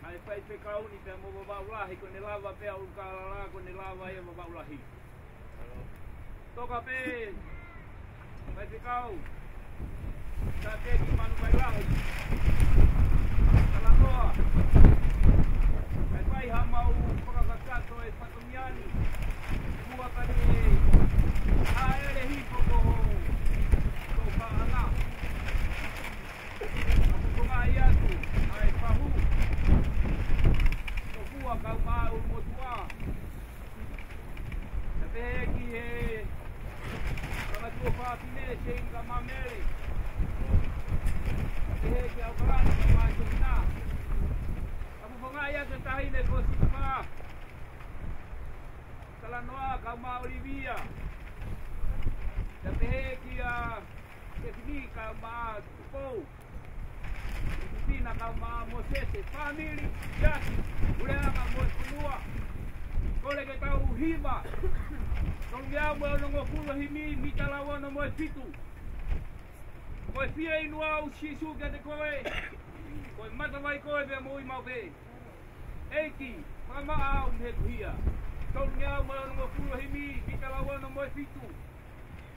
Ai Faifekau ni te mo maulahi ko ne lava pea ulkalala ko ne lava e maulahi. Toka pe Faifekau Sateki Manuvailahi Talanoa. Ai Faifekau Fakahekeka e Fatumiani. Mua kani aere hipo ko toka ana. Ako ngai atu ai pahu. Tokua kau mau motua. Peki he kala tua whāpine se inga mamere he ki au karani ka mātu hina apu whangai atu tahine ko sitama Talanoa kau mā Olivia he ki a Kefini kau mā Tupou Kefina kau mā Mosese family yasi ureanga Mosunua kole ke tau hiva Tong ia mo no kula himi mitalawa no mo fitu. Ko fia inua u sisu ke te koe. Ko mata vai koe be mo i mau be. Eki, mama au me kuia. Tong ia mo no kula himi mitalawa no mo fitu.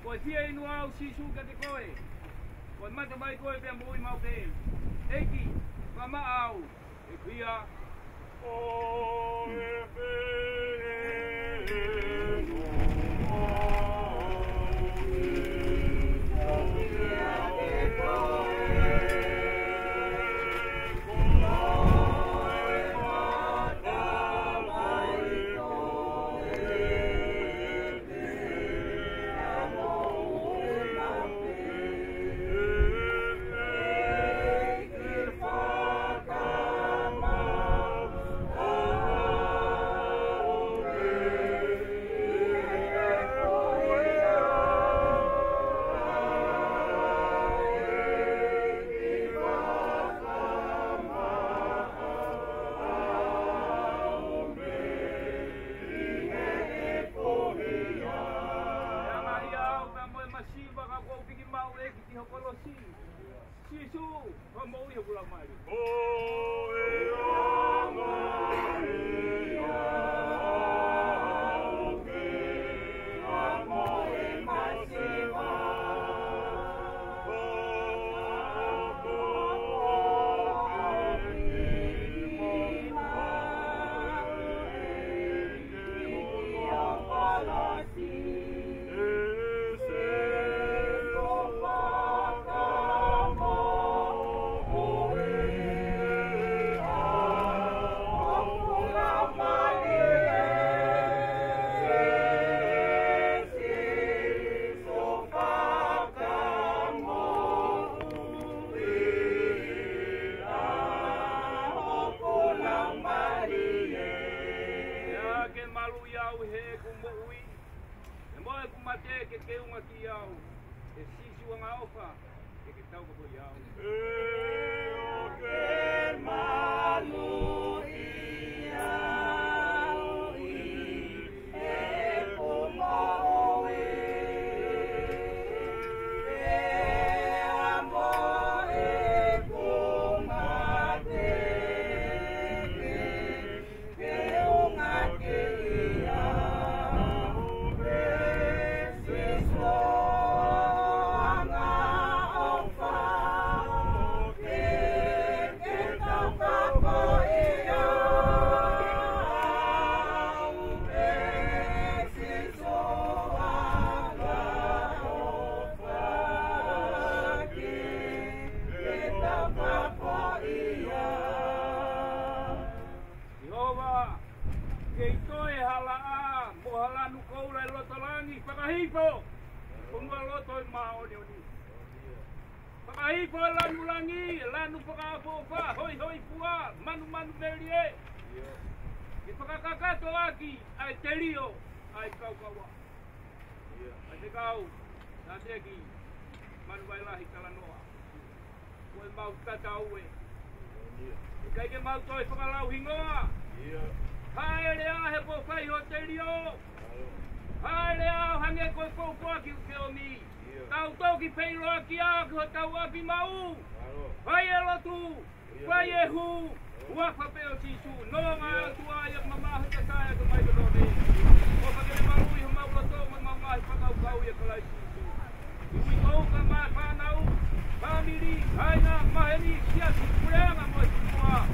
Ko fia inua u sisu ke te koe. Ko mata vai koe be mo i mau be. Eki, mama au e kuia. Faifekau Sateki Manuvailahi Talanoa. Fiema'u tataue. Kai ke mau toi whakalau hingoa. Haere a he po Fai'aho te rio. Haere a hange koe poukoa ki uke o mi. Tau tau ki peiroa ki a ki ho tau a Fiema'u. Hai e lotu. Fai'aho. Uafa peo sisu. No ngā atua ia mamaha te taia ka mai kanone. O pakele marui ho mau loto mamaha whakau kau ia kalai sisu. Ui kou ka mai whanau. Family, aina, maheri, siasi, kureanga mo i kua.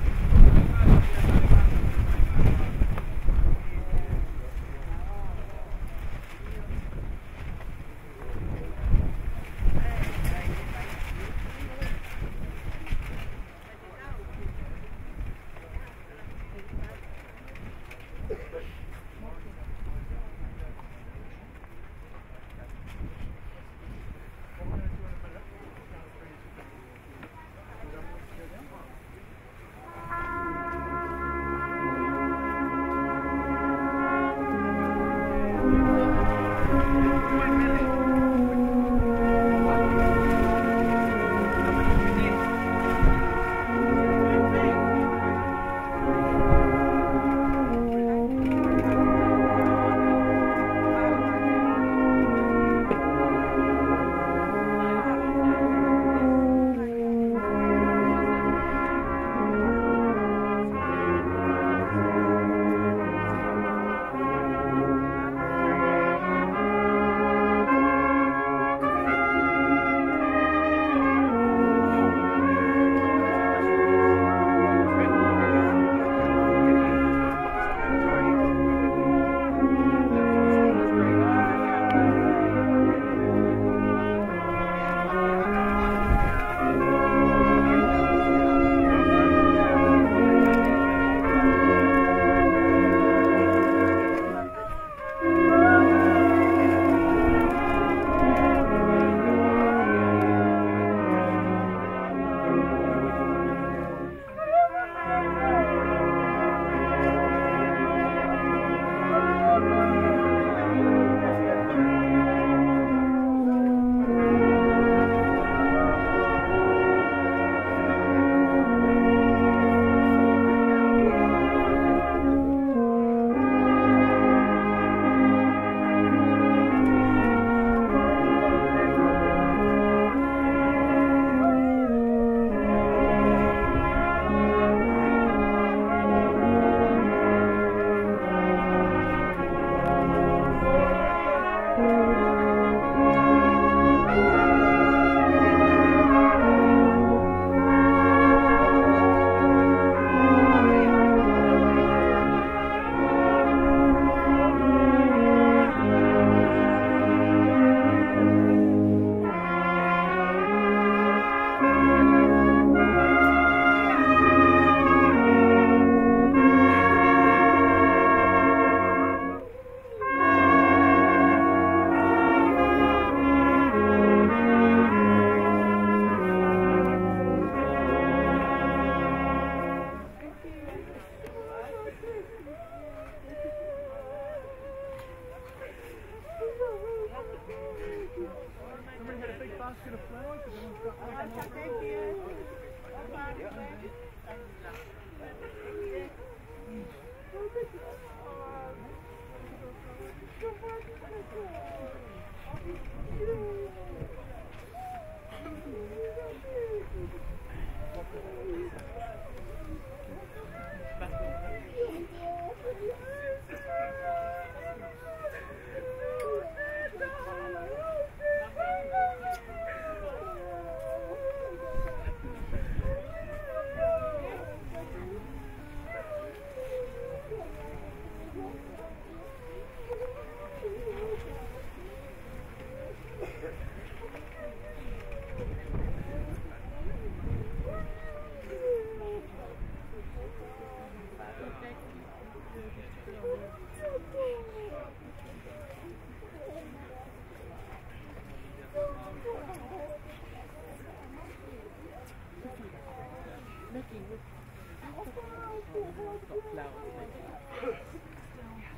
got flowers.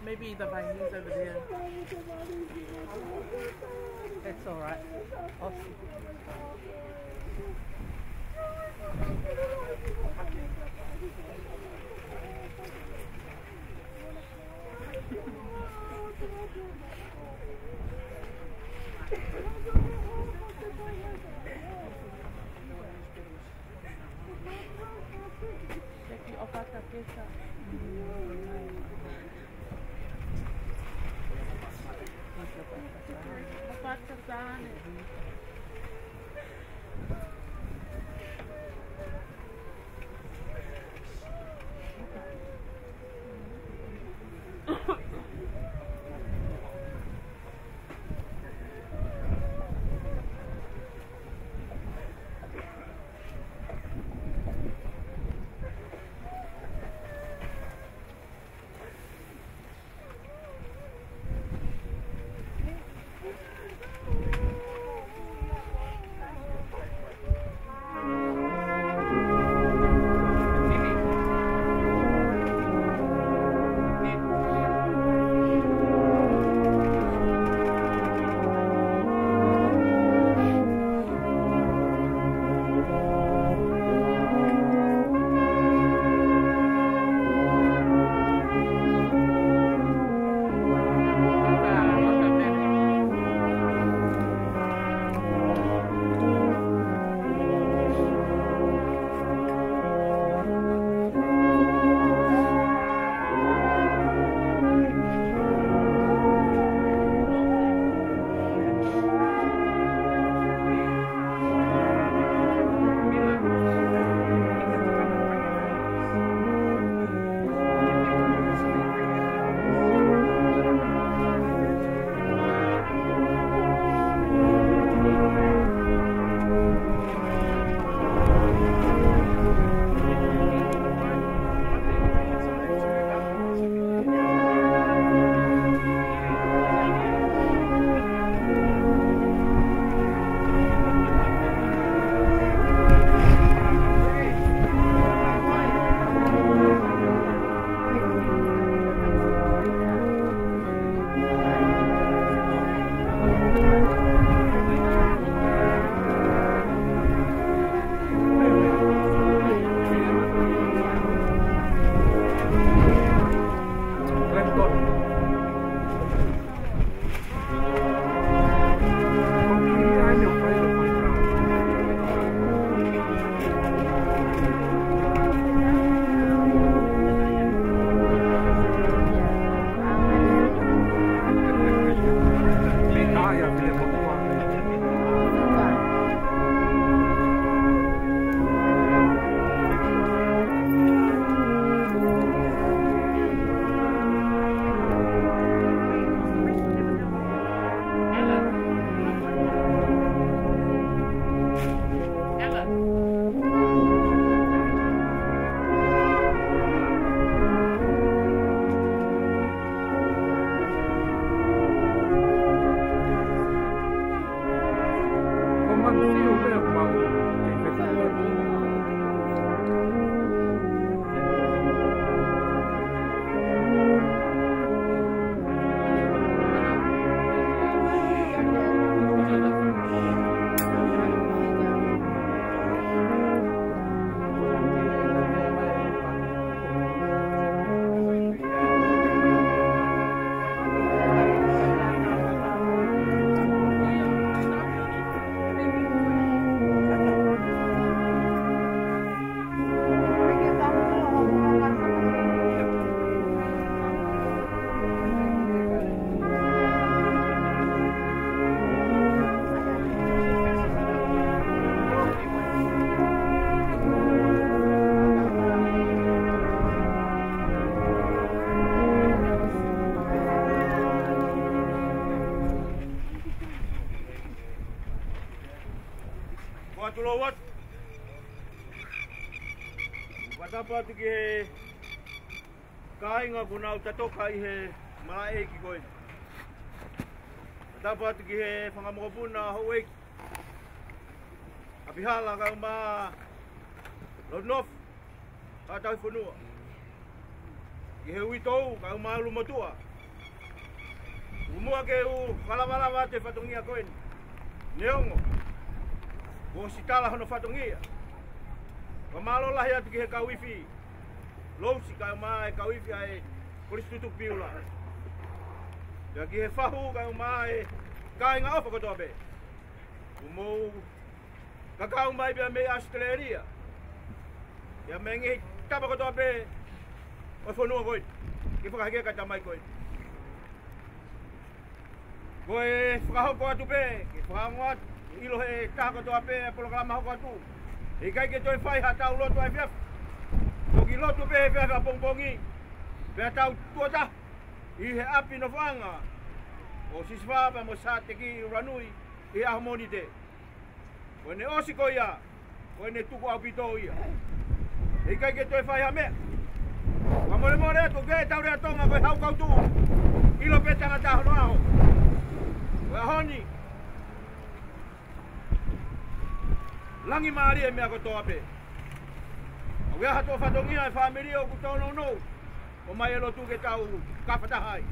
Maybe the vines over there. It's all right. Awesome. Fakahekeheka. Tulowat. Watapa tiki kainga kuna utatoka ihe malae ki koe. Watapa tiki he whangamokopuna haueki. Apihala ka ma Lodnof ka tau whanua. I he ui tau, ka umalu matua. Umua ke u kalawalawa te whatongia koen. Neongo. Ko sitala hono whatongia. Ka malo lahi atu ki he kauifi. Lousi ka umaa e kauifi ai koristutu piula. Ia ki he whahu ka umaa e kāinga ofa kotoa pe. Umou kakau mai pia me Australia. Ia mengi tapa kotoa pe o whanua koe. Ki Fakahekeheka tamai koe. Koe whakahoko atu pe, ki whakangoat, ilo he taha kotoa pe e programa hoko atu. I kai ke toi whai ha tau lotu ai whiaf. Ko ki lotu pe he whiaf a pongpongi. Pea tau tuata, i he api no whanga. O siswapa mo Sateki Ranui, i aho moni te. Koe ne osi ko ia, koe ne tuku au pito ia. I kai ke toi whai ha mea. Ka more more atu, ke tau rea tonga koe hau kau tu. Ilo pe tangata hono aho. Koe ahoni. Langi maari e mea kotoa pe. Koe aha tō whatongia e whamiri o kutono no. O mai elo tu ke tau kawhatahai.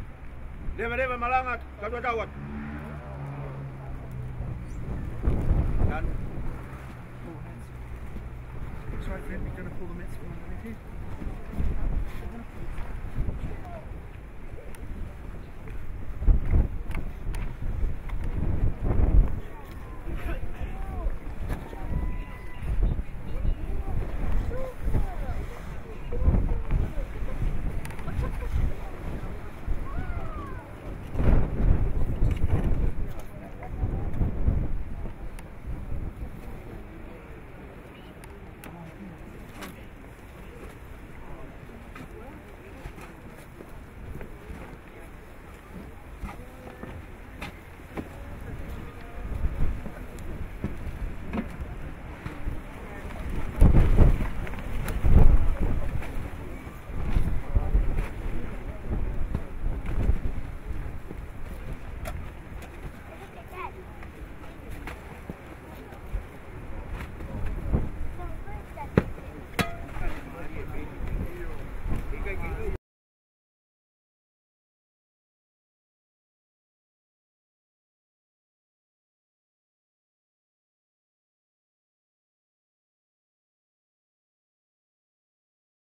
Rewa rewa malanga katua tau atu. Dan. Sorry, friend, we're going to pull the mitts from underneath you.